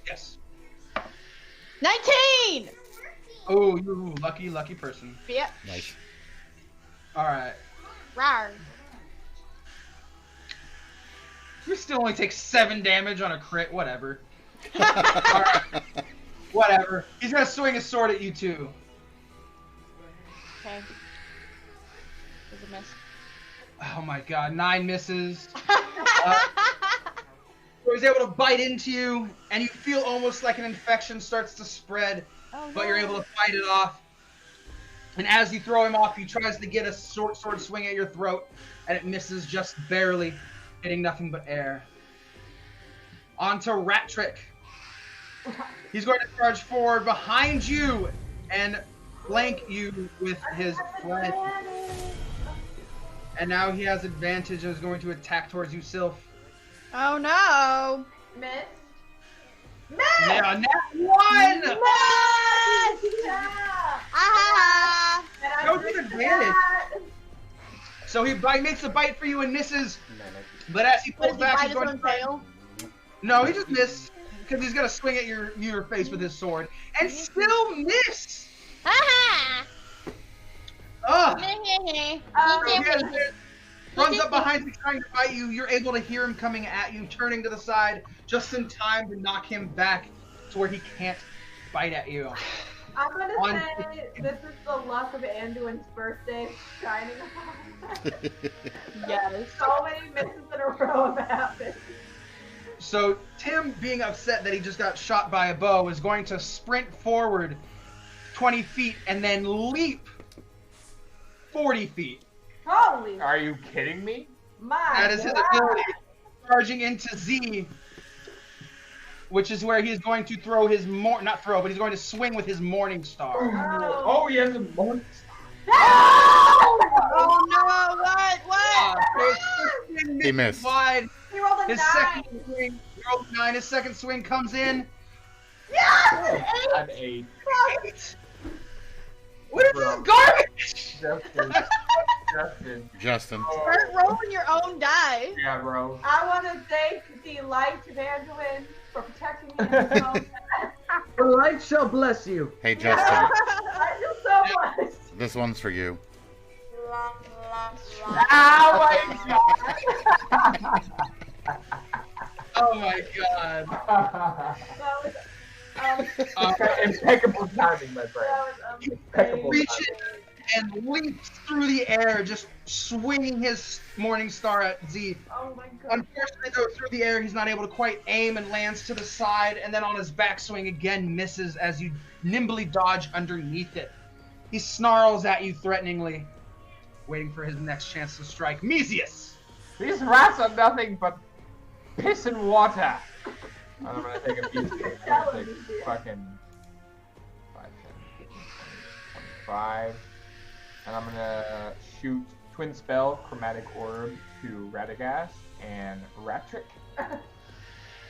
Yes. 19! Oh, you lucky person. Yep. nice. All right. Rawr. You still only take 7 damage on a crit. Whatever. All right. Whatever. He's gonna swing his sword at you too. Okay. There's a miss. Oh my God! 9 misses. So he's able to bite into you, and you feel almost like an infection starts to spread, but you're able to fight it off. And as you throw him off, he tries to get a short sword swing at your throat, and it misses just barely, hitting nothing but air. On to Rat Trick. He's going to charge forward behind you and flank you with his friend. And now he has advantage and is going to attack towards you, Sylph. Oh no! Miss. Now, nat 1! Yeah! Ah! And I Go to missed the advantage. that. So he makes a bite for you and misses, but as he What pulls does he back, bite he's his going own to try. tail? No, he just missed because he's gonna swing at your face with his sword and still miss. Ha Ugh. Um, So he runs up behind you trying to fight you. You're able to hear him coming at you, turning to the side just in time to knock him back to where he can't bite at you. I'm gonna On- say this is the luck of Anduin's birthday shining upon us. Yes. So many misses in a row have happened. So Tim, being upset that he just got shot by a bow, is going to sprint forward 20 feet and then leap 40 feet. Holy Are you kidding me? my That is his God. ability, charging into Z, which is where he's going to throw his not throw, but he's going to swing with his Morning Star. Oh, he has a bonus. Oh no! What? So it's 15 He missed. wide. He rolled a His 9. second swing, he rolled 9. His second swing comes in. Yes! An 8. 8. What is this garbage? Justin. Start rolling your own die. Yeah, bro. I want to thank the light of Anduin for protecting me in this moment. The light shall bless you. Hey, Justin. I feel so blessed. This one's for you. Oh my God. Oh my God. That was, Impeccable timing, my friend. that was Impeccable amazing. Reaches and leaps through the air, just swinging his Morning Star at Z. Oh my God. Unfortunately, though, through the air, he's not able to quite aim and lands to the side, and then on his backswing again misses as you nimbly dodge underneath it. He snarls at you threateningly, waiting for his next chance to strike. Meezius! These rats are nothing but piss and water. And I'm gonna take a piece of it. I'm gonna take fucking 5, 10, 25. And I'm gonna shoot Twin Spell, Chromatic Orb to Radagast and Ratrick.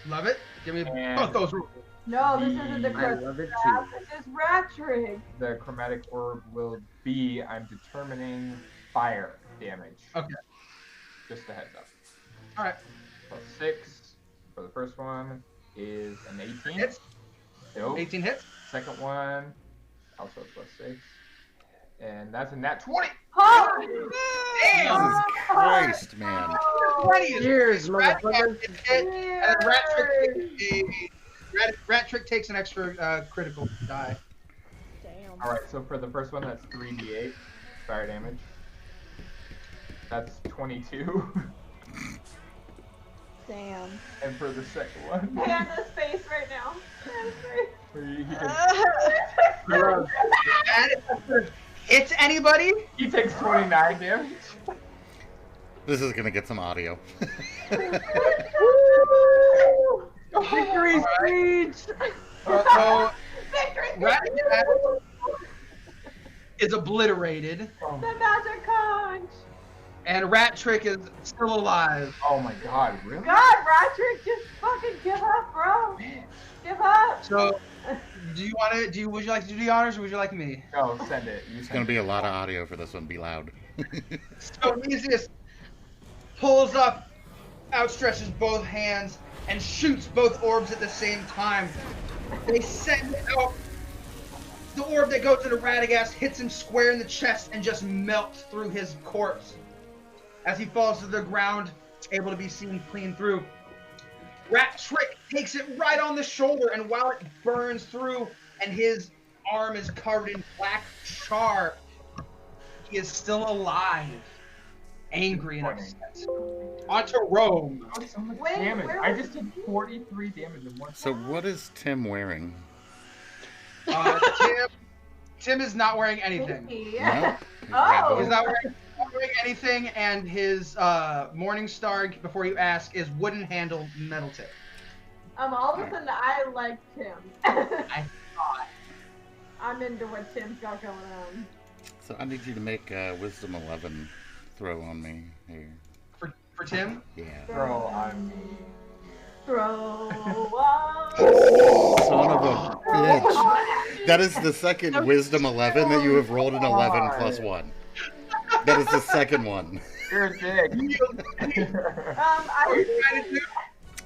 Love it. Give me And- both those rules. No, this isn't the I correct love it staff. too. This is Ratrick. The Chromatic Orb will be, I'm determining fire damage. Okay. Just a heads up. Alright. Plus 6 for the first one is an 18. Hits. Dope. 18 hits. Second one, also plus 6. And that's a nat 20. Oh! Jesus Christ, man. 20 is Cheers, Rat motherfucker. Cat gets hit, and Rat Trick takes an extra critical die. Damn. Alright, so for the first one, that's 3d8 fire damage. That's 22. Damn. And for the second one, Panda's face right now. Panda's face. Hits anybody? he takes 29 damage. This is gonna get some audio. Victory speech! So Victory Rat speech! Cat is obliterated, The magic conch! and Rat Trick is still alive. Oh my god, really? God, Ratrick, just fucking give up, bro. Give up. So Would you like to do the honors, or would you like me? Go, send it. It's going to be a lot of audio for this one. Be loud. So Meezius pulls up, outstretches both hands, and shoots both orbs at the same time. They send out. The orb that goes into Radagast hits him square in the chest and just melts through his corpse. As he falls to the ground, able to be seen clean through. Rat Trick takes it right on the shoulder, and while it burns through and his arm is covered in black char, he is still alive, angry and upset. Onto Rome. Oh, so much Wait, damage. where I was just did 43 damage in one. So what is Tim wearing? Tim is not wearing anything. No? Oh. He's not wearing anything, and his Morning Star, before you ask, is wooden handle metal tip. All of a sudden I like Tim. I thought. I'm into what Tim's got going on. So I need you to make a Wisdom 11 throw on me here. For Tim? Yeah. Throw on me. Throw up. Son of a bitch. That is the second Wisdom 11 that you have rolled an 11 plus 1. That is the second one. You're a dick.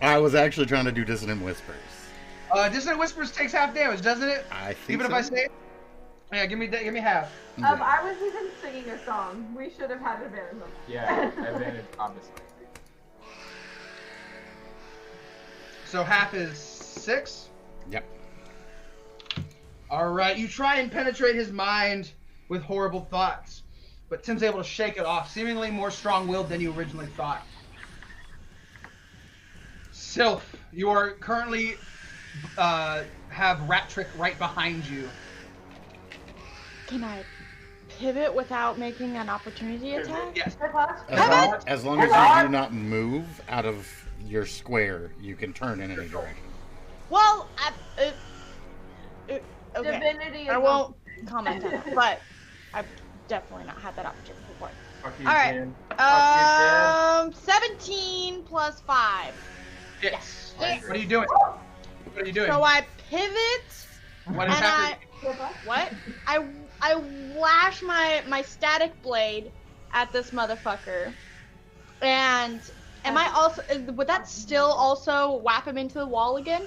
I was actually trying to do Dissonant Whispers. Dissonant Whispers takes half damage, doesn't it? I think Even so. if I say it? Yeah, give me half. Yeah. I was even singing a song. We should have had advantage on that. Yeah, advantage, obviously. So half is 6? Yep. Alright, you try and penetrate his mind with horrible thoughts, but Tim's able to shake it off, seemingly more strong-willed than you originally thought. Sylph, you are currently have Rat Trick right behind you. Can I pivot without making an opportunity attack? Yes. As long as you do not move out of your square, you can turn in any direction. Well, okay. Divinity I is won't comment on it, but I've definitely not had that opportunity before. Fuck you, All right. Jen. Fuck you, 17 plus 5. Yes. Yes. What are you doing? What are you doing? So I pivot, What is and happening? I lash my static blade at this motherfucker. And am I also, would that still also whap him into the wall again?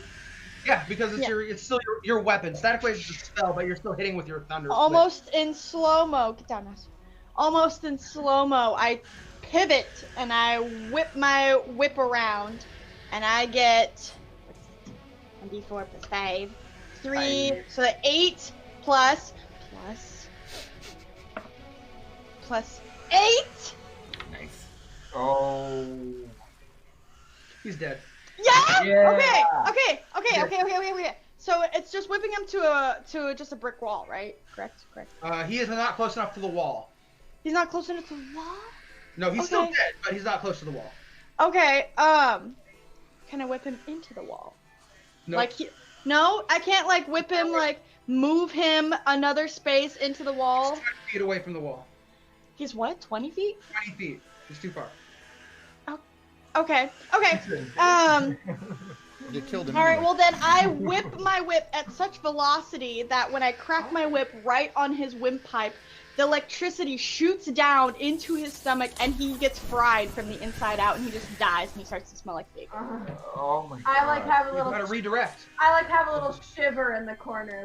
Yeah, because it's Yeah. it's still your weapon. Static Blade is a spell, but you're still hitting with your thunder. Almost in slow-mo. Get down, Ness. Almost in slow-mo, I pivot and I whip my whip around, and I get 1d4 plus 5. 3, so the 8 plus 8. Nice. Oh. He's dead. Yeah? Yeah. Okay. So it's just whipping him to just a brick wall, right? Correct. He is not close enough to the wall. He's not close enough to the wall? No, he's still Okay. dead, but he's not close to the wall. Okay, can I whip him into the wall? No. No, I can't whip him, move him another space into the wall. He's 20 feet away from the wall. He's what, 20 feet? 20 feet. He's too far. Okay. You killed him. Alright, anyway. well then I whip my whip at such velocity that when I crack my whip right on his windpipe, the electricity shoots down into his stomach and he gets fried from the inside out and he just dies and he starts to smell like bacon. Oh my god. I have a You little. gotta redirect. I have a little shiver in the corner,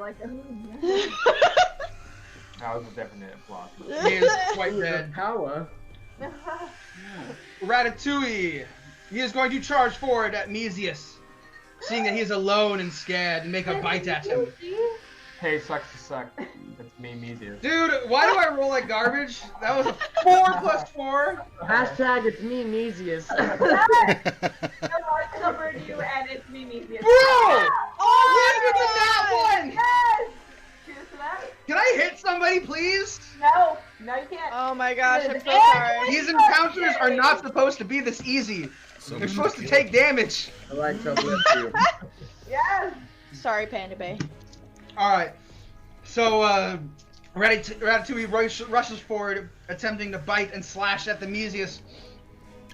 That was a definite applause. He is quite Ooh, the dead. power. Ratatouille. He is going to charge forward at Meezius, seeing that he is alone and scared, and make a bite at him. Hey, sucks to suck. That's me, Meezius. Dude, why do I roll like garbage? That was a 4 plus 4. Hashtag it's me, Meezius. I covered you, and it's me, Meezius. Bro! Oh Look at that one! Yes! Cheers to that. Can I hit somebody, please? No, you can't. Oh my gosh, I'm so And- sorry. These encounters are not supposed to be this easy. So They're supposed to take damage. I like to uplift you. Yes. Sorry, Panda Bay. Alright. So, Ratatouille rushes forward, attempting to bite and slash at the Meezius.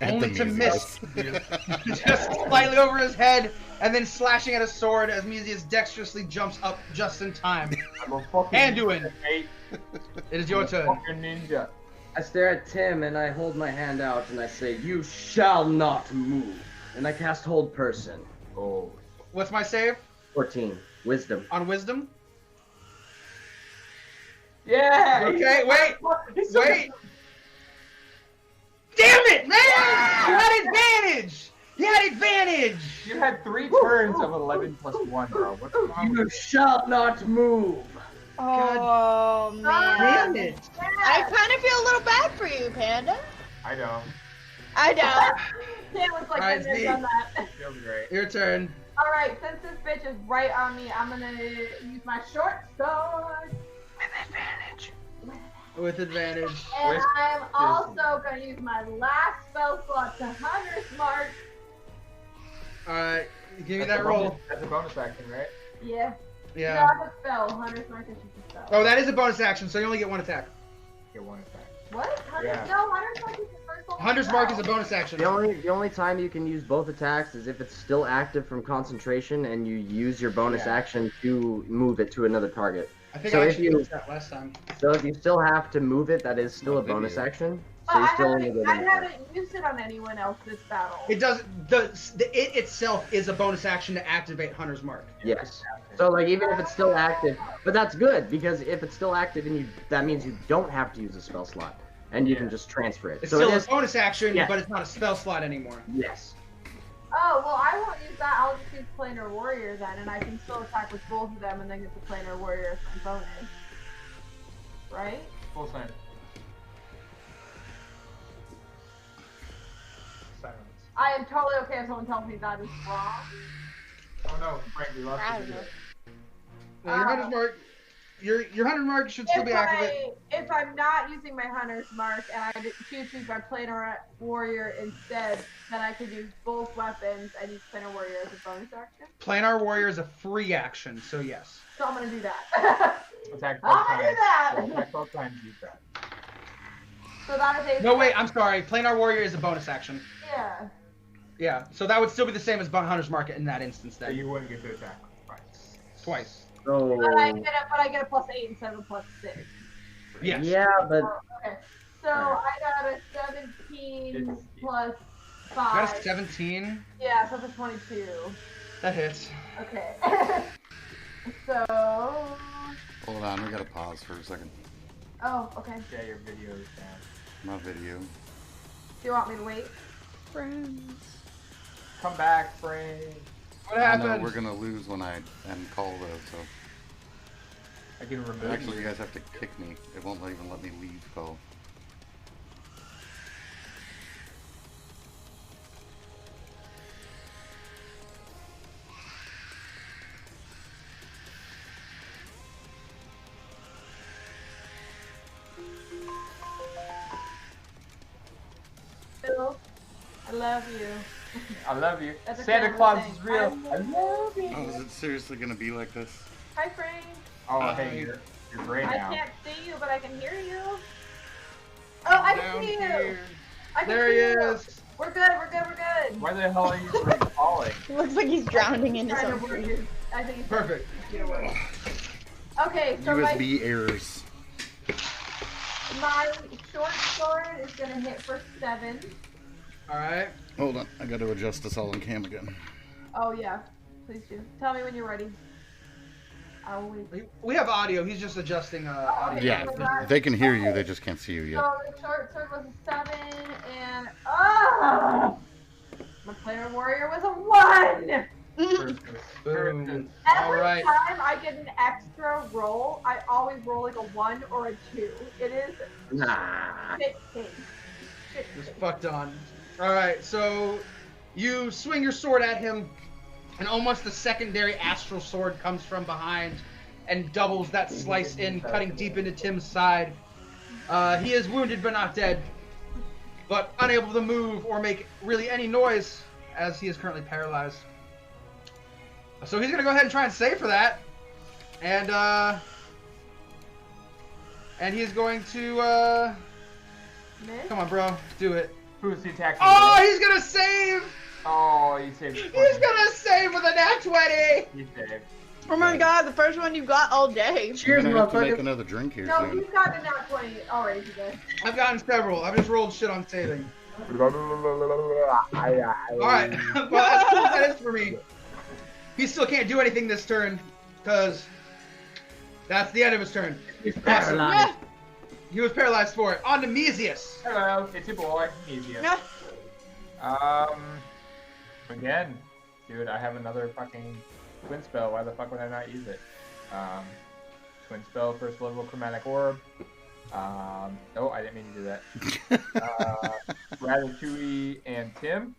At the only to miss. Meezius. Just slightly over his head, and then slashing at his sword as Meezius dexterously jumps up just in time. I'm a fucking Anduin, ninja, mate. it is your I'm a turn. fucking ninja. I stare at Tim and I hold my hand out and I say, "You shall not move." And I cast Hold Person. Oh. What's my save? 14. Wisdom. On wisdom? Yeah! Okay, wait! Wait! Damn it, man! You had advantage! You had advantage! You had 3 turns of 11 plus 1, bro. What's wrong with You shall not move. Oh man. Damn it! I kind of feel a little bad for you, Panda. I know. I know. Tim was like, Alright, I've never Zeke. done that. Feels great. Your turn. Alright, since this bitch is right on me, I'm gonna use my short sword. With advantage. And With I'm also gonna use my last spell slot to Hunter's Mark. Alright, give me That's that a roll. bonus- That's a bonus action, right? Yeah. Yeah. Not a spell. Hunter's Mark is just a spell. Oh, that is a bonus action, so you only get one attack. Get 1 attack. What? Yeah. No, Hunter's Mark is the first level Hunter's spell. Mark is a bonus action. The only time you can use both attacks is if it's still active from concentration and you use your bonus Yeah. action to move it to another target. I think So I if actually you- used that last time. So if you still have to move it, that is still a What bonus video? action. But So you I still only haven't, get I one attack. haven't used it on anyone else this battle. It does the it itself is a bonus action to activate Hunter's Mark. Yes. So like even if it's still active, but that's good because if it's still active and that means you don't have to use a spell slot and you can just transfer it. It's So still it a is. bonus action, Yeah. but it's not a spell slot anymore. Yes. Oh, well, I won't use that. I'll just use Planar Warrior then, and I can still attack with both of them and then get the Planar Warrior as my bonus. Right? Full send. Silence. I am totally okay if someone tells me that is wrong. Oh no, Frank, we lost I the don't video. Now, your Hunter's Mark, your Hunter's Mark should still be active. If I'm not using my Hunter's Mark and I choose to use my Planar Warrior instead, then I could use both weapons and use Planar Warrior as a bonus action. Planar Warrior is a free action, so yes. So I'm gonna do that. Attack both I'm times. gonna do that. Yeah, attack both times, use that. So that is a No, wait, I'm sorry. Planar Warrior is a bonus action. Yeah. Yeah, so that would still be the same as Hunter's Mark in that instance So then. you wouldn't get to attack twice. Twice. So But I get a plus 8 instead of a plus 6. Yes. yeah, but Okay. So I got a 17 plus 5. Got a 17. Yeah, so that's a 22. That hits. Okay. So. Hold on, we gotta pause for a second. Oh, okay. Yeah, your video is down. My video. Do you want me to wait? Friends. Come back, Frank. What I know happened? we're gonna lose when I end call though, so I can remove actually you you. guys have to kick me. It won't even let me leave call. Bill, I love you. I love you. That's a Santa family Claus thing. is real. I love you. Oh, is it seriously gonna be like this? Hi, Frank. Oh, hey, you're great I now. can't see you, but I can hear you. Oh, I Down can see you. here. I can There see he you. is. We're good. We're good. We're good. Why the hell are you falling? It looks like he's drowning in his Trying own to work grief. it. I think it's Perfect. Okay, so my USB errors. short sword is gonna hit for 7. Alright. Hold on, I gotta adjust this all in cam again. Oh yeah, please do. Tell me when you're ready. I will wait. We have audio. He's just adjusting audio. Yeah, they can hear you, they just can't see you yet. So the short sword was a 7, and my player warrior was a 1. Boom. Every Alright. time I get an extra roll, I always roll like a 1 or a 2. It is nah. shit cake. Shit Just cake. fucked on. Alright, so you swing your sword at him, and almost the secondary astral sword comes from behind and doubles that slice in, cutting deep into Tim's side. He is wounded but not dead, but unable to move or make really any noise as he is currently paralyzed. So he's gonna go ahead and try and save for that, and he's going to Miss? come on, bro, do it. Who's he attacking? Oh, with? he's gonna save! Oh, he saved. He's gonna save with a nat 20! He saved. Oh my god, the first one you got all day. Cheers, I'm gonna have to make motherfucker. another drink here No, soon. he's got a nat 20 already today. I've gotten several. I've just rolled shit on saving. Alright, well that's cool, that is for me. He still can't do anything this turn, because that's the end of his turn. He's Awesome. paralyzed. He was paralyzed for it. On to Meezius. Hello, it's your boy, Meezius. Again, dude, I have another fucking twin spell. Why the fuck would I not use it? Twin spell, first level chromatic orb. Oh, I didn't mean to do that. Ratatouille and Tim.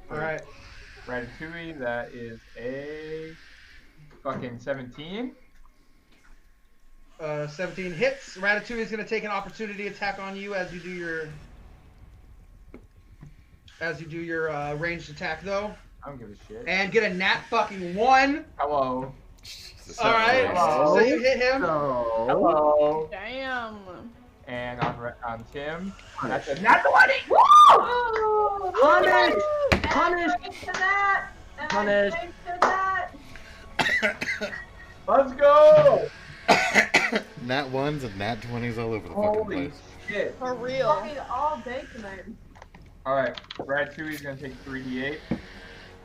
Alright. Ratatouille, that is a fucking 17. 17 hits. Ratatouille is going to take an opportunity attack on you as you do your ranged attack, though. I don't give a shit. And get a nat fucking 1. Hello. All right. Hello. So you hit him. So, Hello. Damn. And on Tim, that's a nat 20. Woo! punish! And Punish! thanks to that. And Punish. thanks to that. Let's go. Nat 1s and Nat 20s all over the fucking Holy place. shit. For real. Fucking all day tonight. All right, Ratatouille's gonna take 3d8.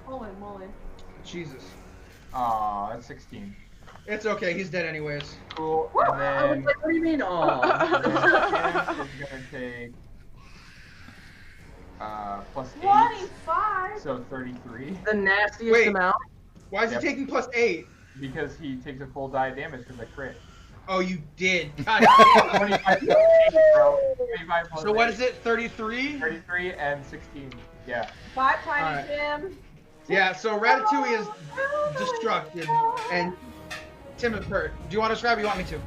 Holy moly. Jesus. Aw, that's 16. It's okay. He's dead anyways. Cool. I was And then like, what do you mean? Oh, Tim is gonna take plus 8, 25. so 33. the nastiest Wait. amount. Why is Yep. he taking plus 8? Because he takes a full die of damage because I crit. Oh, you did. God damn. 25 plus 8, bro. 25 plus So what 8. is it? 33? 33 and 16. Yeah. Bye, Tiny Alright. Tim. Yeah. So Ratatouille is destructed, and Tim is hurt. Do you want to describe? Or you want me to?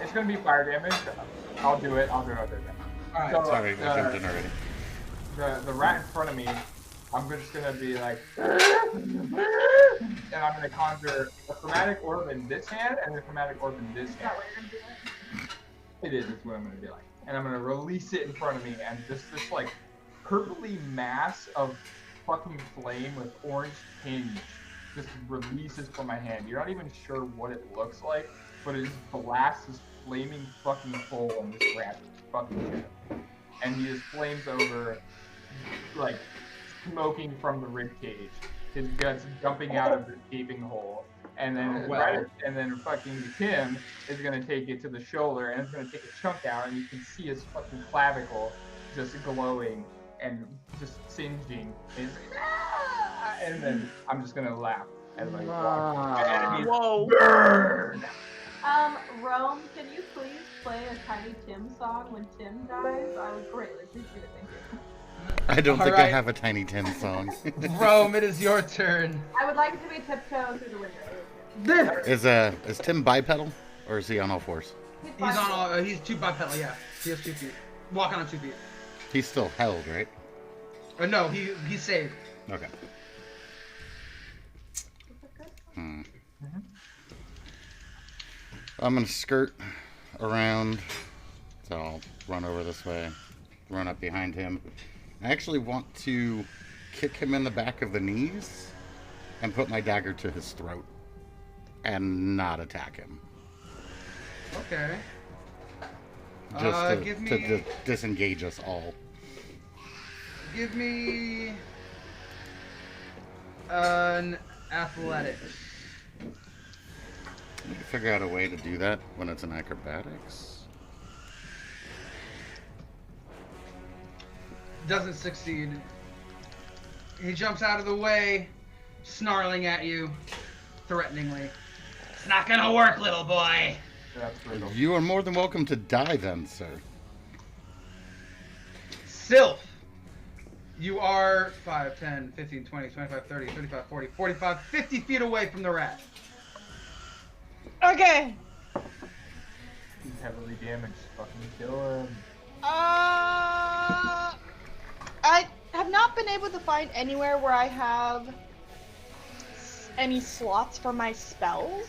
It's gonna be fire damage. I'll do it. I'll do it. All right. So, Sorry, I jumped in already. the rat in front of me, I'm just gonna be like, and I'm gonna conjure a chromatic orb in this hand and a chromatic orb in this Is that hand. what you're gonna do? It is. It's what I'm gonna be like, and I'm gonna release it in front of me, and this like purpley mass of fucking flame with orange tinge just releases from my hand. You're not even sure what it looks like, but it just blasts this flaming fucking hole in this rat's fucking chest, and he just flames over, like smoking from the rib cage. His guts jumping out of the gaping hole, and then fucking Tim is gonna take it to the shoulder, and it's gonna take a chunk out, and you can see his fucking clavicle just glowing and just singeing. And, he's like, "Ah!" And then I'm just gonna laugh as I watch the enemies Whoa. burn. Rome, can you please play a Tiny Tim song when Tim dies? I would greatly appreciate it. Thank you. I don't think I Alright. have a Tiny Tim song. Rome, it is your turn. I would like it to be tiptoe through the window. This. Is Tim bipedal or is he on all fours? He's on all. He's 2 bipedal. Yeah. He has 2 feet. Walking on 2 feet. He's still held, right? No, he's saved. Okay. Hmm. I'm gonna skirt around, so I'll run over this way, run up behind him. I actually want to kick him in the back of the knees and put my dagger to his throat and not attack him. Okay. Just give to me- disengage us all. Give me an athletics. We can figure out a way to do that when it's an acrobatics. Doesn't succeed. He jumps out of the way, snarling at you, threateningly. It's not gonna work, little boy. That's brutal. You are more than welcome to die then, sir. Sylph, you are 5, 10, 15, 20, 25, 30, 35, 40, 45, 50 feet away from the rat. Okay. He's heavily damaged. Fucking kill him. I have not been able to find anywhere where I have any slots for my spells.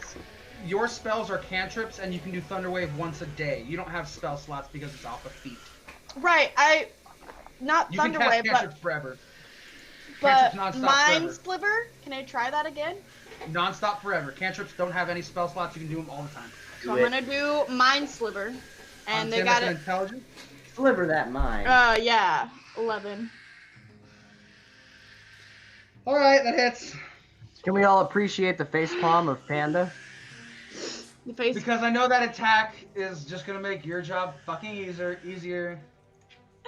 Your spells are cantrips, and you can do Thunder Wave once a day. You don't have spell slots because it's off a feat. Right, not You can Thunder Wave, cast cantrips forever. but Cantrips nonstop Mind forever. Sliver. Can I try that again? Non-stop forever. Cantrips don't have any spell slots. You can do them all the time. So I'm gonna do Mind Sliver, and they Tim, got that's it. an intelligence. Sliver that mind. Yeah, 11. All right, that hits. Can we all appreciate the facepalm of Panda? The face. Because I know that attack is just gonna make your job fucking easier.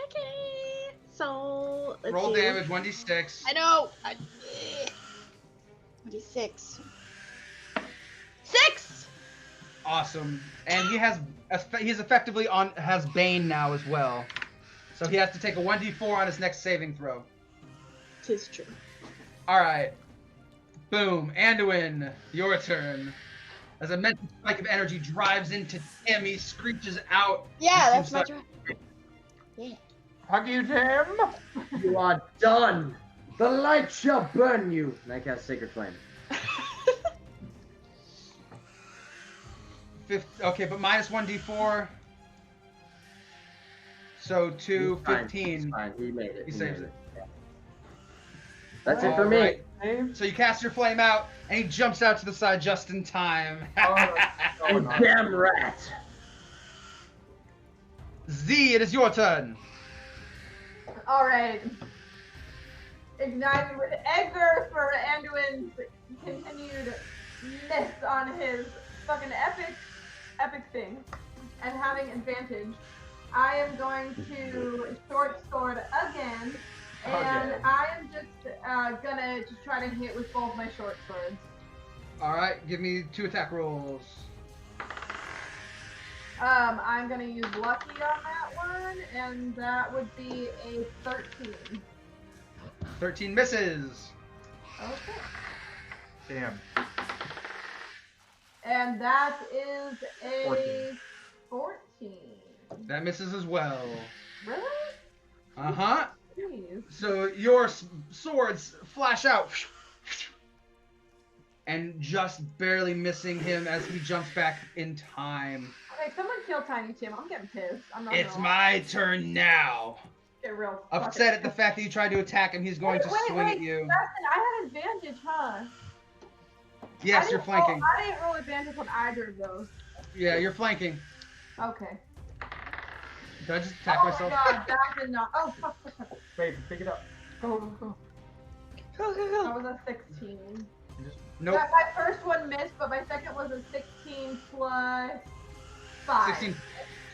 Okay. So let's Roll see. damage, 1d6. I know. 26. 6. Awesome. And he's effectively has Bane now as well. So he has to take a 1d4 on his next saving throw. Tis true. Alright. Boom. Anduin, your turn. As a mental spike of energy drives into Tim, he screeches out. Yeah, He that's my seems turn. Yeah. Hug you, Tim. You are done. The light shall burn you. And I cast Sacred Flame. Okay, but minus 1d4. So 2, He's fine, 15. he's fine. He made it. He He saves made it. Yeah. That's it for me. Alright. So you cast your flame out, and he jumps out to the side just in time. You damn rat. Z, it is your turn. Alright. Ignited with Edgar for Anduin's continued miss on his fucking epic thing. And having advantage. I am going to short sword again. And Okay. I am just gonna just try to hit with both my short swords. Alright, give me 2 attack rolls. I'm gonna use lucky on that one, and that would be a 13. 13 misses. Okay. Damn. And that is a 14. That misses as well. Really? Uh-huh. Jeez. So your swords flash out. And just barely missing him as he jumps back in time. Okay, someone kill Tiny Tim. I'm getting pissed. I'm not It's gonna my turn now. get real Upset at the fact that you tried to attack him, he's going to swing at you. Justin, I had advantage, huh? Yes, you're flanking. I didn't roll advantage on either of those. Yeah, you're flanking. Okay. Did I just attack Oh myself? my god, that did not. Oh, fuck. Wait, pick it up. Go, go, go. That was a 16. Nope. My first one missed, but my second was a 16 plus 5. 16.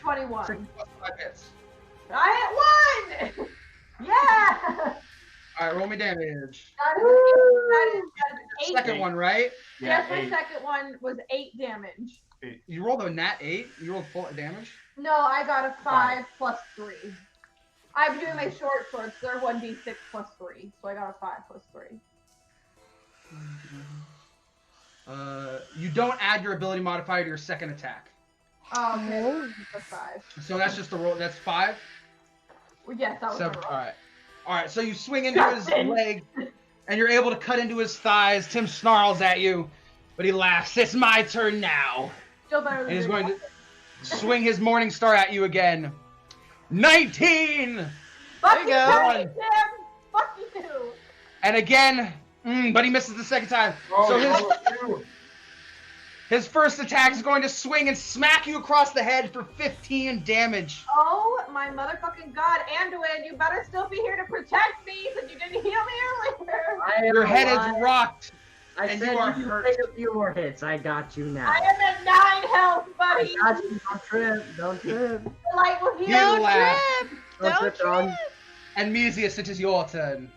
21. 16 plus 5 hits. I hit 1! Yeah! Alright, roll me damage. That is 8. Second one, right? Yes, my 8. second one was 8 damage. You rolled a nat 8? You rolled full damage? No, I got a 5 plus 3. I'm doing my short swords, so they're 1d6 plus 3. So I got a 5 plus 3. You don't add your ability modifier to your second attack. Oh, okay. That's 5. So that's just the roll. That's 5? Well, yes, that was my roll. Alright. Alright, so you swing into his leg, and you're able to cut into his thighs. Tim snarls at you, but he laughs. It's my turn now. Still better than And he's doing going to swing his Morning Star at you again. 19! Fuck There you you, go. Tony, Tim! Fuck you! And again, but he misses the second time. So his first attack is going to swing and smack you across the head for 15 damage. Oh my motherfucking god, Anduin, you better still be here to protect me since you didn't heal me earlier. Your head is rocked. I and said you are you can hurt. take a few more hits. I got you now. I am at 9 health, buddy. I got you. Don't trip. Don't trip. The light will heal. You Don't laugh. trip! Don't Don't trip, trip! Ron. And Meezius, it is your turn.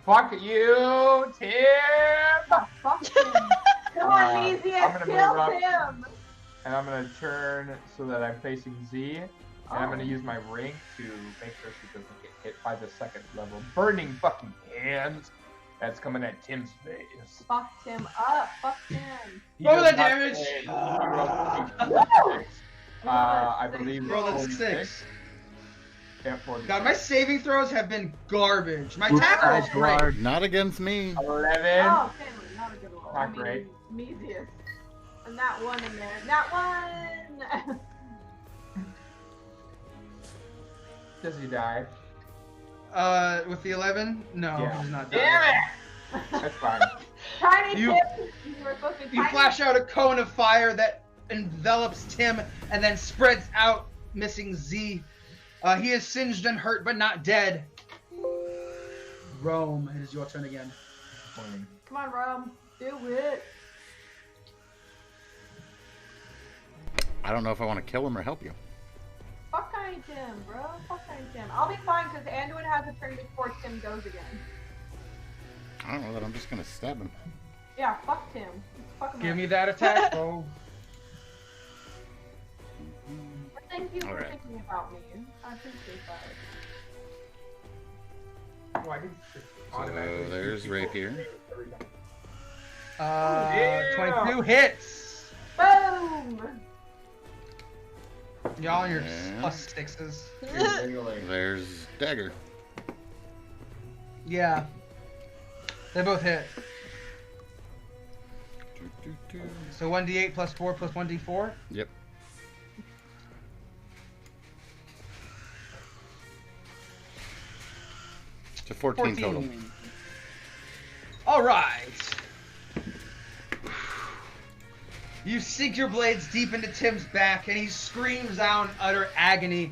Fuck you, Tim. Fuck him. Come on, Meezius, I'm gonna kill move up. him. And I'm gonna turn so that I'm facing Z, and I'm gonna use my ring to make sure she doesn't get hit by the second level burning fucking hands that's coming at Tim's face. Fucked him up. Fuck him. He Roll does that not damage. say- he rolled 6. I believe Roll a 46. 6. Yeah, 46. God, my saving throws have been garbage. My attack Guys, roll's great. guard. Not against me. 11. Oh, family, not a good roll. Not great. Meezius. And that one in there. That one! Does he die? With the 11? No, Yeah. he's not done. Damn it! That's fine. Tiny You- Tim. You were supposed to be You tiny. flash out a cone of fire that envelops Tim and then spreads out, missing Z. He is singed and hurt, but not dead. Rome, it is your turn again. Come on, Rom. Do it. I don't know if I want to kill him or help you. Fuck Tiny Tim, bro. Fuck Tiny Tim. I'll be fine because Anduin has a turn before Tim goes again. I don't know that I'm just gonna stab him. Yeah, fuck Tim. Fuck him Give up. me that attack, bro. Thank you for Alright. thinking about me. I appreciate that. Why did you So there's rapier. 22 hits. Boom! Y'all and your Yeah. +6s. There's dagger. Yeah. They both hit. So 1d8 plus 4 plus 1d4? Yep. So 14 total. Alright. You sink your blades deep into Tim's back and he screams out in utter agony.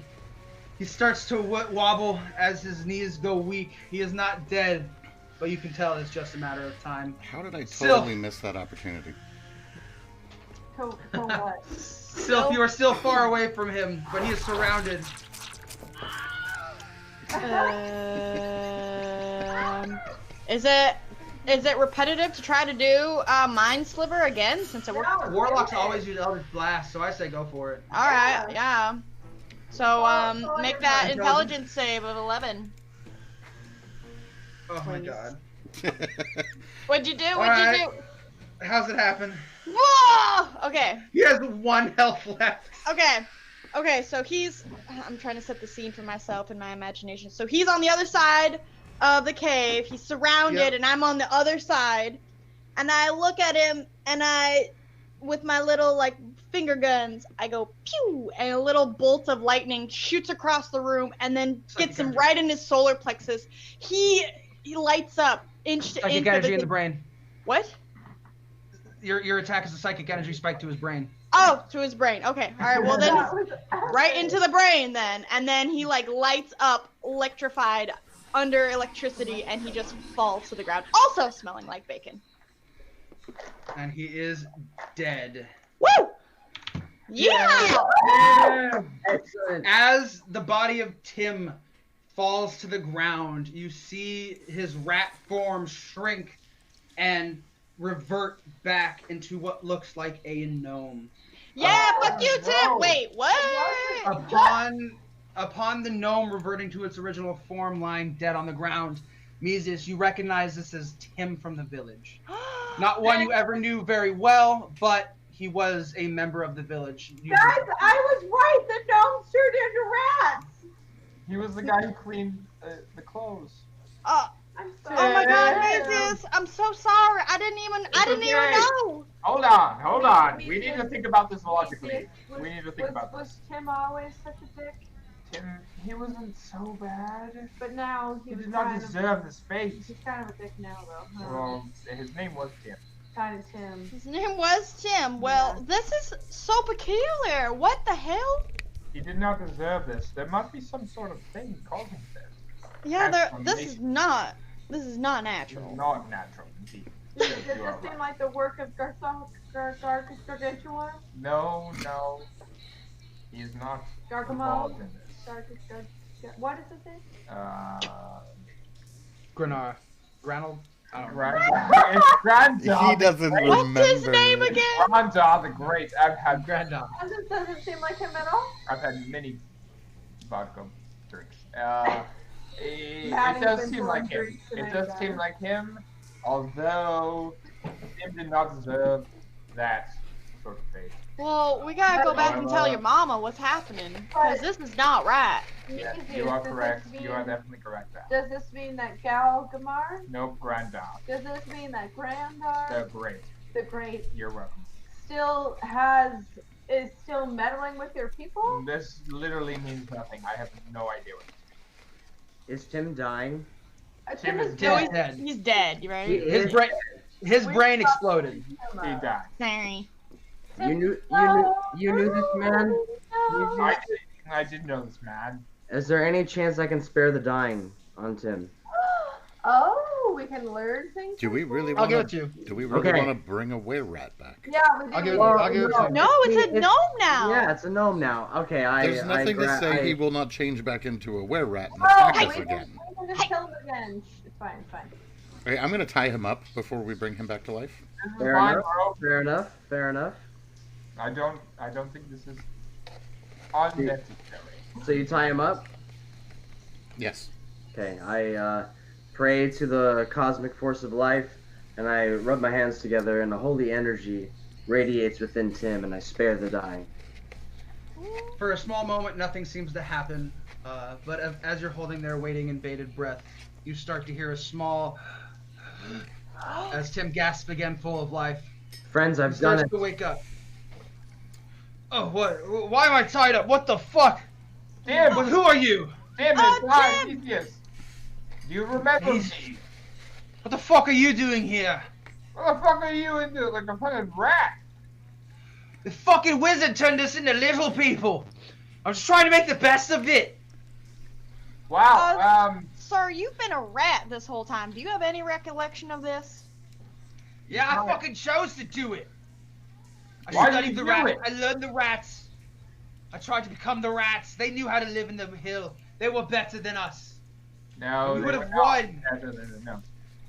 He starts to wobble as his knees go weak. He is not dead, but you can tell it's just a matter of time. How did I Still- totally miss that opportunity? To what? Still, you are still far away from him, but he is surrounded. Is it repetitive to try to do Mind Sliver again since it worked? No. Warlocks always use Eldritch Blast, so I say go for it. All right, yeah. So make that Intelligence. intelligence save of 11. Oh my Please. god. What'd you do? What'd Alright. you How's it happen? do? Whoa! Okay. He has 1 health left. Okay, so I'm trying to set the scene for myself in my imagination. So he's on the other side of the cave. He's surrounded, Yep. and I'm on the other side. And I look at him, and with my little, finger guns, I go, pew! And a little bolt of lightning shoots across the room, and then gets him right in his solar plexus. He lights up. Psychic energy in the brain. What? Your attack is a psychic energy spike to his brain. Oh, to his brain. Okay. All right. Well, then right into the brain then. And then he lights up, electrified under electricity, and he just falls to the ground. Also smelling like bacon. And he is dead. Woo! Yeah! Excellent. As the body of Tim falls to the ground, you see his rat form shrink and revert back into what looks like a gnome. Yeah, fuck you, Tim. no. Wait, what? Upon the gnome reverting to its original form, lying dead on the ground, Meezius, you recognize this as Tim from the village. Not one you ever knew very well, but he was a member of the village. Guys, I was right. The gnomes turned into rats. He was the guy who cleaned the clothes. Oh I'm my God, sorry. Meezius, I'm so sorry. I didn't even okay. know. Hold on. We need to think about this logically. We need to think about this. Was Tim always such a dick? Tim, he wasn't so bad. But now He he was did not kind deserve this fate. He's kind of a dick now, though. Huh? Well, his name was Tim. Kind of Tim. His name was Tim. Well, this is so peculiar. What the hell? He did not deserve this. There must be some sort of thing causing this. Yeah, this is Transformation. not It's natural. not natural, indeed. Does Yes, this you are seem right. like the work of Gargantua? No. He is not Gargamel? involved in this. What is his name? Granar. Granald? I don't know. It's Grandad. He doesn't What's remember. his name again? Grandad the Great. I've had Grandad. Doesn't seem like him at all. I've had many vodka drinks. It Maddie's does been seem throwing like him. drinks It tonight, does guys. seem like him, although Tim did not deserve that sort of fate. Well, we gotta go back and tell your mama what's happening, because this is not right. Yes, Meezius, you are does this correct. mean- You are definitely correct there. Does this mean that Galgamar? Nope, Grandad. Does this mean that Grandar, The Great. the Great, You're welcome. is still meddling with your people? This literally means nothing. I have no idea what this Is Tim dying? Tim is Tim is dead. dead. He's dead, you right? His brain exploded. He died. Sorry. You knew this man? I did know this man. Is there any chance I can spare the dying on Tim? Oh, we can learn things. Do we really I'll want give it to? to you. Do we really Okay. want to bring a were-rat back? Yeah, we do. I'll give it- Well, I'll give it to you. No, it's a gnome now. Yeah, it's a gnome now. Okay, There's nothing to say he I will not change back into a were-rat and Oh, attack we us can, again. we can just kill him again. It's fine, it's fine. Okay, I'm gonna tie him up before we bring him back to life. This is Fair fine, enough. bro. Fair enough. Fair enough. I don't think this is unnecessary. So you tie him up. Yes. Okay, I pray to the cosmic force of life, and I rub my hands together, and a holy energy radiates within Tim, and I spare the dying. For a small moment, nothing seems to happen, but as you're holding there, waiting in bated breath, you start to hear a small, as Tim gasps again, full of life. Friends, He I've done starts it. to wake up. Oh, what? Why am I tied up? What the fuck? Tim, But who are you? Tim, Oh, it's not Tim! Meezius. Do you remember He's- me? What the fuck are you doing here? What the fuck are you into? Like a fucking rat? The fucking wizard turned us into little people. I'm just trying to make the best of it. Wow. Sir, you've been a rat this whole time. Do you have any recollection of this? Yeah, I fucking chose to do it. I Why did studied you the do rats. it? I learned the rats. I tried to become the rats. They knew how to live in the hill. They were better than us. No, We they would were have not. won. No.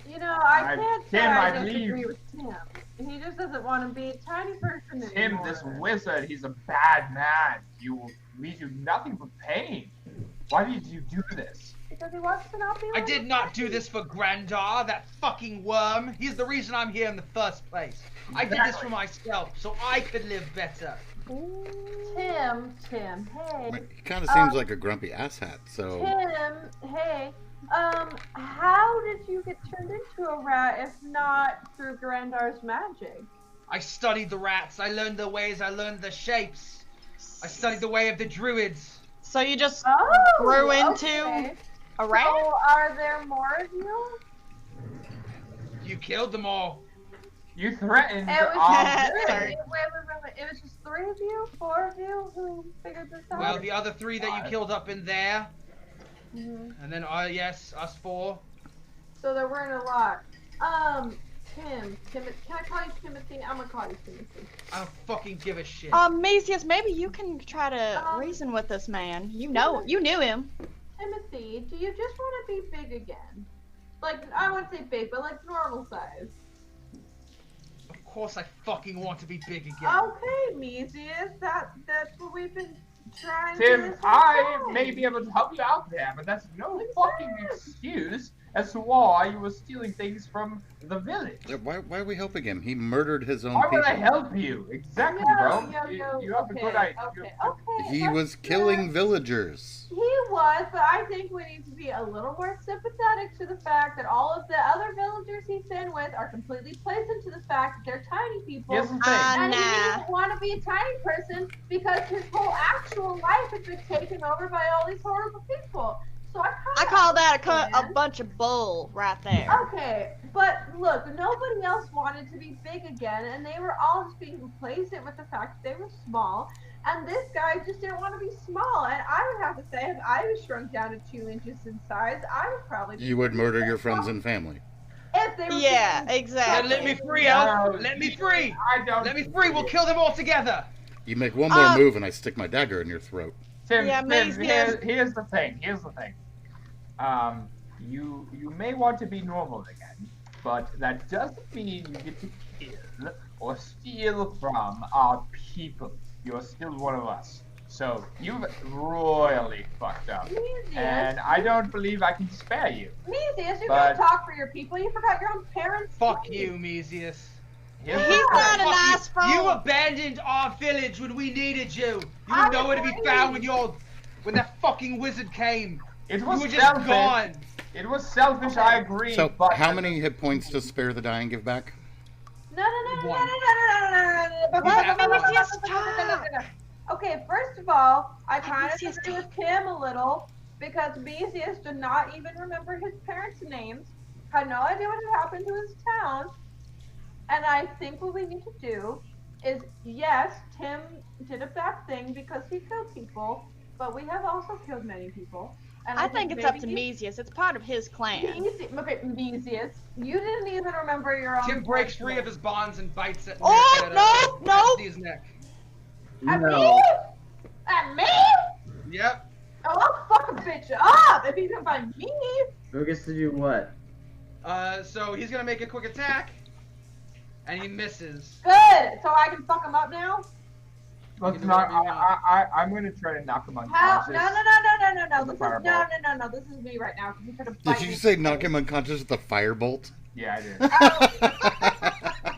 You know, I I- can't say Tim, I I disagree leave. with Tim. He just doesn't want to be a tiny person Tim, anymore. this wizard, he's a bad man. He will lead you nothing but pain. Why did you do this? Because he wants to not be I like did not do this for Grandar, that fucking worm. He's the reason I'm here in the first place. I did this for Exactly. myself, so I could live better. Tim, hey. He kind of seems like a grumpy asshat. So Tim, hey. How did you get turned into a rat if not through Grandar's magic? I studied the rats. I learned their ways. I learned their shapes. I studied the way of the druids. So you just Oh, grew into okay. a rat? So are there more of you? You killed them all. You threatened It was our just village. wait. It was just 3 of you, 4 of you who figured this out. Well, the other 3 that you killed up in there, Mhm. and then yes, us 4. So there weren't a lot. Tim, can I call you Timothy? I'm gonna call you Timothy. I don't fucking give a shit. Meezius, maybe you can try to reason with this man. You knew him. Timothy, do you just want to be big again? Like, I wouldn't say big, but like normal size. Of course I fucking want to be big again. Okay, Meezius, that's what we've been trying to Tim, do this I whole time. may be able to help you out there, but that's no fucking excuse as to why you were stealing things from the village. why are we helping him? He murdered his own Why people. would I help you? Exactly, bro. You have a good idea. Okay. He was killing villagers. He was, but I think we need to be a little more sympathetic to the fact that all of the other villagers he's been with are completely placed into the fact that they're tiny people. Here's the thing. And he Nah. doesn't want to be a tiny person because his whole actual life has been taken over by all these horrible people. So I call that a bunch of bull right there. Okay, but look, nobody else wanted to be big again, and they were all just being complacent with the fact that they were small. And this guy just didn't want to be small. And I would have to say, if I was shrunk down to 2 inches in size, I would probably. You would murder your friends and family. If they were Yeah, being- exactly. Let me free, Elf. No, Let me free. I don't. Let me free. We'll kill them all together. You make one more move and I stick my dagger in your throat. Tim, Yeah, here's the thing. You may want to be normal again, but that doesn't mean you get to kill or steal from our people. You're still one of us. So you've royally fucked up, Meezius, and I don't believe I can spare you. Meezius, you But- gotta talk for your people. You forgot your own parents. Fuck too. you, Meezius. Here's He's the not thing. a Fuck you. nice fool. You abandoned our village when we needed you. You I were nowhere to be agree. found when that fucking wizard came. It You was were just selfish. gone. It was selfish. I agree. So, but how many hit points does Spare the Dying give back? No. One. Okay, first of all, I kind of Meezius, agree with Tim a little. because Meezius did not even remember his parents' names, had no idea what had happened to his town, and I think what we need to do is, yes, Tim did a bad thing because he killed people, but we have also killed many people. And I think it's up to maybe Meezius. It's part of his clan. Okay, Meezius, you didn't even remember your own. Tim breaks free of his bonds and bites it. Oh, no! His neck. At No. me? At me? Yep. Oh, I'll fuck a bitch up if he's gonna find me. Who gets to do what? So he's gonna make a quick attack, and he misses. Good. So I can fuck him up now. Let's do not. whatever you want. I'm going to try to knock him How? unconscious. No. with This the is fireball. no. This is me right now because he's trying to bite Did me. you say knock him unconscious with a firebolt? Yeah, I did.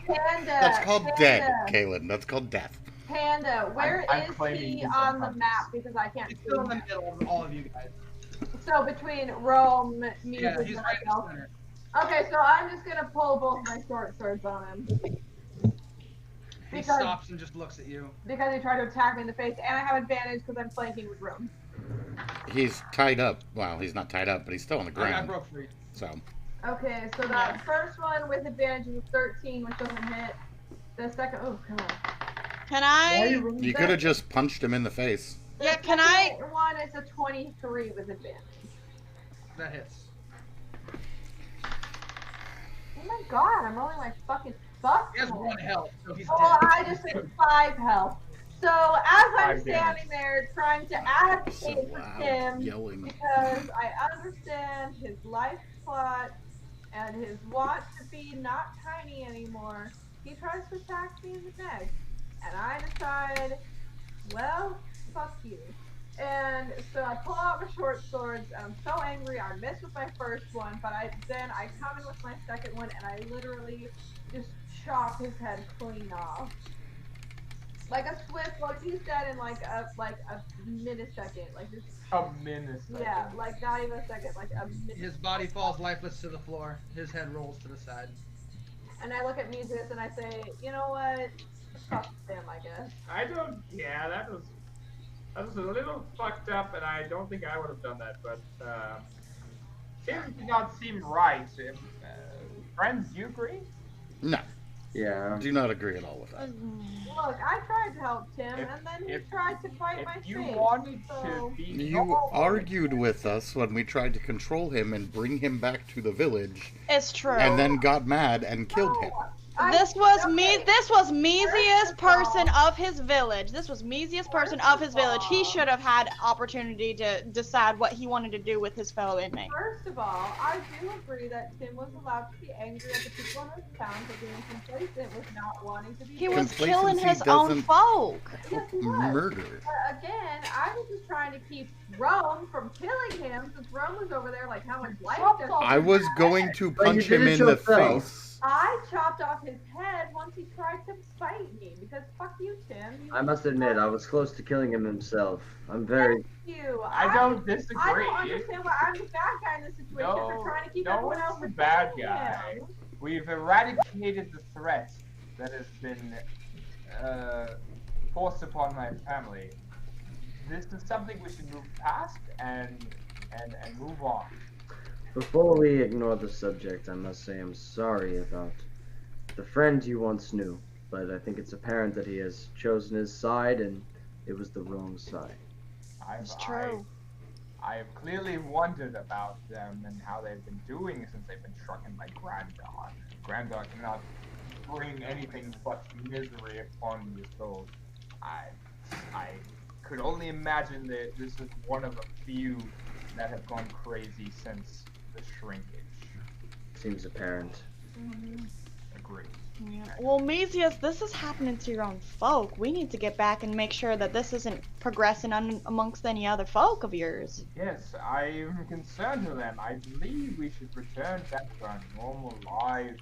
Panda. That's called dead, Panda. Kaylin. That's called death. Panda, where I'm is claiming he he's on the unconscious. map? Because I can't He's see still in the him. middle of all of you guys. So between Rome, me, Yeah, and he's right in the myself. center. Okay, so I'm just gonna pull both my short swords on him He Because- stops and just looks at you. because he tried to attack me in the face, and I have advantage because I'm flanking with Rome. He's tied up. Well, he's not tied up, but he's still on the I ground. broke free. So, Okay, so that first one with advantage is 13, which doesn't hit. The second, oh god. Can I? you could have just punched him in the face. Yeah, can I? Second one is a 23 with advantage. That hits. Oh my god, I'm rolling my fucking fuck. He has 1 health, so he's Oh, dead. I just hit 5 health. So as I'm 5 standing there trying to advocate So for loud, Tim, yelling. because I understand his life plot and his want to be not tiny anymore, he tries to attack me in the neck. And I decide, well, fuck you. And so I pull out my short swords, and I'm so angry, I miss with my first one, but then I come in with my second one, and I literally just chop his head clean off. Like a swift, like he's dead in like a millisecond, like just A minute. yeah, like not even a second, like a minute. His body falls lifeless to the floor. His head rolls to the side. And I look at Meezius and I say, you know what? Fuck him, I guess. I don't. Yeah, that was a little fucked up, and I don't think I would have done that. But Tim did not seem right. Friends, you agree? No, Yeah. do not agree at all with that. Look, I tried to help Tim, and then he tried to bite my If you face. wanted so... to be You normal, argued with us when we tried to control him and bring him back to the village, It's true. and then got mad and killed him. This was Meezius person of his village. This was Meezius person of his village. He should have had opportunity to decide what he wanted to do with his fellow inmate. First of all, I do agree that Tim was allowed to be angry at the people in his town for being complacent with not wanting to be. He was Complacency killing his own doesn't- folk. Yes, he was. Murder. But again, I was just trying to keep Rome from killing him, since Rome was over there like how much life does I was going to But you punch did him it in the yourself. face. I chopped off his head once he tried to bite me, because fuck you, Tim. I must admit, I was close to killing him himself. I'm very. Thank you. I don't disagree. I don't understand why I'm the bad guy in this situation for trying to keep no everyone else one's the from bad killing guy. him. We've eradicated the threat that has been forced upon my family. This is something we should move past and move on. Before we ignore the subject, I must say I'm sorry about the friend you once knew, but I think it's apparent that he has chosen his side, and it was the wrong side. It's true. I have clearly wondered about them and how they've been doing since they've been struck in by Granddog. Granddog cannot bring anything but misery upon your soul. I could only imagine that this is one of a few that have gone crazy since the shrinkage. Seems apparent. Agreed. Yeah. Well, Meezius, this is happening to your own folk. We need to get back and make sure that this isn't progressing amongst any other folk of yours. Yes, I am concerned for them. I believe we should return back to our normal lives.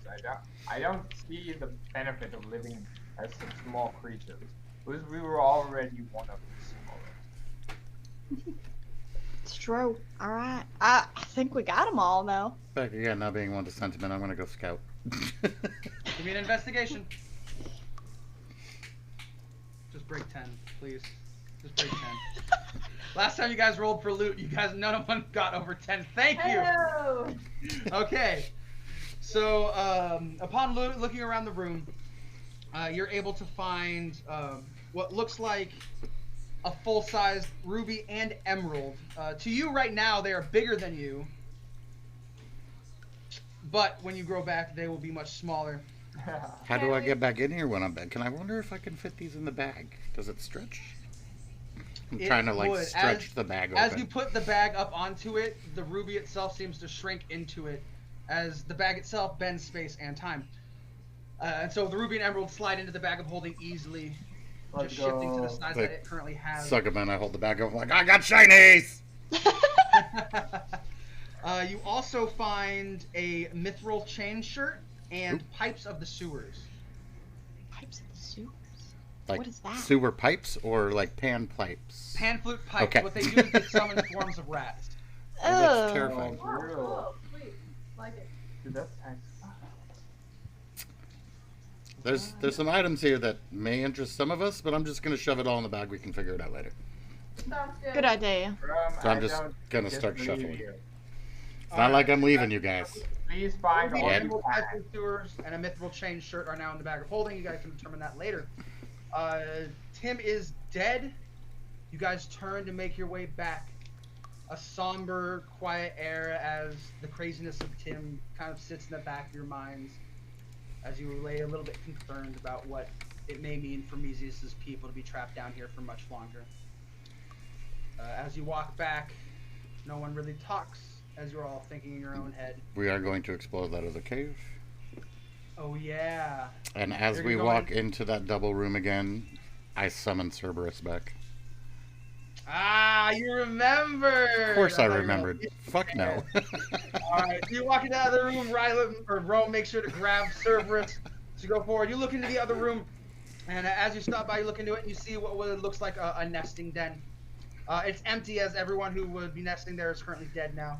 I don't see the benefit of living as such small creatures, because we were already one of the smallest. It's true. All right. I think we got them all, though. Back again, not being one to sentiment, I'm gonna go scout. Give me an investigation. Just break 10, please. Just break 10. Last time you guys rolled for loot, you guys none of them got over 10. Thank you. Hello. Okay. So upon looking around the room, you're able to find what looks like a full-sized ruby and emerald. To you right now, they are bigger than you, but when you grow back, they will be much smaller. How do I get back in here when I'm back? Can I wonder if I can fit these in the bag? Does it stretch? I'm trying to like stretch the bag open. As you put the bag up onto it, the ruby itself seems to shrink into it, as the bag itself bends space and time. And so the ruby and emerald slide into the bag of holding easily, just shifting to the size that it currently has. Suck 'em in. I hold the bag up like, I got shinies! You also find a mithril chain shirt and pipes of the sewers. Pipes of the sewers? Like what is that? Sewer pipes or like pan pipes? Pan flute pipes. Okay. What they do is they summon forms of rats. Oh, that's terrifying. Oh, cool. Sweet. Like it. Dude, that's nice. There's some items here that may interest some of us, but I'm just gonna shove it all in the bag. We can figure it out later. Sounds good. Good idea. So I'm just gonna start believe shuffling. you. It's not like I'm leaving you guys. Please find Ruby all and you emerald pipes can. of sewers and a mithril chain shirt are now in the bag of holding. You guys can determine that later. Tim is dead. You guys turn to make your way back. A somber, quiet air as the craziness of Tim kind of sits in the back of your minds as you lay a little bit concerned about what it may mean for Meezius' people to be trapped down here for much longer. As you walk back, no one really talks as you're all thinking in your own head. We are going to explore that other cave. Oh yeah. And as You're we going- walk into that double room again, I summon Cerberus back. Ah, you remember! Of course I thought you were remembered. gonna- Fuck no. Alright, so you walk into the other room, Rome makes sure to grab Cerberus. So you go forward, you look into the other room, and as you stop by, you look into it, and you see what looks like a nesting den. It's empty, as everyone who would be nesting there is currently dead now.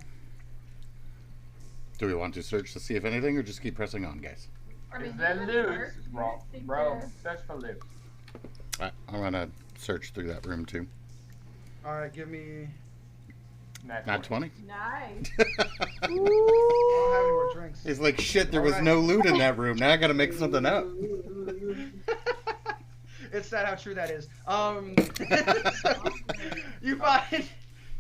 Do we want to search to see if anything, or just keep pressing on, guys? I mean, Is there you can loot? search. Bro, Think bro, there- search for loot. I'm gonna search through that room too. Alright, give me... Not 20? Nice. I don't have any more drinks. It's like, shit, there was Alright. no loot in that room. Now I gotta make something up. It's sad how true that is. So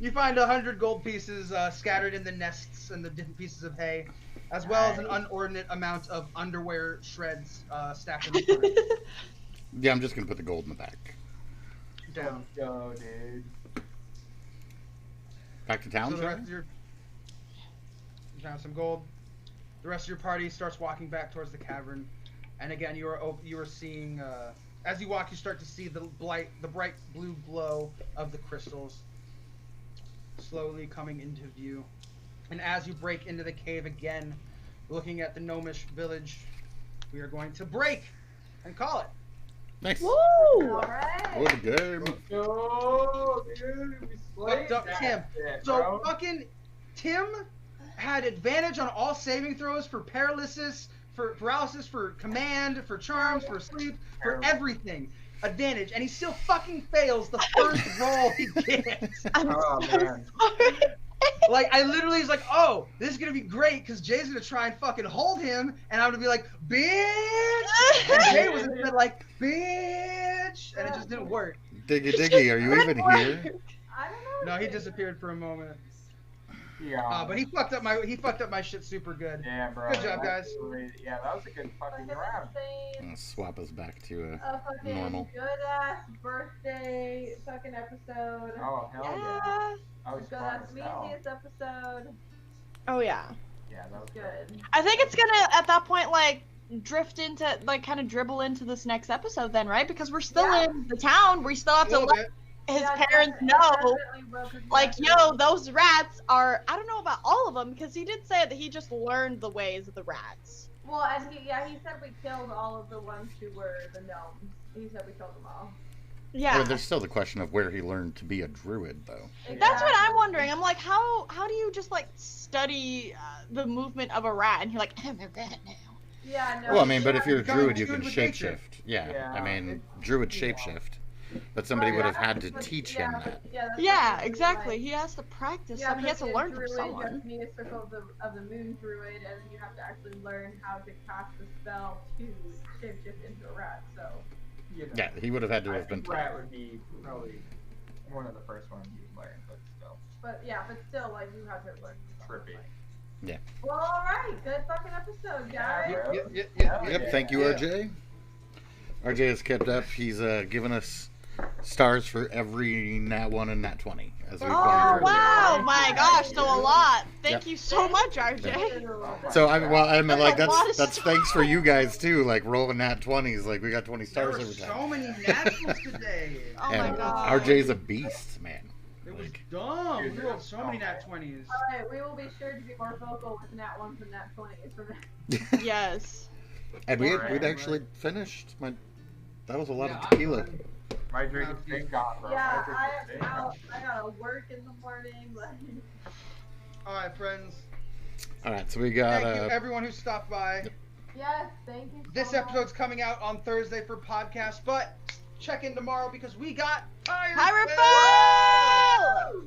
you find 100 gold pieces scattered in the nests and the different pieces of hay, as well as an inordinate amount of underwear shreds stacked in the corner. Yeah, I'm just gonna put the gold in the back. Down. Go, dude. Back to town, So the sir? rest of you found some gold. The rest of your party starts walking back towards the cavern, and again you are seeing as you walk, you start to see the bright blue glow of the crystals slowly coming into view. And as you break into the cave again, looking at the gnomish village, we are going to break and call it. Nice. Woo! Alright. What a game. Go, dude. We slayed Fucked up that Tim. shit, So bro. fucking Tim had advantage on all saving throws for paralysis, for command, for charms, for sleep, for everything. Advantage, and he still fucking fails the first roll he gets. I'm Oh, so man. sorry. Like, I literally was like, oh, this is gonna be great, because Jay's gonna try and fucking hold him, and I'm gonna be like, bitch! And Jay was instead like, bitch! And it just didn't work. Diggy Diggy, are you even here? I don't know. No, he disappeared for a moment. Yeah. But he fucked up my shit super good. Yeah, bro. Good job, that's guys. really- yeah, that was a good fucking Fucking round. insane. I'm gonna swap us back to A fucking normal. good ass birthday fucking episode. Oh, hell yeah. Yeah. That was Good fun ass as hell. Meezius episode. Oh yeah. Yeah, that was Good. I think it's gonna at that point like drift into like kind of dribble into this next episode then, right? Because we're still Yeah. in the town. We still have A to little let bit. his Yeah, parents definitely- know. definitely will, 'cause we Like, have to- yo, those rats are. I don't know about all of them because he did say that he just learned the ways of the rats. Well, and he said we killed all of the ones who were the gnomes. He said we killed them all. Yeah. Well, there's still the question of where he learned to be a druid, though. That's what I'm Exactly. wondering. I'm like, how do you just like study the movement of a rat and you're like, I'm a rat now. Yeah, no. Well, I mean, but if you're a Become druid, you druid can with nature. shapeshift. Yeah, Yeah, I mean, it- druid yeah. shapeshift. but somebody Well, would have yeah, had to but- teach yeah, him but- that. Yeah, that's Yeah, what I mean, exactly. like- He has to practice. Yeah, He has to but learn the from druid, someone. You have to be a circle of the moon druid, and you have to actually learn how to cast the spell to shapeshift into a rat. So. You know, Yeah, he would have had to I have been think taught. rat would be probably one of the first ones you learn, but still But yeah, but still, like you have to learn. trippy. Yeah. Well, all right, good fucking episode, guys. Yep, thank you, RJ. RJ has kept up. He's given us stars for every Nat 1 and Nat 20 as we've Oh gone through. wow, my gosh, so a lot. Thank you so much, RJ. So I mean, like That's a lot of that's thanks for you guys too, like rolling Nat 20s. Like we got 20 There stars were every time. so many naturals today. Oh my And god. RJ's a beast, man. It was Like, dumb. We rolled so many nat 20s. All right, we will be sure to be more vocal with nat 1s and nat 20s from now. Yes. and we'd Right. actually finished. That was a lot of Yeah, tequila. My drink is been gone, bro. Yeah, My drink is been gone. I gotta work in the morning. Like, All right, friends. All right, so we got Thank you, everyone who stopped by. yes, thank you. So This much. episode's coming out on Thursday for podcast, but check in tomorrow because we got Pirate Fell! Fall!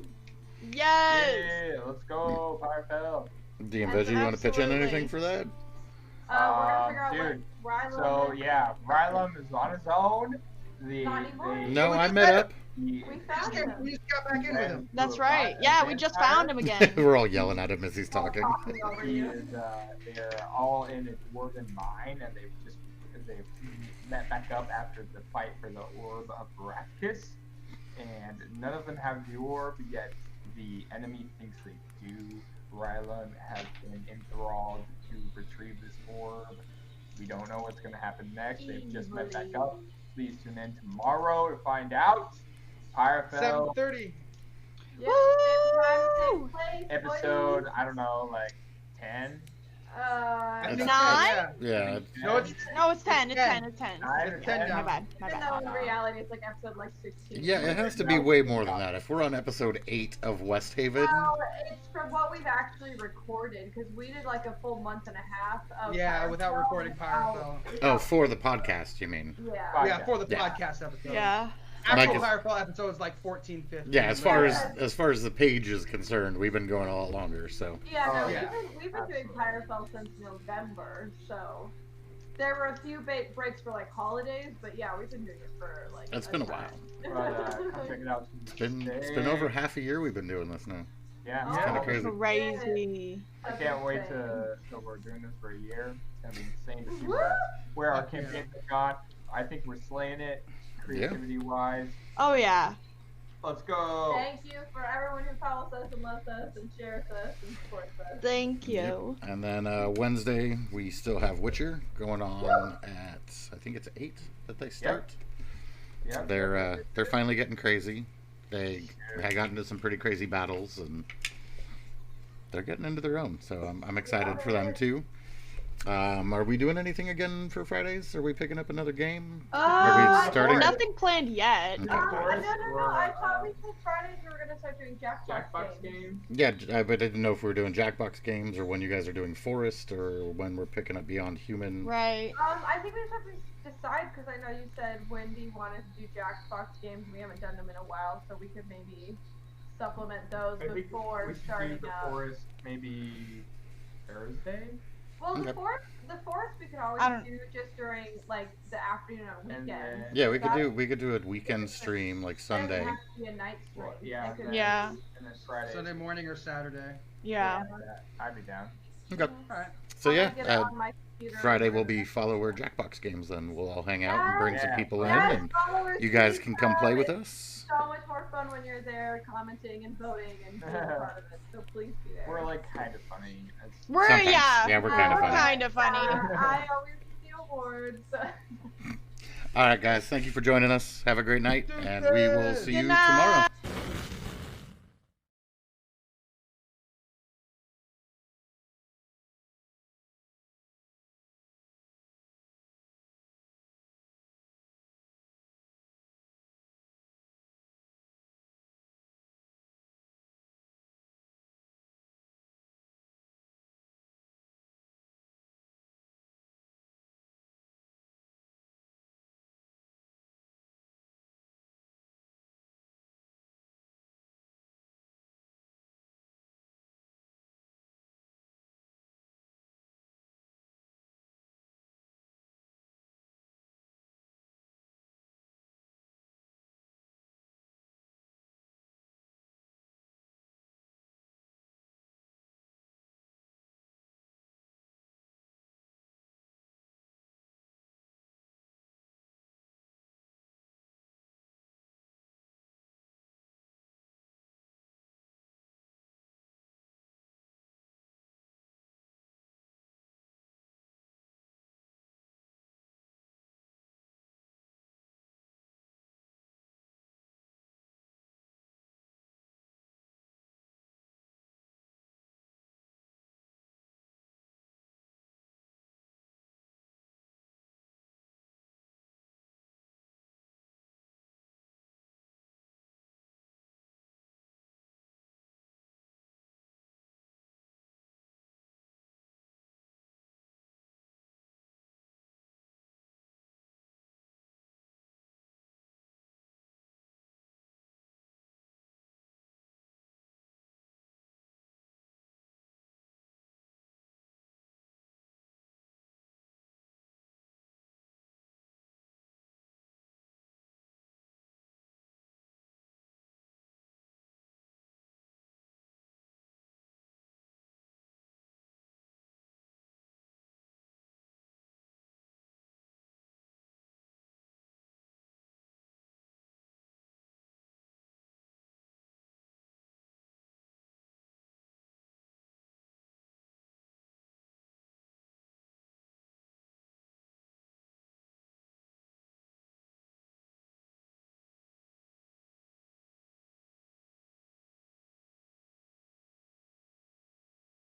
Yes. Yeah, let's go, Firefell. D and Veggie. You want to pitch in Absolutely. anything for that? We're gonna figure out Dude, what Rylan So is. yeah, Rylan is on his own. Not anymore? No, we I just met met up. We found him. We just got back in with him. That's right. Yeah, we just found him again. We're all yelling at him as he's All talking. over He you. is, they're all in a dwarven mine, and they've met back up after the fight for the orb of Rakis, and none of them have the orb yet. The enemy thinks they do. Rylan has been enthralled to retrieve this orb. We don't know what's going to happen next. They've just met back up. Please tune in tomorrow to find out. Firefell 7:30. Yeah, Woo! episode, I don't know, like 10? I think Nine? so, Yeah. No, it's No, it's 10. It's 10. 10. It's 10. 9 or It's 10 10? now. My bad. My Even bad. though in reality it's like episode like 16. Yeah, it has to be way more than that. If we're on episode 8 of West Haven, Well, it's from what we've actually recorded because we did like a full month and a half of Yeah, without Firefell recording Firefell. oh, for the podcast, you mean? Yeah. Yeah, for the Yeah. podcast episode. Yeah. Actual Like Firefall episode is like 14, 15. Yeah, as far as the page is concerned, we've been going a lot longer. So Yeah, no, Oh, yeah. we've been doing Firefell since November, so there were a few breaks for like holidays, but yeah, we've been doing it for like. it's been a while. Come check it out. It's been over half a year we've been doing this now. Yeah, It's kinda Oh, crazy. Crazy. I can't wait till we're doing this for a year. It's gonna be insane to see Woo! where our Fuck yeah. campaigns have gone. I think we're slaying it, creativity wise. Oh yeah. Let's go. Thank you for everyone who follows us and loves us and shares us and supports us. Thank you. And then Wednesday we still have Witcher going on at I think it's 8 that they start. Yeah. They're finally getting crazy. They had gotten into some pretty crazy battles and they're getting into their own. So I'm excited for them too. Are we doing anything again for Fridays? Are we picking up another game? Are we starting? Nothing planned yet. Okay. No, I thought we said Fridays we were gonna start doing Jackbox Jackbox games. game. Yeah, but I didn't know if we were doing Jackbox games or when you guys are doing Forest or when we're picking up Beyond Human. Right. I think we just have to decide because I know you said Wendy wanted to do Jackbox games. We haven't done them in a while, so we could maybe supplement those Maybe before we should starting do the up. forest maybe Thursday. Well, Okay. the forest we could always I don't- do just during like the afternoon or And weekend. then- Yeah, we could do a weekend stream like Sunday. It doesn't have to be a night stream. Well, yeah, It could then- Yeah. And then Friday. Sunday morning or Saturday. Yeah. I'd be down. Okay. Alright. So I'm yeah, gonna get it on my computer Friday and- will be follower Jackbox games. Then we'll all hang out and bring some Yeah. people in, Yes, and followers, you guys please can come play with it's us. So much more fun when you're there commenting and voting and being a part of it. So please be there. We're like kind of funny. It's- We're Sometimes. yeah. Yeah, we're kinda funny. Kind of funny. I always win the awards. All right, guys. Thank you for joining us. Have a great night, and we will see you Good night. tomorrow.